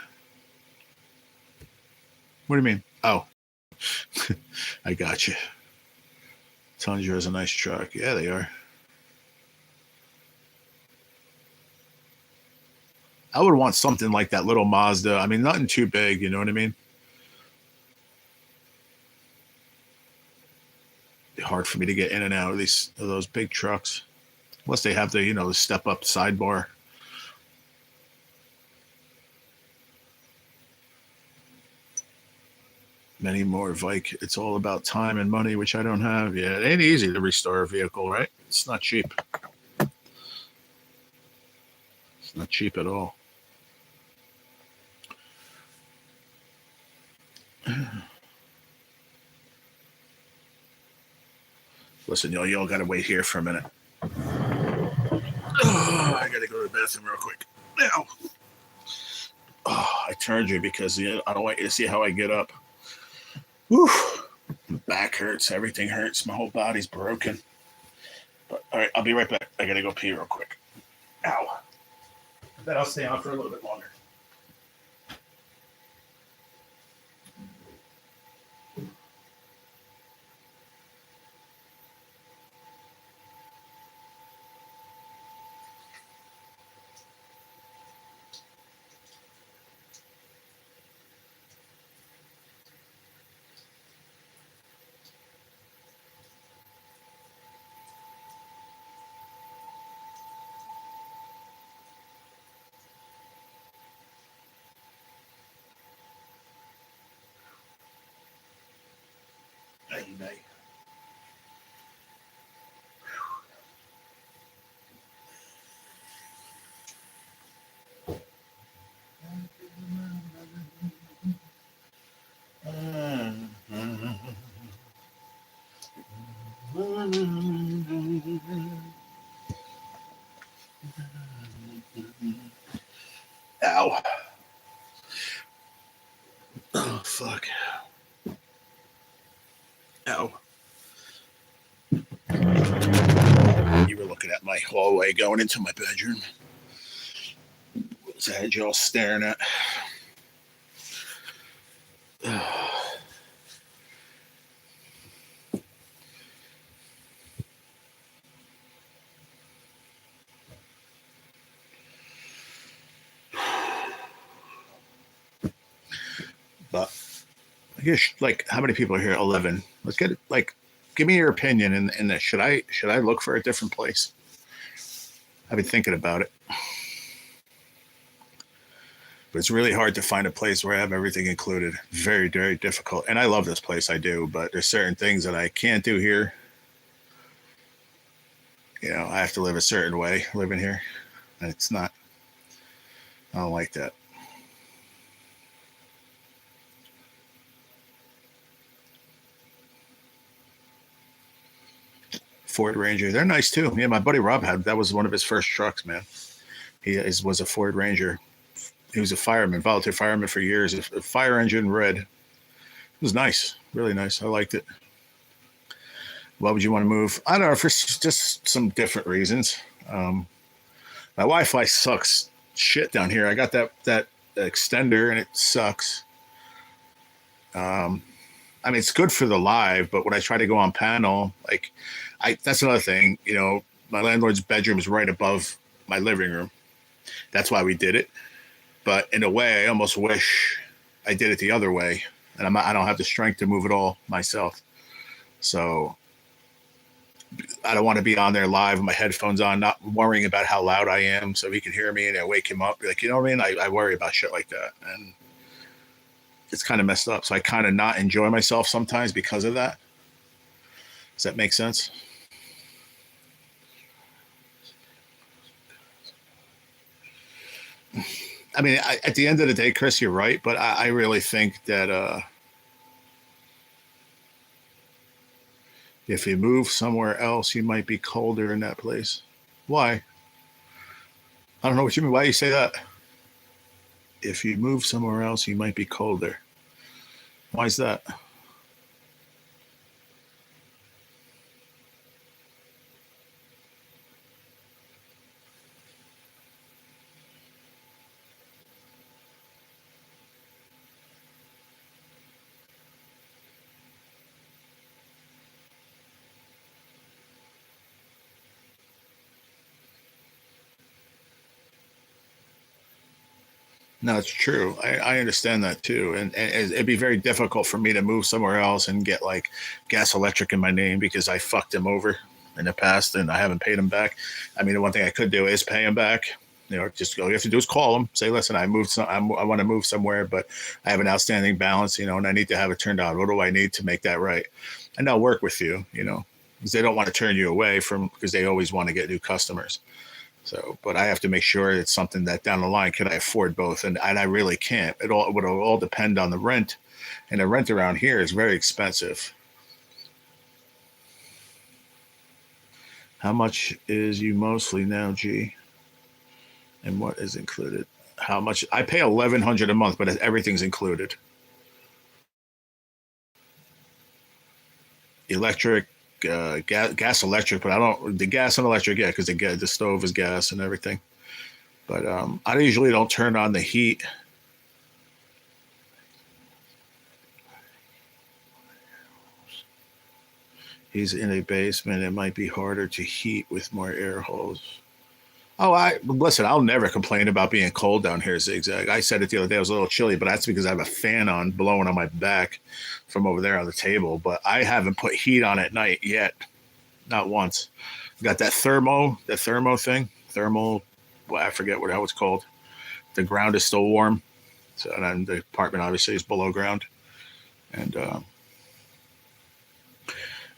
What do you mean? Oh, I got you. Tundra is a nice truck. Yeah, they are. I would want something like that little Mazda. I mean, nothing too big. You know what I mean? It'd be hard for me to get in and out of those big trucks, unless they have the step up sidebar. Many more Vike. It's all about time and money, which I don't have. Yeah, it ain't easy to restore a vehicle, right? It's not cheap. It's not cheap at all. Listen, y'all got to wait here for a minute. I got to go to the bathroom real quick. Now. I turned you because I don't want you to see how I get up. Whew. My back hurts. Everything hurts. My whole body's broken. But all right, I'll be right back. I got to go pee real quick. Ow. Then I'll stay on for a little bit longer. Night. Ow. Oh, fuck. Ow. You were looking at my hallway going into my bedroom. What was that y'all staring at? Like, how many people are here? 11. Let's get it. Like, give me your opinion in this. Should I look for a different place? I've been thinking about it, but it's really hard to find a place where I have everything included. Very, very difficult. And I love this place, I do, but there's certain things that I can't do here. You know, I have to live a certain way living here, and it's not. I don't like that. Ford Ranger, they're nice too. Yeah, my buddy Rob had that was one of his first trucks, man. Was a Ford Ranger. He was a fireman, volunteer fireman for years. A fire engine red. It was nice, really nice. I liked it. Why would you want to move? I don't know, for just some different reasons. My Wi-Fi sucks shit down here. I got that extender and it sucks. I mean, it's good for the live, but when I try to go on panel, like, that's another thing. You know, my landlord's bedroom is right above my living room. That's why we did it. But in a way, I almost wish I did it the other way, and I don't have the strength to move it all myself. So I don't want to be on there live with my headphones on, not worrying about how loud I am, so he can hear me and I wake him up. Like, you know what I mean? I worry about shit like that, and it's kind of messed up. So I kind of not enjoy myself sometimes because of that. Does that make sense? I mean, at the end of the day, Chris, you're right, but I really think that if you move somewhere else, you might be colder in that place. Why? I don't know what you mean. Why do you say that? If you move somewhere else, you might be colder. Why is that? No, it's true. I understand that too. And it'd be very difficult for me to move somewhere else and get like gas electric in my name because I fucked him over in the past and I haven't paid him back. I mean, the one thing I could do is pay him back. You know, just all you have to do is call him, say, listen, I want to move somewhere, but I have an outstanding balance, you know, and I need to have it turned on. What do I need to make that right? And they'll work with you, you know, because they don't want to turn you away because they always want to get new customers. So, but I have to make sure it's something that down the line, can I afford both? And I really can't. It would all depend on the rent. And the rent around here is very expensive. How much is you mostly now, G? And what is included? How much? I pay $1,100 a month, but everything's included. Electric, gas, electric, but I don't the gas and electric, yeah, because the stove is gas and everything. But I usually don't turn on the heat. He's in a basement. It might be harder to heat with more air holes. Oh, I listen. I'll never complain about being cold down here, Zigzag. I said it the other day. I was a little chilly, but that's because I have a fan on blowing on my back from over there on the table. But I haven't put heat on at night yet, not once. Got that thermo thing, thermal. Well, I forget how it's called. The ground is still warm, so and then the apartment obviously is below ground, and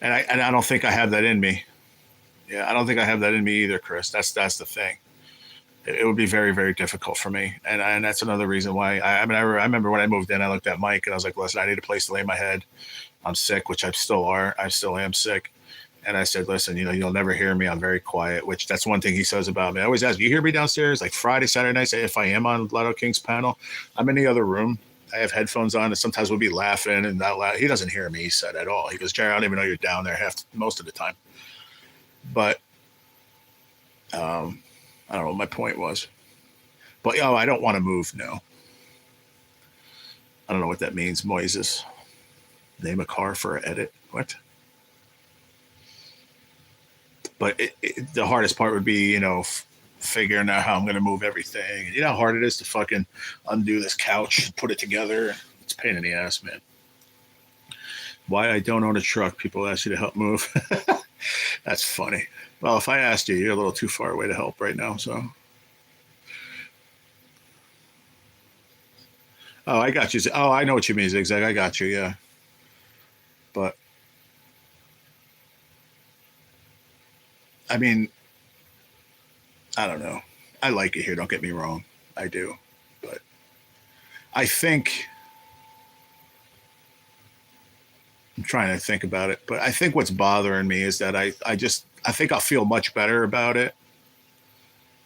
I don't think I have that in me. Yeah, I don't think I have that in me either, Chris. That's the thing. It would be very, very difficult for me, and that's another reason why. I mean, I remember when I moved in, I looked at Mike and I was like, "Listen, I need a place to lay my head. I'm sick, which I still are. I still am sick." And I said, "Listen, you know, you'll never hear me. I'm very quiet." Which that's one thing he says about me. I always ask, "You hear me downstairs?" Like Friday, Saturday nights, if I am on Lotto King's panel, I'm in the other room. I have headphones on, and sometimes we'll be laughing and not loud. He doesn't hear me. He said at all. He goes, "Jerry, I don't even know you're down there most of the time." But I don't know what my point was. But I don't want to move. No, I don't know what that means. Moises, name a car for an edit. What? But the hardest part would be, figuring out how I'm going to move everything. You know how hard it is to fucking undo this couch, put it together. It's a pain in the ass, man. Why I don't own a truck? People ask you to help move. That's funny. Well, if I asked you, you're a little too far away to help right now. So, oh, I got you. Oh, I know what you mean, Zigzag. I got you. Yeah, but I mean, I don't know. I like it here. Don't get me wrong. I do, but I think I'm trying to think about it. But I think what's bothering me is that I think I'll feel much better about it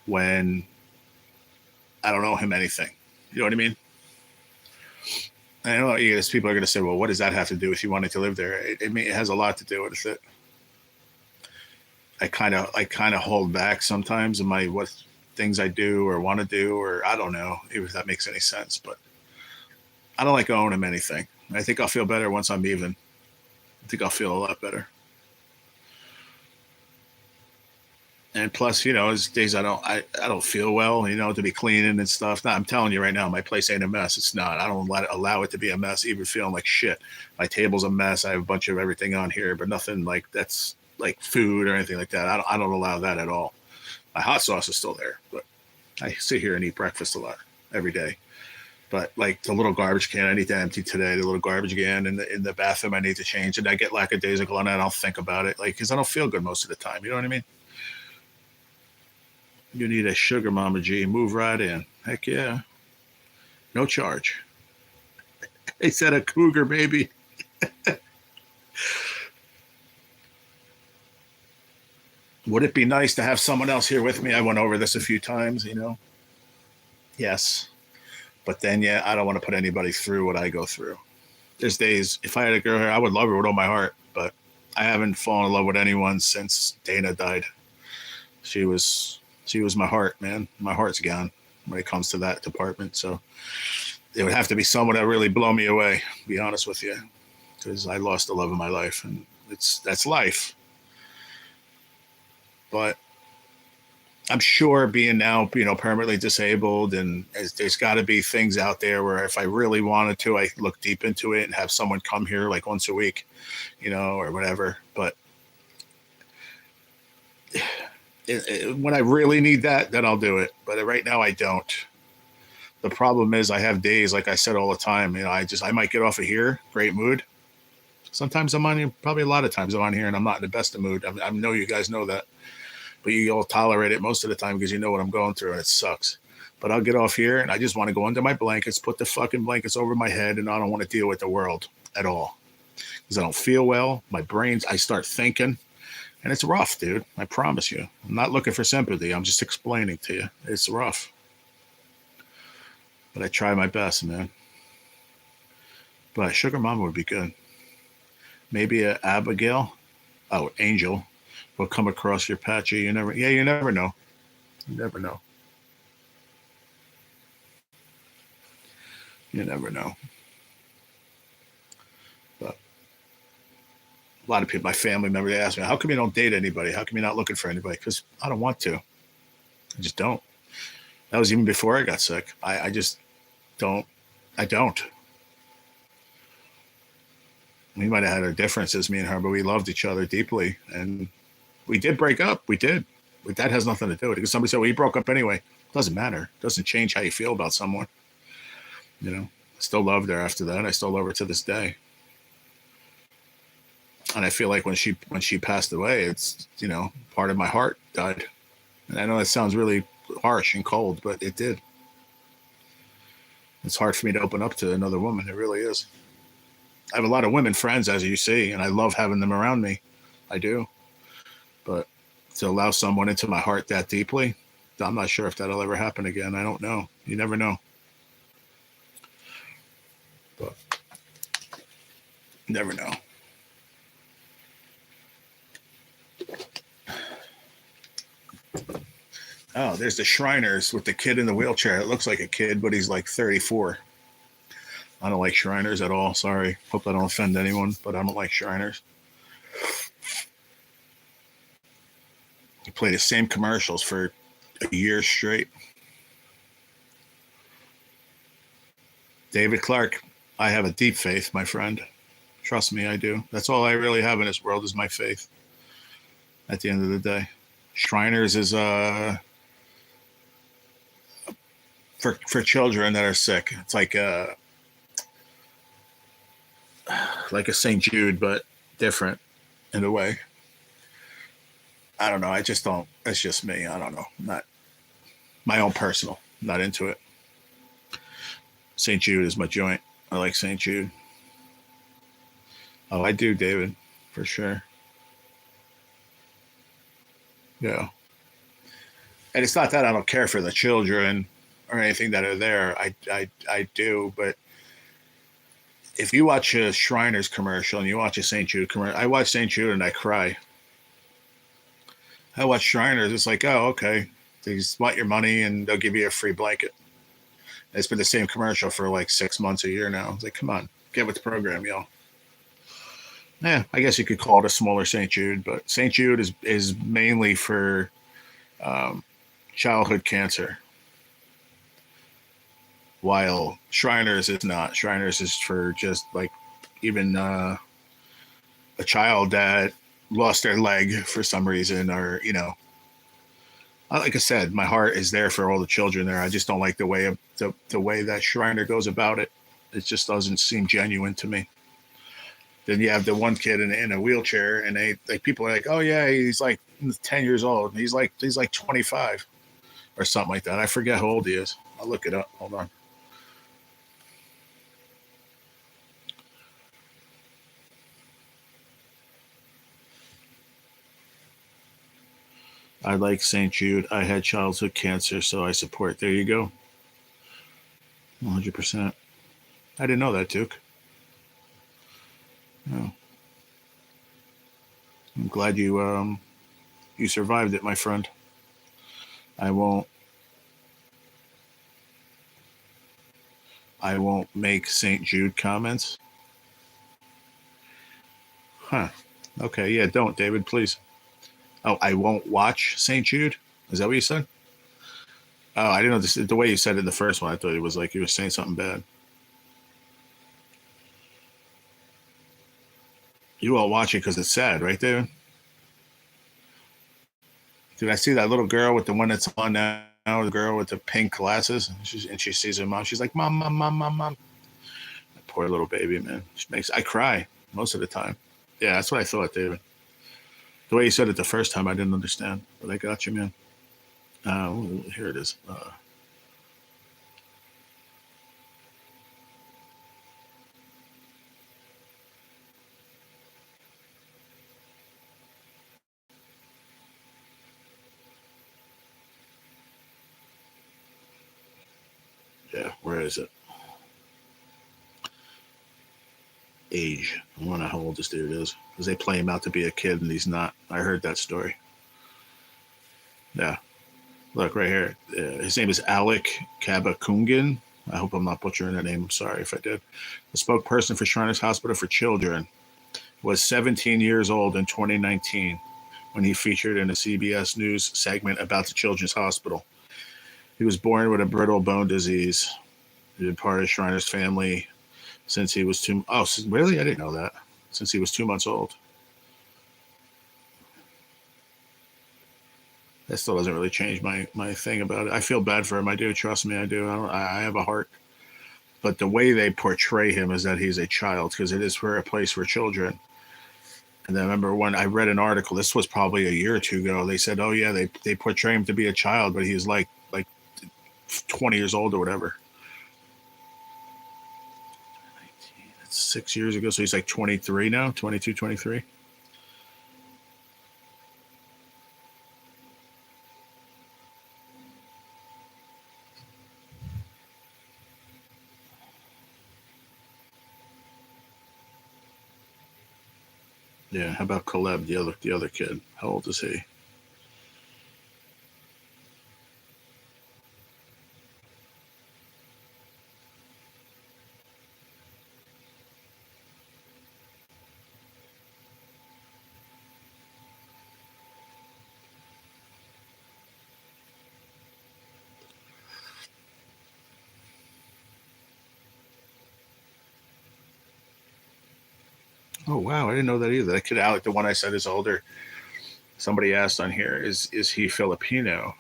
when I don't owe him anything. You know what I mean? I know yes, people are going to say, well, what does that have to do with you wanting to live there? It has a lot to do with it. I kind of hold back sometimes in my what things I do or want to do, or I don't know if that makes any sense, but I don't like owing him anything. I think I'll feel better once I'm even. I think I'll feel a lot better. And plus, there's days I don't feel well, to be cleaning and stuff. Now, I'm telling you right now, my place ain't a mess. It's not. I don't allow it to be a mess, even feeling like shit. My table's a mess. I have a bunch of everything on here, but nothing like that's like food or anything like that. I don't allow that at all. My hot sauce is still there, but I sit here and eat breakfast a lot every day. But like the little garbage can I need to empty today, the little garbage can in the bathroom I need to change, and I get lackadaisical on that. I'll think about it, like because I don't feel good most of the time. You know what I mean? You need a sugar mama G. Move right in. Heck yeah. No charge. They said a cougar, baby. Would it be nice to have someone else here with me? I went over this a few times. Yes. But then, yeah, I don't want to put anybody through what I go through. There's days, if I had a girl here, I would love her with all my heart, but I haven't fallen in love with anyone since Dana died. She was my heart, man. My heart's gone when it comes to that department. So it would have to be someone that really blow me away, to be honest with you, because I lost the love of my life, and that's life. But I'm sure being now, permanently disabled, and there's got to be things out there where if I really wanted to, I look deep into it and have someone come here like once a week, or whatever. But when I really need that, then I'll do it. But right now I don't. The problem is I have days, like I said all the time, I might get off of here, great mood. Sometimes I'm on here, probably a lot of times I'm on here and I'm not in the best of mood. I know you guys know that, but you all tolerate it most of the time because you know what I'm going through and it sucks. But I'll get off here and I just want to go under my blankets, put the fucking blankets over my head, and I don't want to deal with the world at all because I don't feel well. I start thinking, and it's rough, dude. I promise you. I'm not looking for sympathy. I'm just explaining to you. It's rough. But I try my best, man. But Sugar Mama would be good. Maybe a Abigail. Oh, Angel will come across your patchy. You never know. You never know. You never know. But a lot of people, my family member, they ask me, how come you don't date anybody? How come you're not looking for anybody? Because I don't want to. I just don't. That was even before I got sick. I just don't. I don't. We might have had our differences, me and her, but we loved each other deeply. And we did break up. We did. But that has nothing to do with it. Because somebody said, well, you broke up anyway. It doesn't matter. It doesn't change how you feel about someone. I still loved her after that. I still love her to this day. And I feel like when she passed away, it's, part of my heart died. And I know that sounds really harsh and cold, but it did. It's hard for me to open up to another woman. It really is. I have a lot of women friends, as you see, and I love having them around me. I do. But to allow someone into my heart that deeply, I'm not sure if that'll ever happen again. I don't know. You never know. But never know. Oh, there's the Shriners with the kid in the wheelchair. It looks like a kid, but he's like 34. I don't like Shriners at all. Sorry. Hope I don't offend anyone, but I don't like Shriners. He played the same commercials for a year straight. David Clark, I have a deep faith, my friend. Trust me, I do. That's all I really have in this world is my faith. At the end of the day, Shriners is for children that are sick. It's like a St. Jude, but different in a way. I don't know. I just don't. That's just me. I don't know. Not my own personal. Not into it. St. Jude is my joint. I like St. Jude. Oh, I do, David, for sure. Yeah. And it's not that I don't care for the children or anything that are there. I do, but if you watch a Shriners commercial and you watch a St. Jude commercial, I watch St. Jude and I cry. I watch Shriners. It's like, oh, okay. They just want your money and they'll give you a free blanket. It's been the same commercial for like 6 months, a year now. It's like, come on, get with the program, y'all. Yeah, I guess you could call it a smaller St. Jude, but St. Jude is mainly for childhood cancer, while Shriners is not. Shriners is for just like even a child that lost their leg for some reason, or like I said, my heart is there for all the children there. I just don't like the way the way that Shriner goes about it. It just doesn't seem genuine to me. Then you have the one kid in a wheelchair, and they like people are like, oh yeah, he's like 10 years old. He's like 25 or something like that. I forget how old he is. I'll look it up. Hold on. I like St. Jude. I had childhood cancer, so I support. There you go. 100%. I didn't know that, Duke. Oh, I'm glad you survived it, my friend. I won't I won't make St. Jude comments. Huh. Okay, yeah, don't, David, please. Oh, I won't watch St. Jude? Is that what you said? Oh, I didn't know this. The way you said it in the first one, I thought it was like you were saying something bad. You all watch it because it's sad, right, David? Did I see that little girl with the one that's on now? The girl with the pink glasses, and she sees her mom. She's like, "Mom, mom, mom, mom, mom." That poor little baby, man. I cry most of the time. Yeah, that's what I thought, David. The way you said it the first time, I didn't understand, but I got you, man. Here it is. Yeah, where is it? Age. I wonder how old this dude is because they play him out to be a kid and he's not. I heard that story. Yeah, look right here. His name is Alec Kabakungin. I hope I'm not butchering that name. I'm sorry if I did. The spokesperson for Shriners Hospital for Children was 17 years old in 2019 when he featured in a CBS News segment about the Children's Hospital. He was born with a brittle bone disease. He'd been part of Shriner's family since he was two. Oh, really? I didn't know that. Since he was 2 months old. That still doesn't really change my thing about it. I feel bad for him. I do. Trust me, I do. I have a heart. But the way they portray him is that he's a child because it is for a place for children. And I remember when I read an article, this was probably a year or two ago, they said, oh, yeah, they portray him to be a child, but he's like 20 years old or whatever. That's 6 years ago. So he's like 23 now, 22, 23. Yeah. How about Caleb, the other kid? How old is he? Oh wow, I didn't know that either. That kid Alec, the one I said is older. Somebody asked on here, is he Filipino?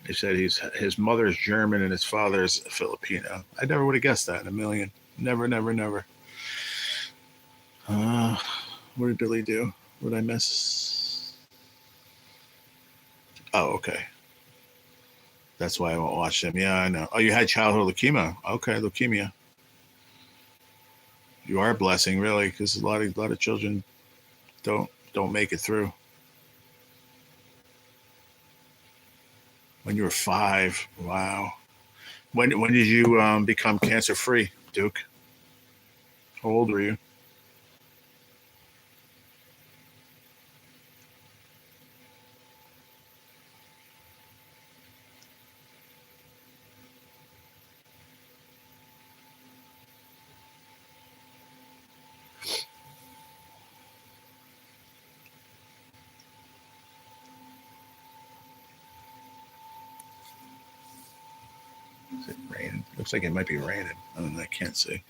He said his mother's German and his father's Filipino. I never would have guessed that in a million. Never, never, never. What did Billy do? What did I miss? Oh, okay. That's why I won't watch them. Yeah, I know. Oh, you had childhood leukemia. Okay, leukemia. You are a blessing, really, because a lot of children don't make it through. When you were 5, wow. When did you become cancer free, Duke? How old were you? Is it raining? Looks like it might be raining. I can't see.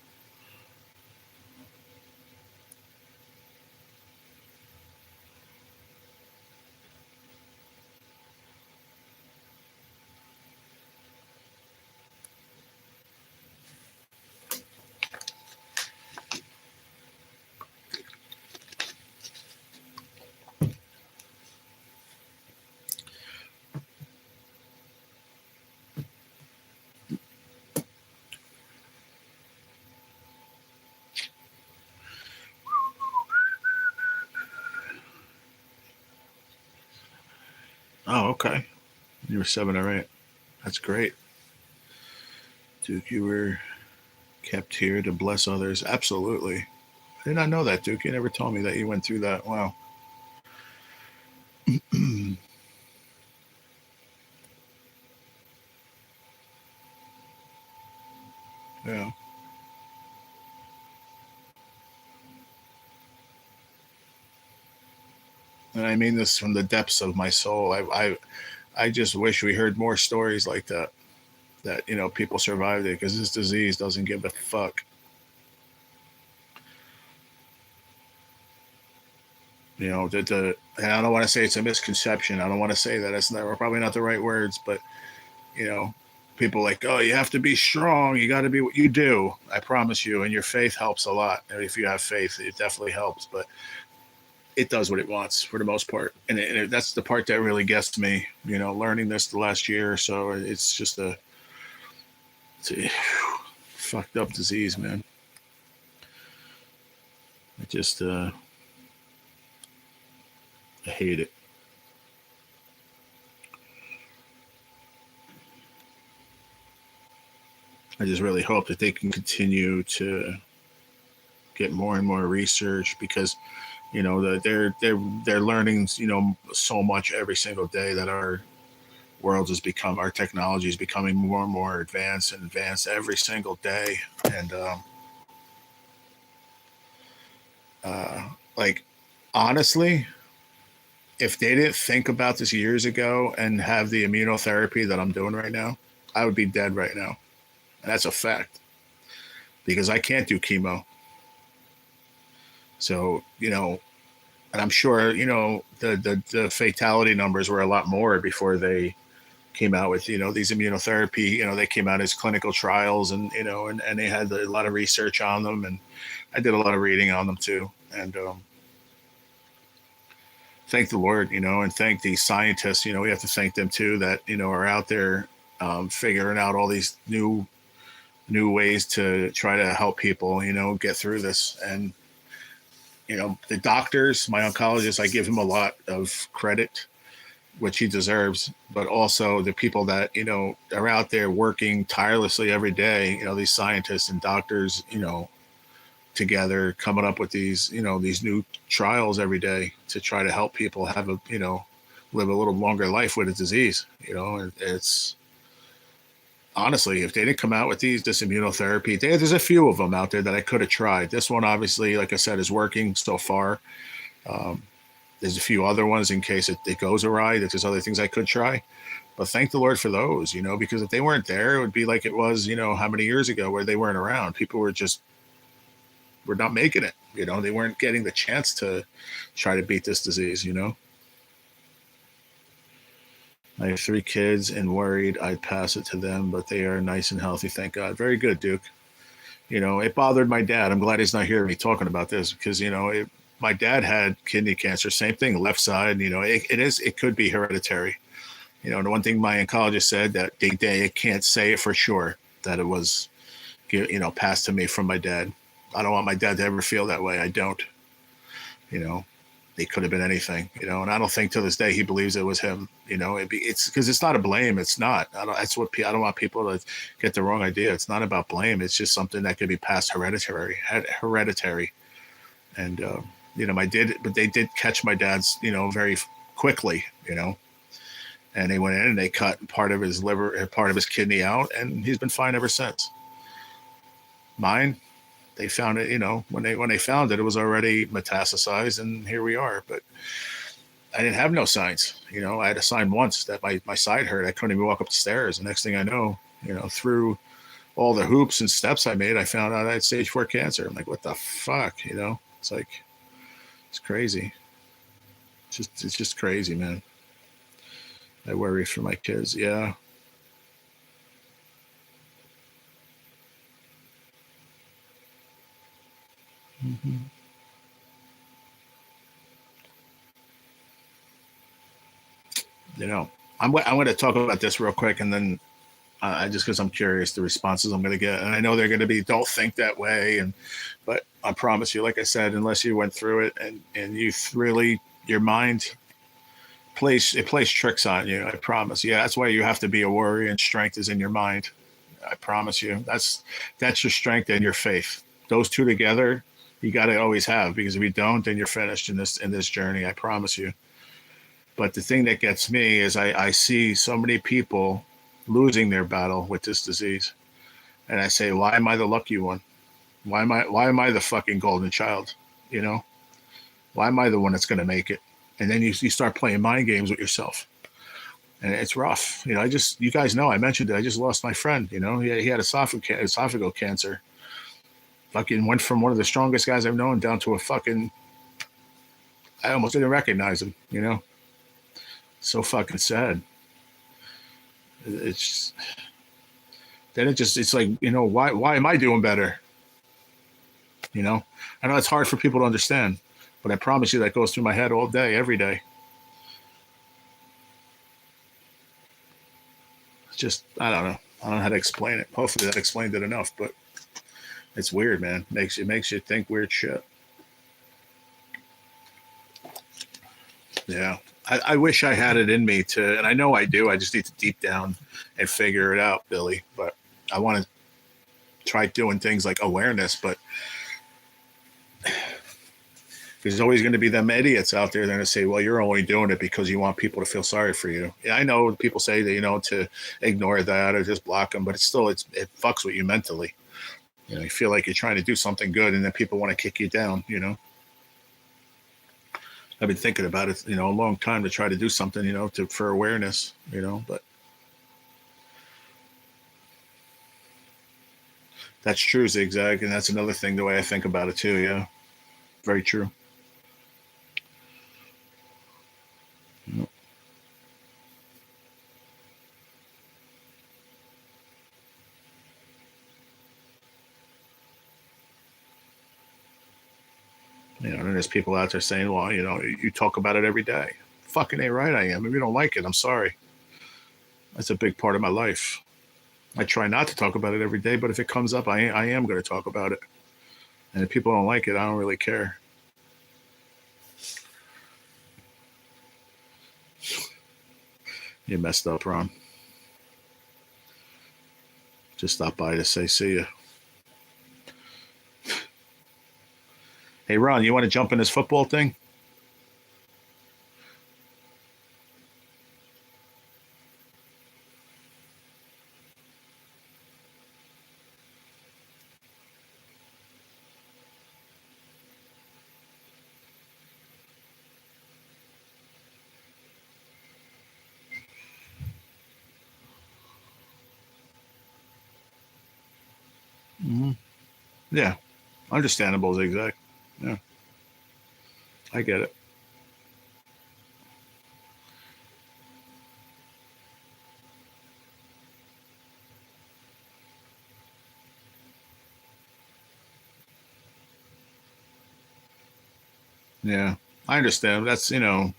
Oh, okay. You were 7 or 8. That's great. Duke, you were kept here to bless others. Absolutely. I did not know that, Duke. You never told me that you went through that. Wow. Yeah. And I mean this from the depths of my soul. I just wish we heard more stories like that. That people survived it, because this disease doesn't give a fuck. And I don't want to say it's a misconception. I don't want to say that. It's not, probably not the right words, but you know, people like, oh, you have to be strong. You got to be what you do. I promise you, and your faith helps a lot. And if you have faith, it definitely helps. But it does what it wants for the most part, and that's the part that really gets me. Learning this the last year or so, it's just it's a fucked up disease, man. I just I hate it. I just really hope that they can continue to get more and more research, because they're learning so much every single day, that our technology is becoming more and more advanced and advanced every single day. And like, honestly, if they didn't think about this years ago and have the immunotherapy that I'm doing right now, I would be dead right now. And that's a fact, because I can't do chemo. So, and I'm sure, the fatality numbers were a lot more before they came out with, these immunotherapy. They came out as clinical trials, and, and they had a lot of research on them. And I did a lot of reading on them too. And thank the Lord, and thank the scientists. We have to thank them too, that, are out there figuring out all these new ways to try to help people, get through this. And, the doctors, my oncologist, I give him a lot of credit, which he deserves, but also the people that, are out there working tirelessly every day, these scientists and doctors, together, coming up with these new trials every day to try to help people have live a little longer life with a disease. It's honestly, if they didn't come out with this immunotherapy, there's a few of them out there that I could have tried. This one, obviously, like I said, is working so far. Um, there's a few other ones in case it goes awry. There's other things I could try. But thank the Lord for those, because if they weren't there, it would be like it was, how many years ago, where they weren't around. People were just were not making it. You know, they weren't getting the chance to try to beat this disease, you know. I have 3 kids and worried I'd pass it to them, but they are nice and healthy, thank God. Very good, Duke. You know, it bothered my dad. I'm glad he's not hearing me talking about this because, you know, my dad had kidney cancer, same thing, left side. You know, it could be hereditary. You know, the one thing my oncologist said that they can't say it for sure that it was, you know, passed to me from my dad. I don't want my dad to ever feel that way. I don't. You know, it could have been anything. You know, and I don't think to this day he believes it was him. You know, it's because it's not a blame. It's not. I don't want people to get the wrong idea. It's not about blame. It's just something that could be passed hereditary. And you know, but they did catch my dad's. You know, very quickly. You know. And they went in and they cut part of his liver, part of his kidney out, and he's been fine ever since. Mine, they found it, you know, when they found it, it was already metastasized, and here we are. But I didn't have no signs. You know, I had a sign once that my side hurt. I couldn't even walk up the stairs. The next thing I know, you know, through all the hoops and steps I made, I found out I had stage 4 cancer. I'm like, what the fuck? You know, it's like, it's crazy. It's just crazy, man. I worry for my kids. Yeah. Mm-hmm. You know, I'm going to talk about this real quick, and then just because I'm curious the responses I'm going to get, and I know they're going to be don't think that way, but I promise you, like I said, unless you went through it and you really your mind plays tricks on you. I promise. Yeah, that's why you have to be a warrior, and strength is in your mind. I promise you, that's your strength and your faith. Those two together, you got to always have, because if you don't, then you're finished in this journey. I promise you. But the thing that gets me is I see so many people losing their battle with this disease. And I say, why am I the lucky one? Why am I the fucking golden child? You know? Why am I the one that's gonna make it? And then you start playing mind games with yourself. And it's rough. You know, you guys know I mentioned it. I just lost my friend, you know, he had esophageal cancer. Fucking went from one of the strongest guys I've known down to a fucking, I almost didn't recognize him, you know? So fucking sad. It's then it's like, you know, why am I doing better? You know, I know it's hard for people to understand, but I promise you that goes through my head all day, every day. It's just, I don't know. I don't know how to explain it. Hopefully that explained it enough, but it's weird, man. Makes you think weird shit. Yeah. I wish I had it in me to, and I know I do. I just need to deep down and figure it out, Billy. But I want to try doing things like awareness, but there's always going to be them idiots out there that are going to say, well, you're only doing it because you want people to feel sorry for you. Yeah, I know people say that, you know, to ignore that or just block them, but it fucks with you mentally. You know, you feel like you're trying to do something good, and then people want to kick you down, you know. I've been thinking about it, you know, a long time to try to do something, you know, for awareness, you know, but that's true, Zigzag. And that's another thing, the way I think about it too. Yeah. Very true. Yep. You know, and there's people out there saying, well, you know, you talk about it every day. Fucking ain't right I am. If you don't like it, I'm sorry. That's a big part of my life. I try not to talk about it every day, but if it comes up, I am going to talk about it. And if people don't like it, I don't really care. You messed up, Ron. Just stop by to say see ya. Hey, Ron, you want to jump in this football thing? Mm-hmm. Yeah. Understandable, zigzag. Yeah, I get it. Yeah, I understand. That's, it's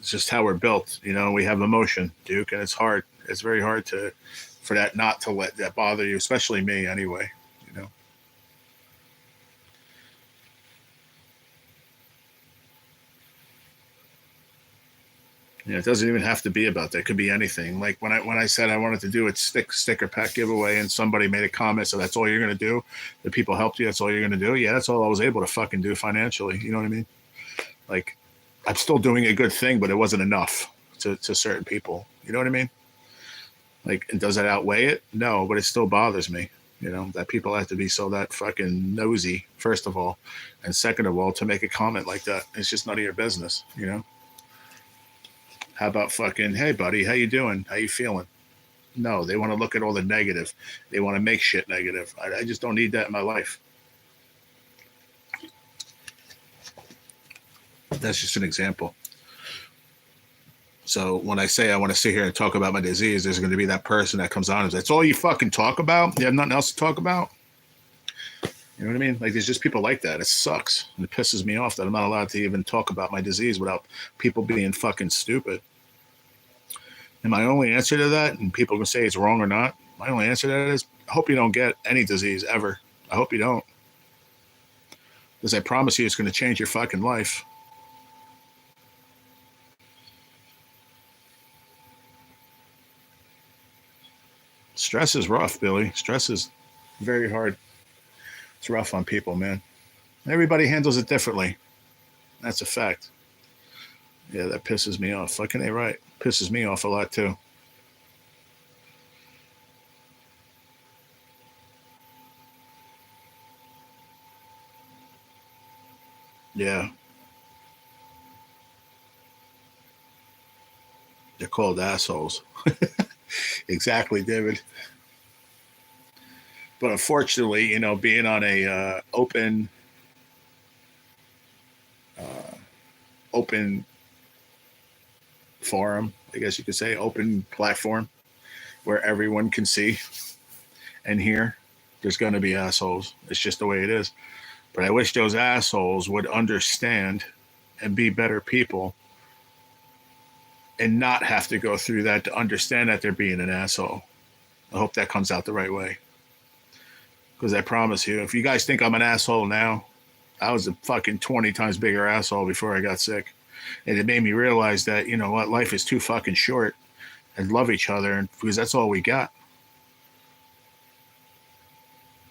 just how we're built. We have emotion, Duke, and it's hard. It's very hard for that not to let that bother you, especially me anyway. You know. Yeah, it doesn't even have to be about that. It could be anything. Like when I said I wanted to do a sticker pack giveaway, and somebody made a comment, so that's all you're gonna do. The people helped you. That's all you're gonna do. Yeah, that's all I was able to fucking do financially. You know what I mean? Like, I'm still doing a good thing, but it wasn't enough to certain people. You know what I mean? Like, and does that outweigh it? No, but it still bothers me. That people have to be so that fucking nosy. First of all, and second of all, to make a comment like that, it's just none of your business. How about fucking, hey buddy, how you doing? How you feeling? No, they want to look at all the negative. They want to make shit negative. I just don't need that in my life. That's just an example. So when I say I want to sit here and talk about my disease, there's going to be that person that comes on and says, that's all you fucking talk about? You have nothing else to talk about? You know what I mean? Like, there's just people like that. It sucks. And it pisses me off that I'm not allowed to even talk about my disease without people being fucking stupid. And my only answer to that, and people can say it's wrong or not, my only answer to that is, I hope you don't get any disease ever. I hope you don't. Because I promise you it's going to change your fucking life. Stress is rough, Billy. Stress is very hard. It's rough on people, man. Everybody handles it differently. That's a fact. Yeah, that pisses me off. Fucking A right. Pisses me off a lot too. Yeah. They're called assholes. Exactly, David. But unfortunately, being on a uh, open forum, I guess you could say, open platform where everyone can see and hear, there's going to be assholes. It's just the way it is. But I wish those assholes would understand and be better people and not have to go through that to understand that they're being an asshole. I hope that comes out the right way. Because I promise you, if you guys think I'm an asshole now, I was a fucking 20 times bigger asshole before I got sick. And it made me realize that, you know what, life is too fucking short, and love each other, and because that's all we got.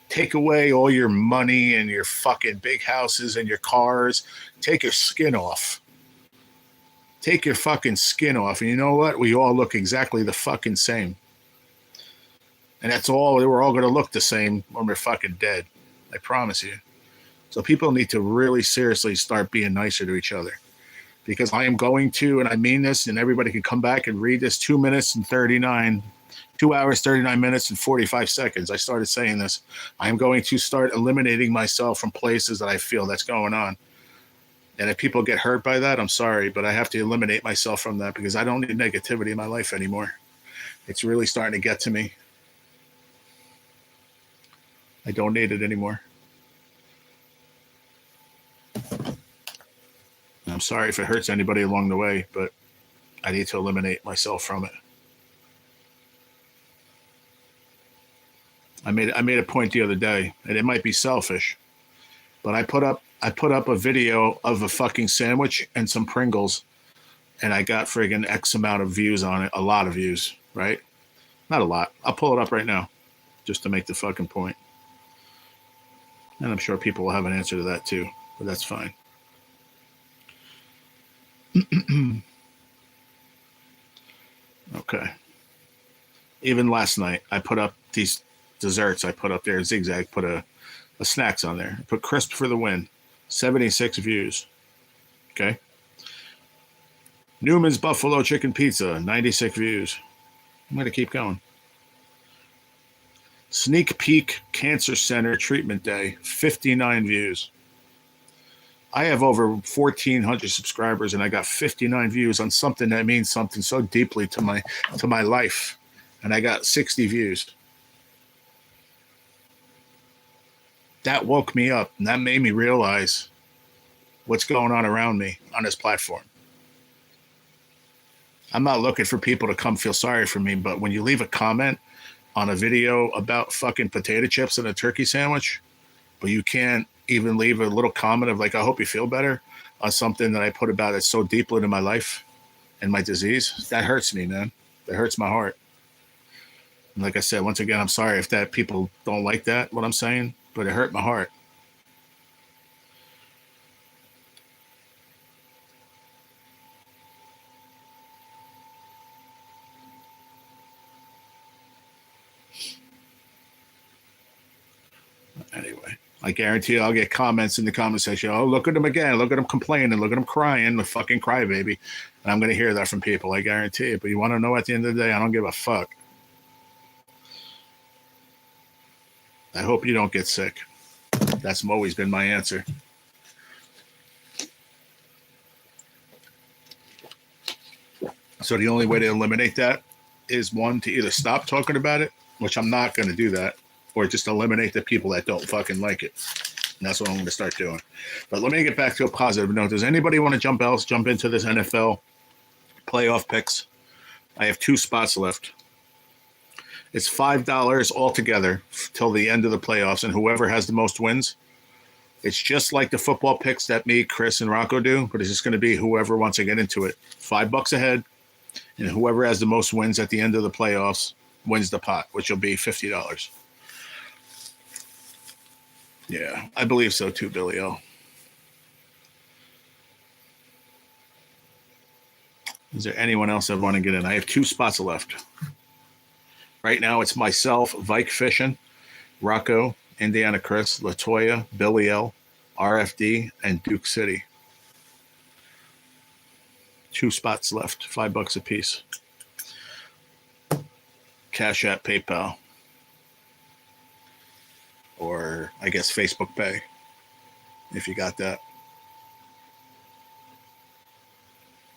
Take away all your money and your fucking big houses and your cars. Take your skin off. Take your fucking skin off. And you know what? We all look exactly the fucking same. And that's all. We're all going to look the same when we're fucking dead. I promise you. So people need to really seriously start being nicer to each other. Because I am going to, and I mean this, and everybody can come back and read this 2 minutes and 2 hours, 39 minutes and 45 seconds. I started saying this. I am going to start eliminating myself from places that I feel that's going on. And if people get hurt by that, I'm sorry, but I have to eliminate myself from that because I don't need negativity in my life anymore. It's really starting to get to me. I don't need it anymore. I'm sorry if it hurts anybody along the way, but I need to eliminate myself from it. I made a point the other day, and it might be selfish, but I put up a video of a fucking sandwich and some Pringles, and I got friggin' X amount of views on it, a lot of views, right? Not a lot. I'll pull it up right now, just to make the fucking point. And I'm sure people will have an answer to that too, but that's fine. Okay. Even last night, I put up these desserts. I put up there, Zigzag put a snacks on there. I put crisp for the win, 76 views. Okay. Newman's Buffalo Chicken Pizza, 96 views. I'm going to keep going. Sneak peek cancer center treatment day, 59 views. I have over 1,400 subscribers, and I got 59 views on something that means something so deeply to my life, and I got 60 views. That woke me up, and that made me realize what's going on around me on this platform. I'm not looking for people to come feel sorry for me, but when you leave a comment on a video about fucking potato chips and a turkey sandwich, but you can't even leave a little comment of like, I hope you feel better on something that I put about it so deeply into my life and my disease, that hurts me, man. That hurts my heart. And like I said, once again, I'm sorry if that people don't like that, what I'm saying, but it hurt my heart. Anyway, I guarantee I'll get comments in the comment section. Oh, look at him again. Look at him complaining. Look at him crying. The fucking crybaby. And I'm going to hear that from people. I guarantee it. But you want to know at the end of the day, I don't give a fuck. I hope you don't get sick. That's always been my answer. So the only way to eliminate that is one, to either stop talking about it, which I'm not going to do that, or just eliminate the people that don't fucking like it. And that's what I'm going to start doing. But let me get back to a positive note. Does anybody want to jump into this NFL playoff picks? I have 2 spots left. It's $5 altogether till the end of the playoffs, and whoever has the most wins. It's just like the football picks that me, Chris, and Rocco do, but it's just going to be whoever wants to get into it. $5 ahead, and whoever has the most wins at the end of the playoffs wins the pot, which will be $50. Yeah, I believe so too, Billy O. Is there anyone else that want to get in? I have 2 spots left. Right now, it's myself, Vike Fishing, Rocco, Indiana Chris, Latoya, Billy L, RFD, and Duke City. 2 spots left, $5 a piece. Cashapp, PayPal, or I guess Facebook Pay, if you got that.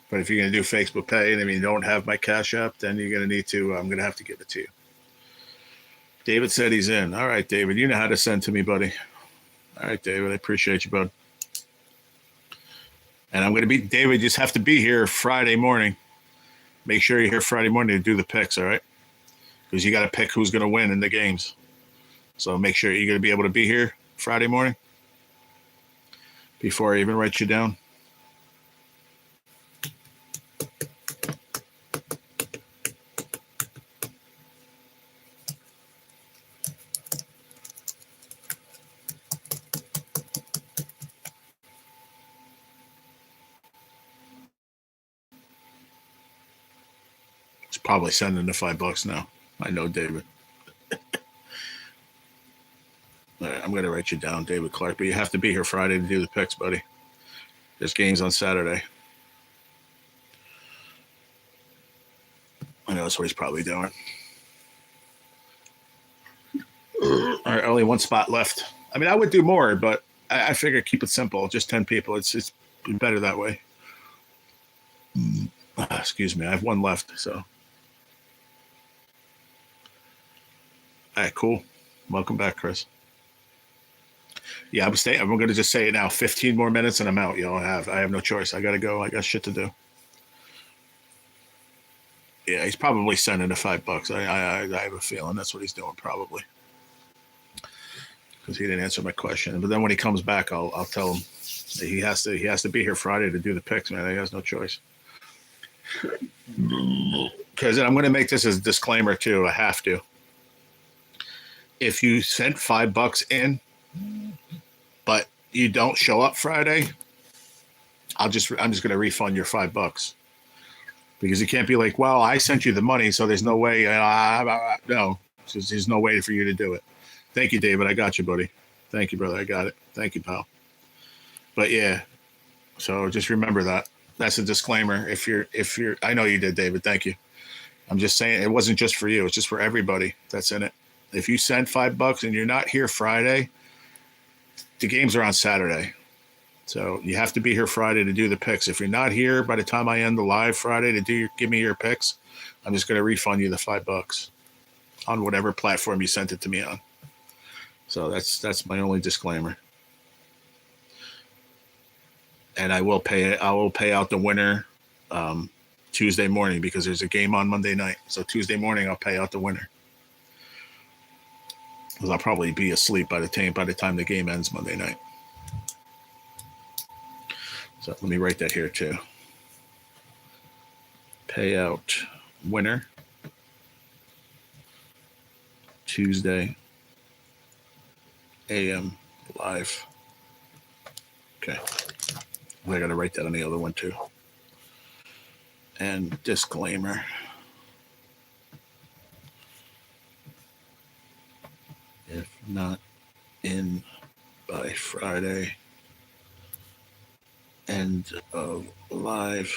But if you're going to do Facebook Pay and you don't have my Cash App, then you're going to need to, I'm going to have to give it to you. David said he's in. All right, David, you know how to send to me, buddy. All right, David, I appreciate you, bud. And I'm going to be, David, you just have to be here Friday morning. Make sure you're here Friday morning to do the picks, all right? Because you got to pick who's going to win in the games. So make sure you're going to be able to be here Friday morning before I even write you down. It's probably sending the $5 now. I know, David. All right, I'm going to write you down, David Clark, but you have to be here Friday to do the picks, buddy. There's games on Saturday. I know that's what he's probably doing. All right, only 1 spot left. I mean, I would do more, but I figure keep it simple. Just 10 people. It's better that way. Excuse me. I have 1 left, so. All right, cool. Welcome back, Chris. Yeah, I'm going to just say it now. 15 more minutes and I'm out. I have no choice. I got to go. I got shit to do. Yeah, he's probably sending the $5. I have a feeling that's what he's doing, probably, because he didn't answer my question. But then when he comes back, I'll tell him that he has to be here Friday to do the picks. Man, he has no choice. Because I'm going to make this as a disclaimer too. I have to. If you sent $5 in, but you don't show up Friday, I'm just going to refund your $5. Because you can't be like, well, I sent you the money, so there's no way. No, there's no way for you to do it. Thank you, David. I got you, buddy. Thank you, brother. I got it. Thank you, pal. But yeah, so just remember that. That's a disclaimer. If you're, I know you did, David. Thank you. I'm just saying it wasn't just for you. It's just for everybody that's in it. If you send $5 and you're not here Friday, the games are on Saturday. So you have to be here Friday to do the picks. If you're not here by the time I end the live Friday to give me your picks, I'm just going to refund you the $5 on whatever platform you sent it to me on. So that's my only disclaimer. And I will pay out the winner Tuesday morning because there's a game on Monday night. So Tuesday morning I'll pay out the winner. Because I'll probably be asleep by the time the game ends Monday night. So let me write that here too. Payout winner Tuesday AM live. Okay. I got to write that on the other one too. And disclaimer. If not in by Friday, end of live,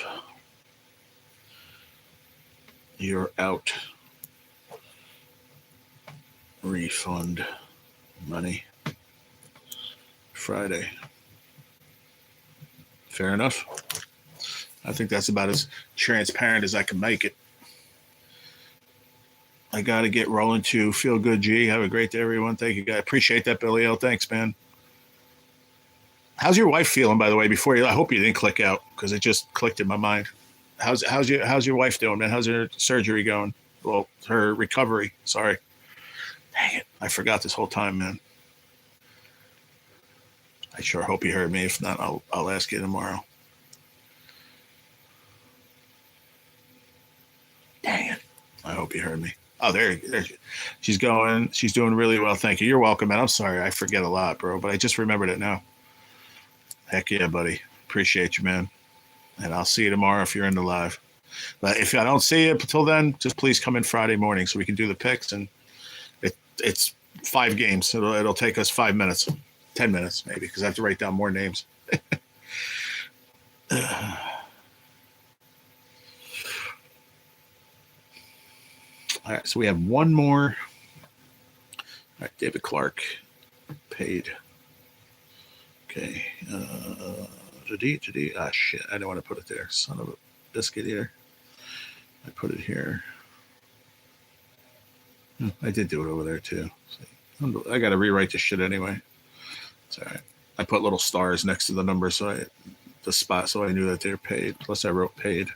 you're out. Refund money Friday. Fair enough. I think that's about as transparent as I can make it. I got to get rolling to Feel Good G. Have a great day, everyone. Thank you, guys. Appreciate that, Billy L. Thanks, man. How's your wife feeling, by the way? I hope you didn't click out because it just clicked in my mind. How's your wife doing, man? How's her surgery going? Well, her recovery. Sorry. Dang it. I forgot this whole time, man. I sure hope you heard me. If not, I'll ask you tomorrow. Dang it. I hope you heard me. Oh, there she's going. She's doing really well. Thank you. You're welcome, man. I'm sorry. I forget a lot, bro, but I just remembered it now. Heck yeah, buddy. Appreciate you, man. And I'll see you tomorrow if you're in the live. But if I don't see you until then, just please come in Friday morning so we can do the picks. And it's 5 games. So it'll take us 5 minutes, 10 minutes maybe, because I have to write down more names. All right, so we have one more. All right, David Clark paid. Okay. Shit. I don't want to put it there. Son of a biscuit here. I put it here. I did do it over there too. I got to rewrite this shit anyway. It's all right. I put little stars next to the number so I knew that they're paid. Plus I wrote paid.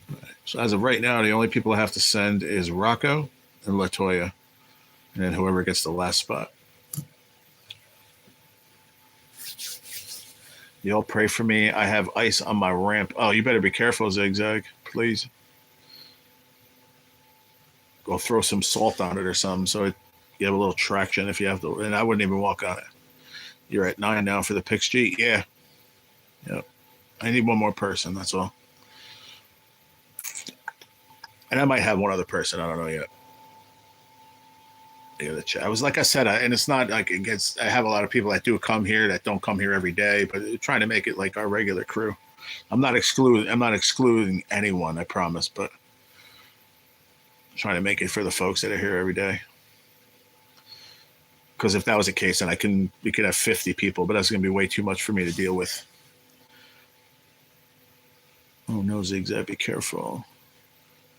Right. So as of right now, the only people I have to send is Rocco and Latoya, and then whoever gets the last spot. You all pray for me. I have ice on my ramp. Oh, you better be careful, Zigzag, please. Go throw some salt on it or something so you have a little traction if you have to. And I wouldn't even walk on it. You're at 9 now for the Pix G. Yeah. Yep. I need one more person. That's all. And I might have one other person. I don't know yet. I was like I said, and it's not like I have a lot of people that do come here that don't come here every day, but trying to make it like our regular crew. I'm not excluding anyone, I promise, but trying to make it for the folks that are here every day. Because if that was the case, then we could have 50 people, but that's going to be way too much for me to deal with. Oh no, Zigzag, be careful.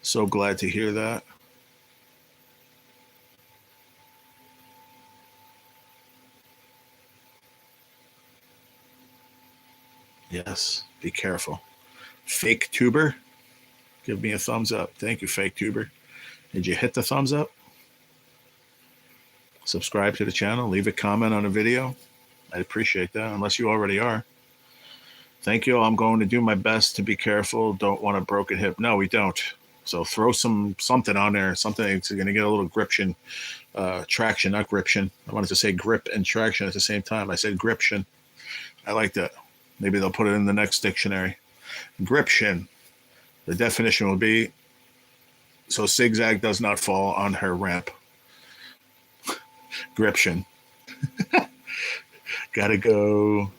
So glad to hear that. Yes, be careful. Fake Tuber, give me a thumbs up. Thank you, Fake Tuber. Did you hit the thumbs up? Subscribe to the channel. Leave a comment on the video. I'd appreciate that, unless you already are. Thank you. I'm going to do my best to be careful. Don't want a broken hip. No, we don't. So throw something on there, something that's going to get a little traction, not gription. I wanted to say grip and traction at the same time. I said gription. I like that. Maybe they'll put it in the next dictionary. Gription. The definition will be, so Zigzag does not fall on her ramp. Gription. Gotta go.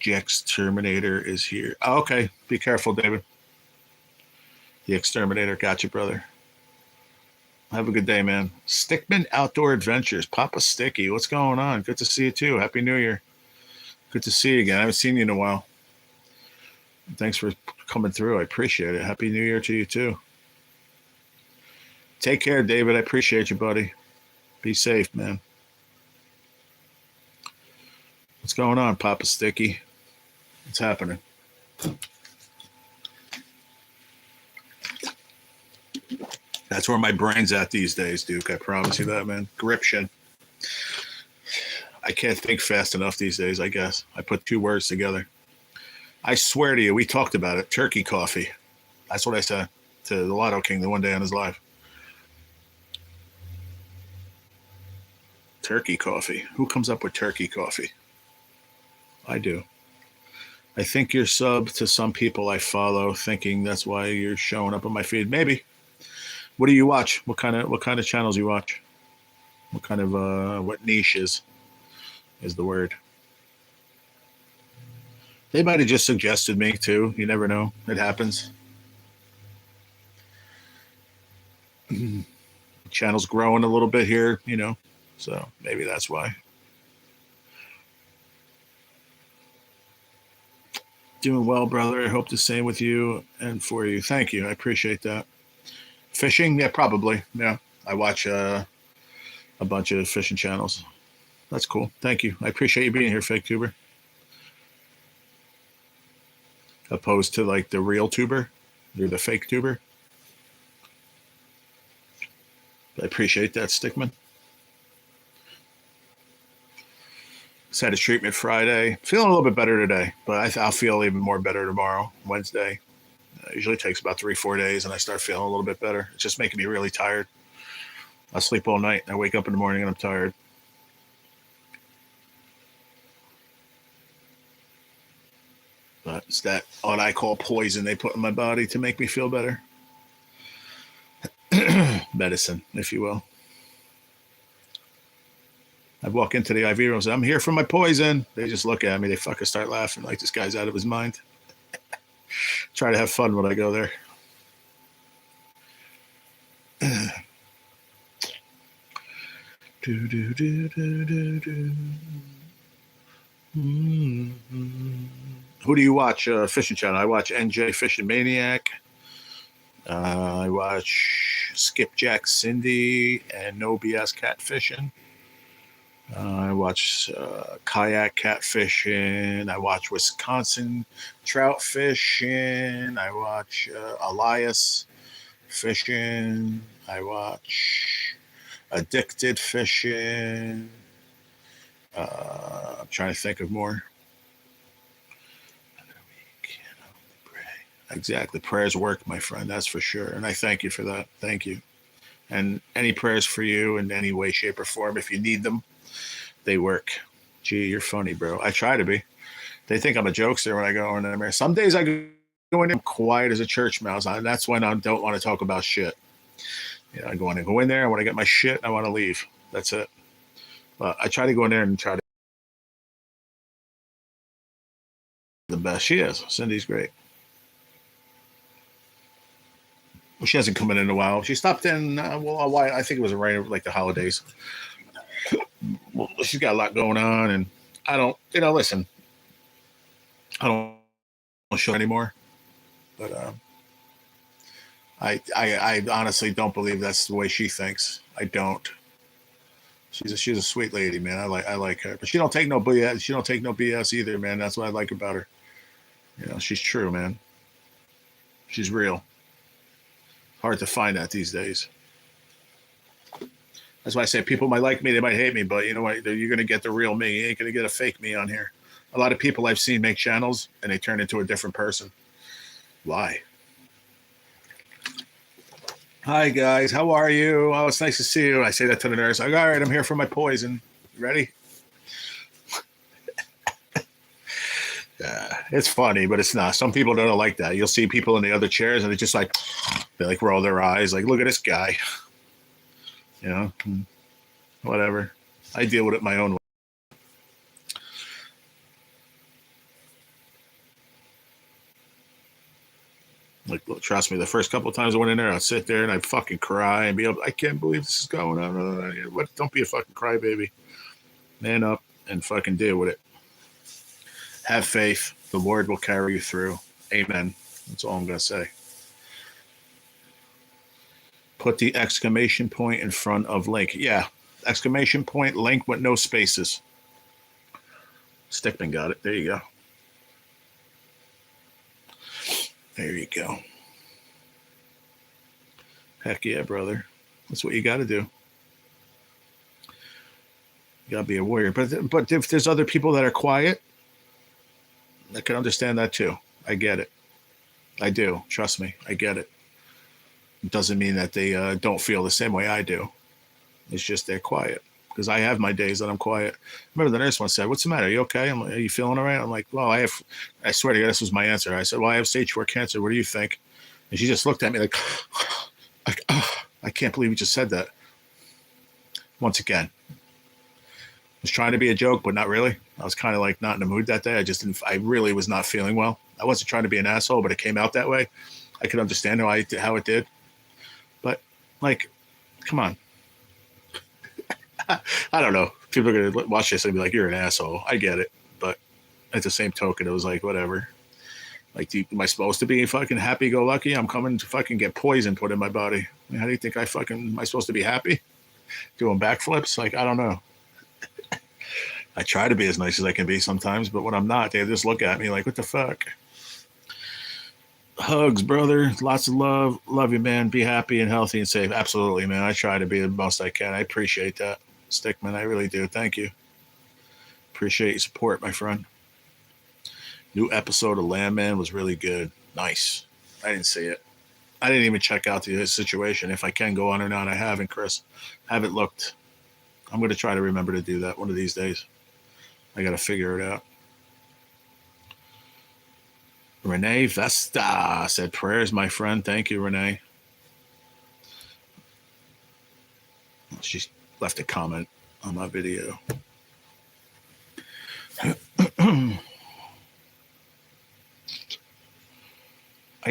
The exterminator is here. Oh, okay. Be careful, David. The exterminator. Got you, brother. Have a good day, man. Stickman Outdoor Adventures. Papa Sticky, what's going on? Good to see you too. Happy New Year. Good to see you again. I haven't seen you in a while. Thanks for coming through. I appreciate it. Happy New Year to you too. Take care, David. I appreciate you, buddy. Be safe, man. What's going on, Papa Sticky? What's happening? That's where my brain's at these days, Duke. I promise you that, man. Gription. I can't think fast enough these days, I guess. I put two words together. I swear to you, we talked about it. Turkey coffee. That's what I said to the Lotto King the one day on his live. Turkey coffee. Who comes up with turkey coffee? I do. I think you're sub to some people I follow, thinking that's why you're showing up on my feed. Maybe. What do you watch? What kind of channels you watch? What kind of what niche is the word? They might have just suggested me too. You never know. It happens. Channel's growing a little bit here, you know, so maybe that's why. Doing well, brother. I hope the same with you and for you. Thank you. I appreciate that. Fishing? Yeah, probably. Yeah. I watch a bunch of fishing channels. That's cool. Thank you. I appreciate you being here, Fake Tuber. Opposed to like the real tuber. You're the fake tuber. I appreciate that, Stickman. Just had a treatment Friday. Feeling a little bit better today, but I'll feel even more better tomorrow, Wednesday. It usually takes about 3-4 days, and I start feeling a little bit better. It's just making me really tired. I sleep all night. I wake up in the morning and I'm tired. But it's that what I call poison they put in my body to make me feel better. Medicine, if you will. I walk into the IV room and say, I'm here for my poison. They just look at me. They fucking start laughing like this guy's out of his mind. Try to have fun when I go there. Who do you watch? Fishing channel. I watch NJ Fishing Maniac. I watch Skipjack Cindy and No BS Catfishing. I watch kayak catfishing. I watch Wisconsin trout fishing. I watch Elias fishing. I watch Addicted fishing. I'm trying to think of more. Exactly. Prayers work, my friend. That's for sure. And I thank you for that. Thank you. And any prayers for you in any way, shape, or form, if you need them, they work. Gee, you're funny, bro. I try to be. They think I'm a jokester when I go in there. Some days I go in there quiet as a church mouse. That's when I don't want to talk about shit. You know, I go in there. I want to get my shit. I want to leave. That's it. But I try to go in there and try to the best. She is. Cindy's great. Well, she hasn't come in a while. She stopped in, a while. I think it was right over like the holidays. Well, she's got a lot going on, and I don't, listen, I don't show anymore. But I honestly don't believe that's the way she thinks. I don't. She's a sweet lady, man. I like her, but she don't take no BS. She don't take no BS either, man. That's what I like about her. She's true, man. She's real. Hard to find that these days. That's why I say people might like me, they might hate me, but you know what? You're going to get the real me. You ain't going to get a fake me on here. A lot of people I've seen make channels and they turn into a different person. Why? Hi, guys. How are you? Oh, it's nice to see you. I say that to the nurse. All right, I'm here for my poison. You ready? It's funny, but it's not. Some people don't like that. You'll see people in the other chairs and they just they roll their eyes like, look at this guy. Whatever. I deal with it my own way. Like, look, trust me, the first couple of times I went in there, I'd sit there and I'd fucking cry and be able, I can't believe this is going on. What? Don't be a fucking crybaby. Man up and fucking deal with it. Have faith. The Lord will carry you through. Amen. That's all I'm going to say. Put the exclamation point in front of link. Yeah. Exclamation point, link with no spaces. Stickman got it. There you go. There you go. Heck yeah, brother. That's what you got to do. You got to be a warrior. But if there's other people that are quiet, I can understand that too. I get it. I do. Trust me. I get it. It doesn't mean that they don't feel the same way I do. It's just they're quiet. Because I have my days that I'm quiet. Remember the nurse once said, "What's the matter? Are you okay?" I'm like, "Are you feeling all right?" I'm like, "Well, I swear to God, this was my answer." I said, "Well, I have stage 4 cancer. What do you think?" And she just looked at me like, I can't believe you just said that. Once again, I was trying to be a joke, but not really. I was kind of like not in the mood that day. I really was not feeling well. I wasn't trying to be an asshole, but it came out that way. I could understand how it did. But, like, come on. I don't know. People are going to watch this and be like, "You're an asshole." I get it. But at the same token, it was like, whatever. Like, am I supposed to be fucking happy-go-lucky? I'm coming to fucking get poison put in my body. How do you think am I supposed to be happy? Doing backflips? Like, I don't know. I try to be as nice as I can be sometimes, but when I'm not, they just look at me like, what the fuck? Hugs, brother. Lots of love. Love you, man. Be happy and healthy and safe. Absolutely, man. I try to be the most I can. I appreciate that, Stickman. I really do. Thank you. Appreciate your support, my friend. New episode of Landman was really good. Nice. I didn't see it. I didn't even check out the situation. If I can go on or not, I haven't, Chris. Haven't looked. I'm going to try to remember to do that one of these days. I got to figure it out. Renee Vesta said, "Prayers, my friend." Thank you, Renee. She left a comment on my video. I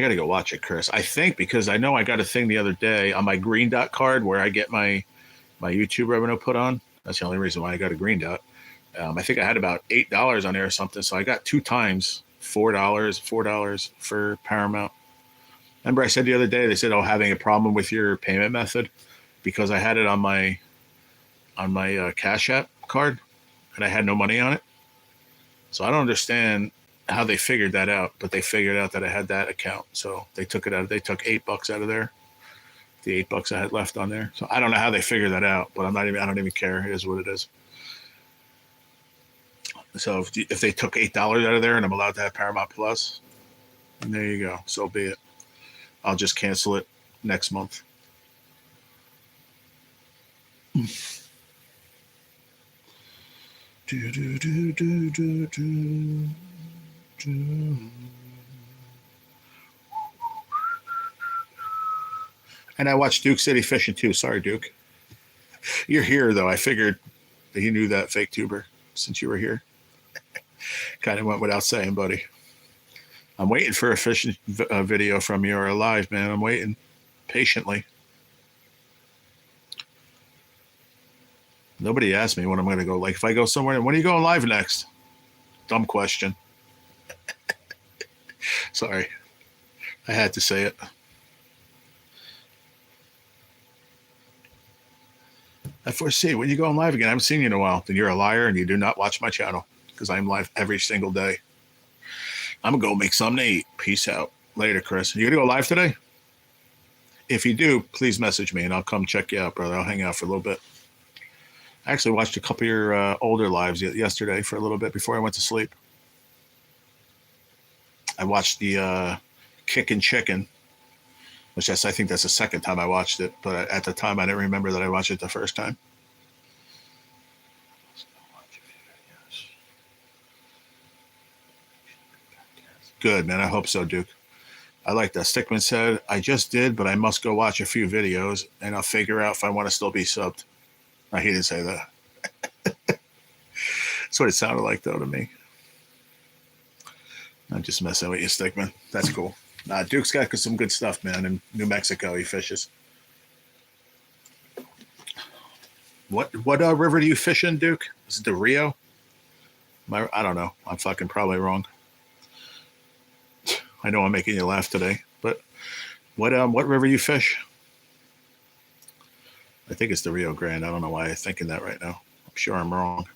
got to go watch it, Chris. I think because I know I got a thing the other day on my Green Dot card where I get my YouTube revenue put on. That's the only reason why I got a Green Dot. I think I had about $8 on there or something. So I got 2 times $4 for Paramount. Remember I said the other day, they said, "Oh, having a problem with your payment method," because I had it on my Cashapp card and I had no money on it. So I don't understand how they figured that out, but they figured out that I had that account. So they took it out. They took $8 out of there. The $8 I had left on there. So I don't know how they figured that out, but I don't even care. It is what it is. So if they took $8 out of there and I'm allowed to have Paramount Plus, and there you go. So be it. I'll just cancel it next month. And I watched Duke City Fishing too. Sorry, Duke. You're here, though. I figured that you knew that, fake tuber, since you were here. Kind of went without saying, buddy. I'm waiting for a fishing video from you or a live, man. I'm waiting patiently. Nobody asked me when I'm going to go. Like, if I go somewhere, when are you going live next? Dumb question. Sorry. I had to say it. F4C, when you going live again? I haven't seen you in a while. Then you're a liar and you do not watch my channel because I'm live every single day. I'm going to go make something to eat. Peace out. Later, Chris. You going to go live today? If you do, please message me and I'll come check you out, brother. I'll hang out for a little bit. I actually watched a couple of your older lives yesterday for a little bit before I went to sleep. I watched the Kickin' Chicken, which I think that's the second time I watched it. But at the time, I didn't remember that I watched it the first time. Good, man. I hope so, Duke. I like that. Stickman said, "I just did, but I must go watch a few videos, and I'll figure out if I want to still be subbed." No, he didn't say that. That's what it sounded like, though, to me. I'm just messing with you, Stickman. That's cool. Duke's got some good stuff, man. In New Mexico, he fishes. What river do you fish in, Duke? Is it the Rio? I don't know. I'm fucking probably wrong. I know I'm making you laugh today, but what river you fish? I think it's the Rio Grande. I don't know why I'm thinking that right now. I'm sure I'm wrong.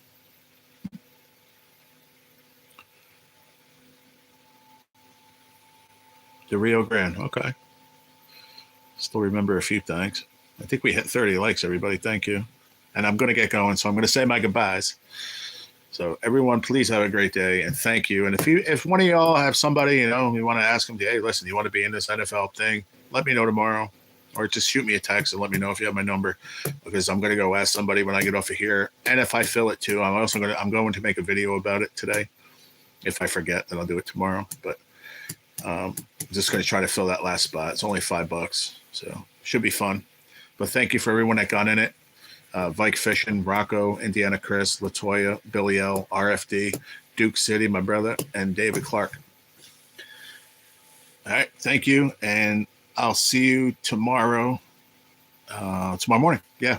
The Rio Grande. Okay. Still remember a few things. I think we hit 30 likes, everybody. Thank you. And I'm going to get going, so I'm going to say my goodbyes. So everyone, please have a great day, and thank you. And if one of y'all have somebody, you want to ask them, hey, listen, you want to be in this NFL thing, let me know tomorrow, or just shoot me a text and let me know if you have my number, because I'm going to go ask somebody when I get off of here. And if I feel it too, I'm going to make a video about it today. If I forget, then I'll do it tomorrow. But I'm just going to try to fill that last spot. It's only $5, so should be fun. But thank you for everyone that got in it. Vike Fishing, Rocco, Indiana Chris, Latoya, Billy L, RFD, Duke City, my brother, and David Clark. All right, thank you, and I'll see you tomorrow. Tomorrow morning, yeah.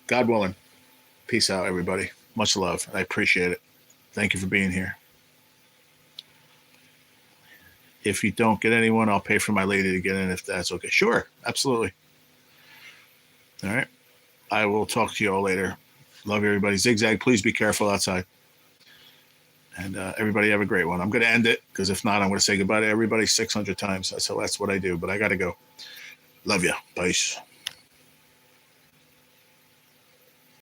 God willing. Peace out, everybody. Much love. I appreciate it. Thank you for being here. If you don't get anyone, I'll pay for my lady to get in if that's okay. Sure, absolutely. All right. I will talk to you all later. Love you, everybody. Zigzag, please be careful outside. And everybody have a great one. I'm going to end it, because if not, I'm going to say goodbye to everybody 600 times. So that's what I do, but I got to go. Love you. Peace.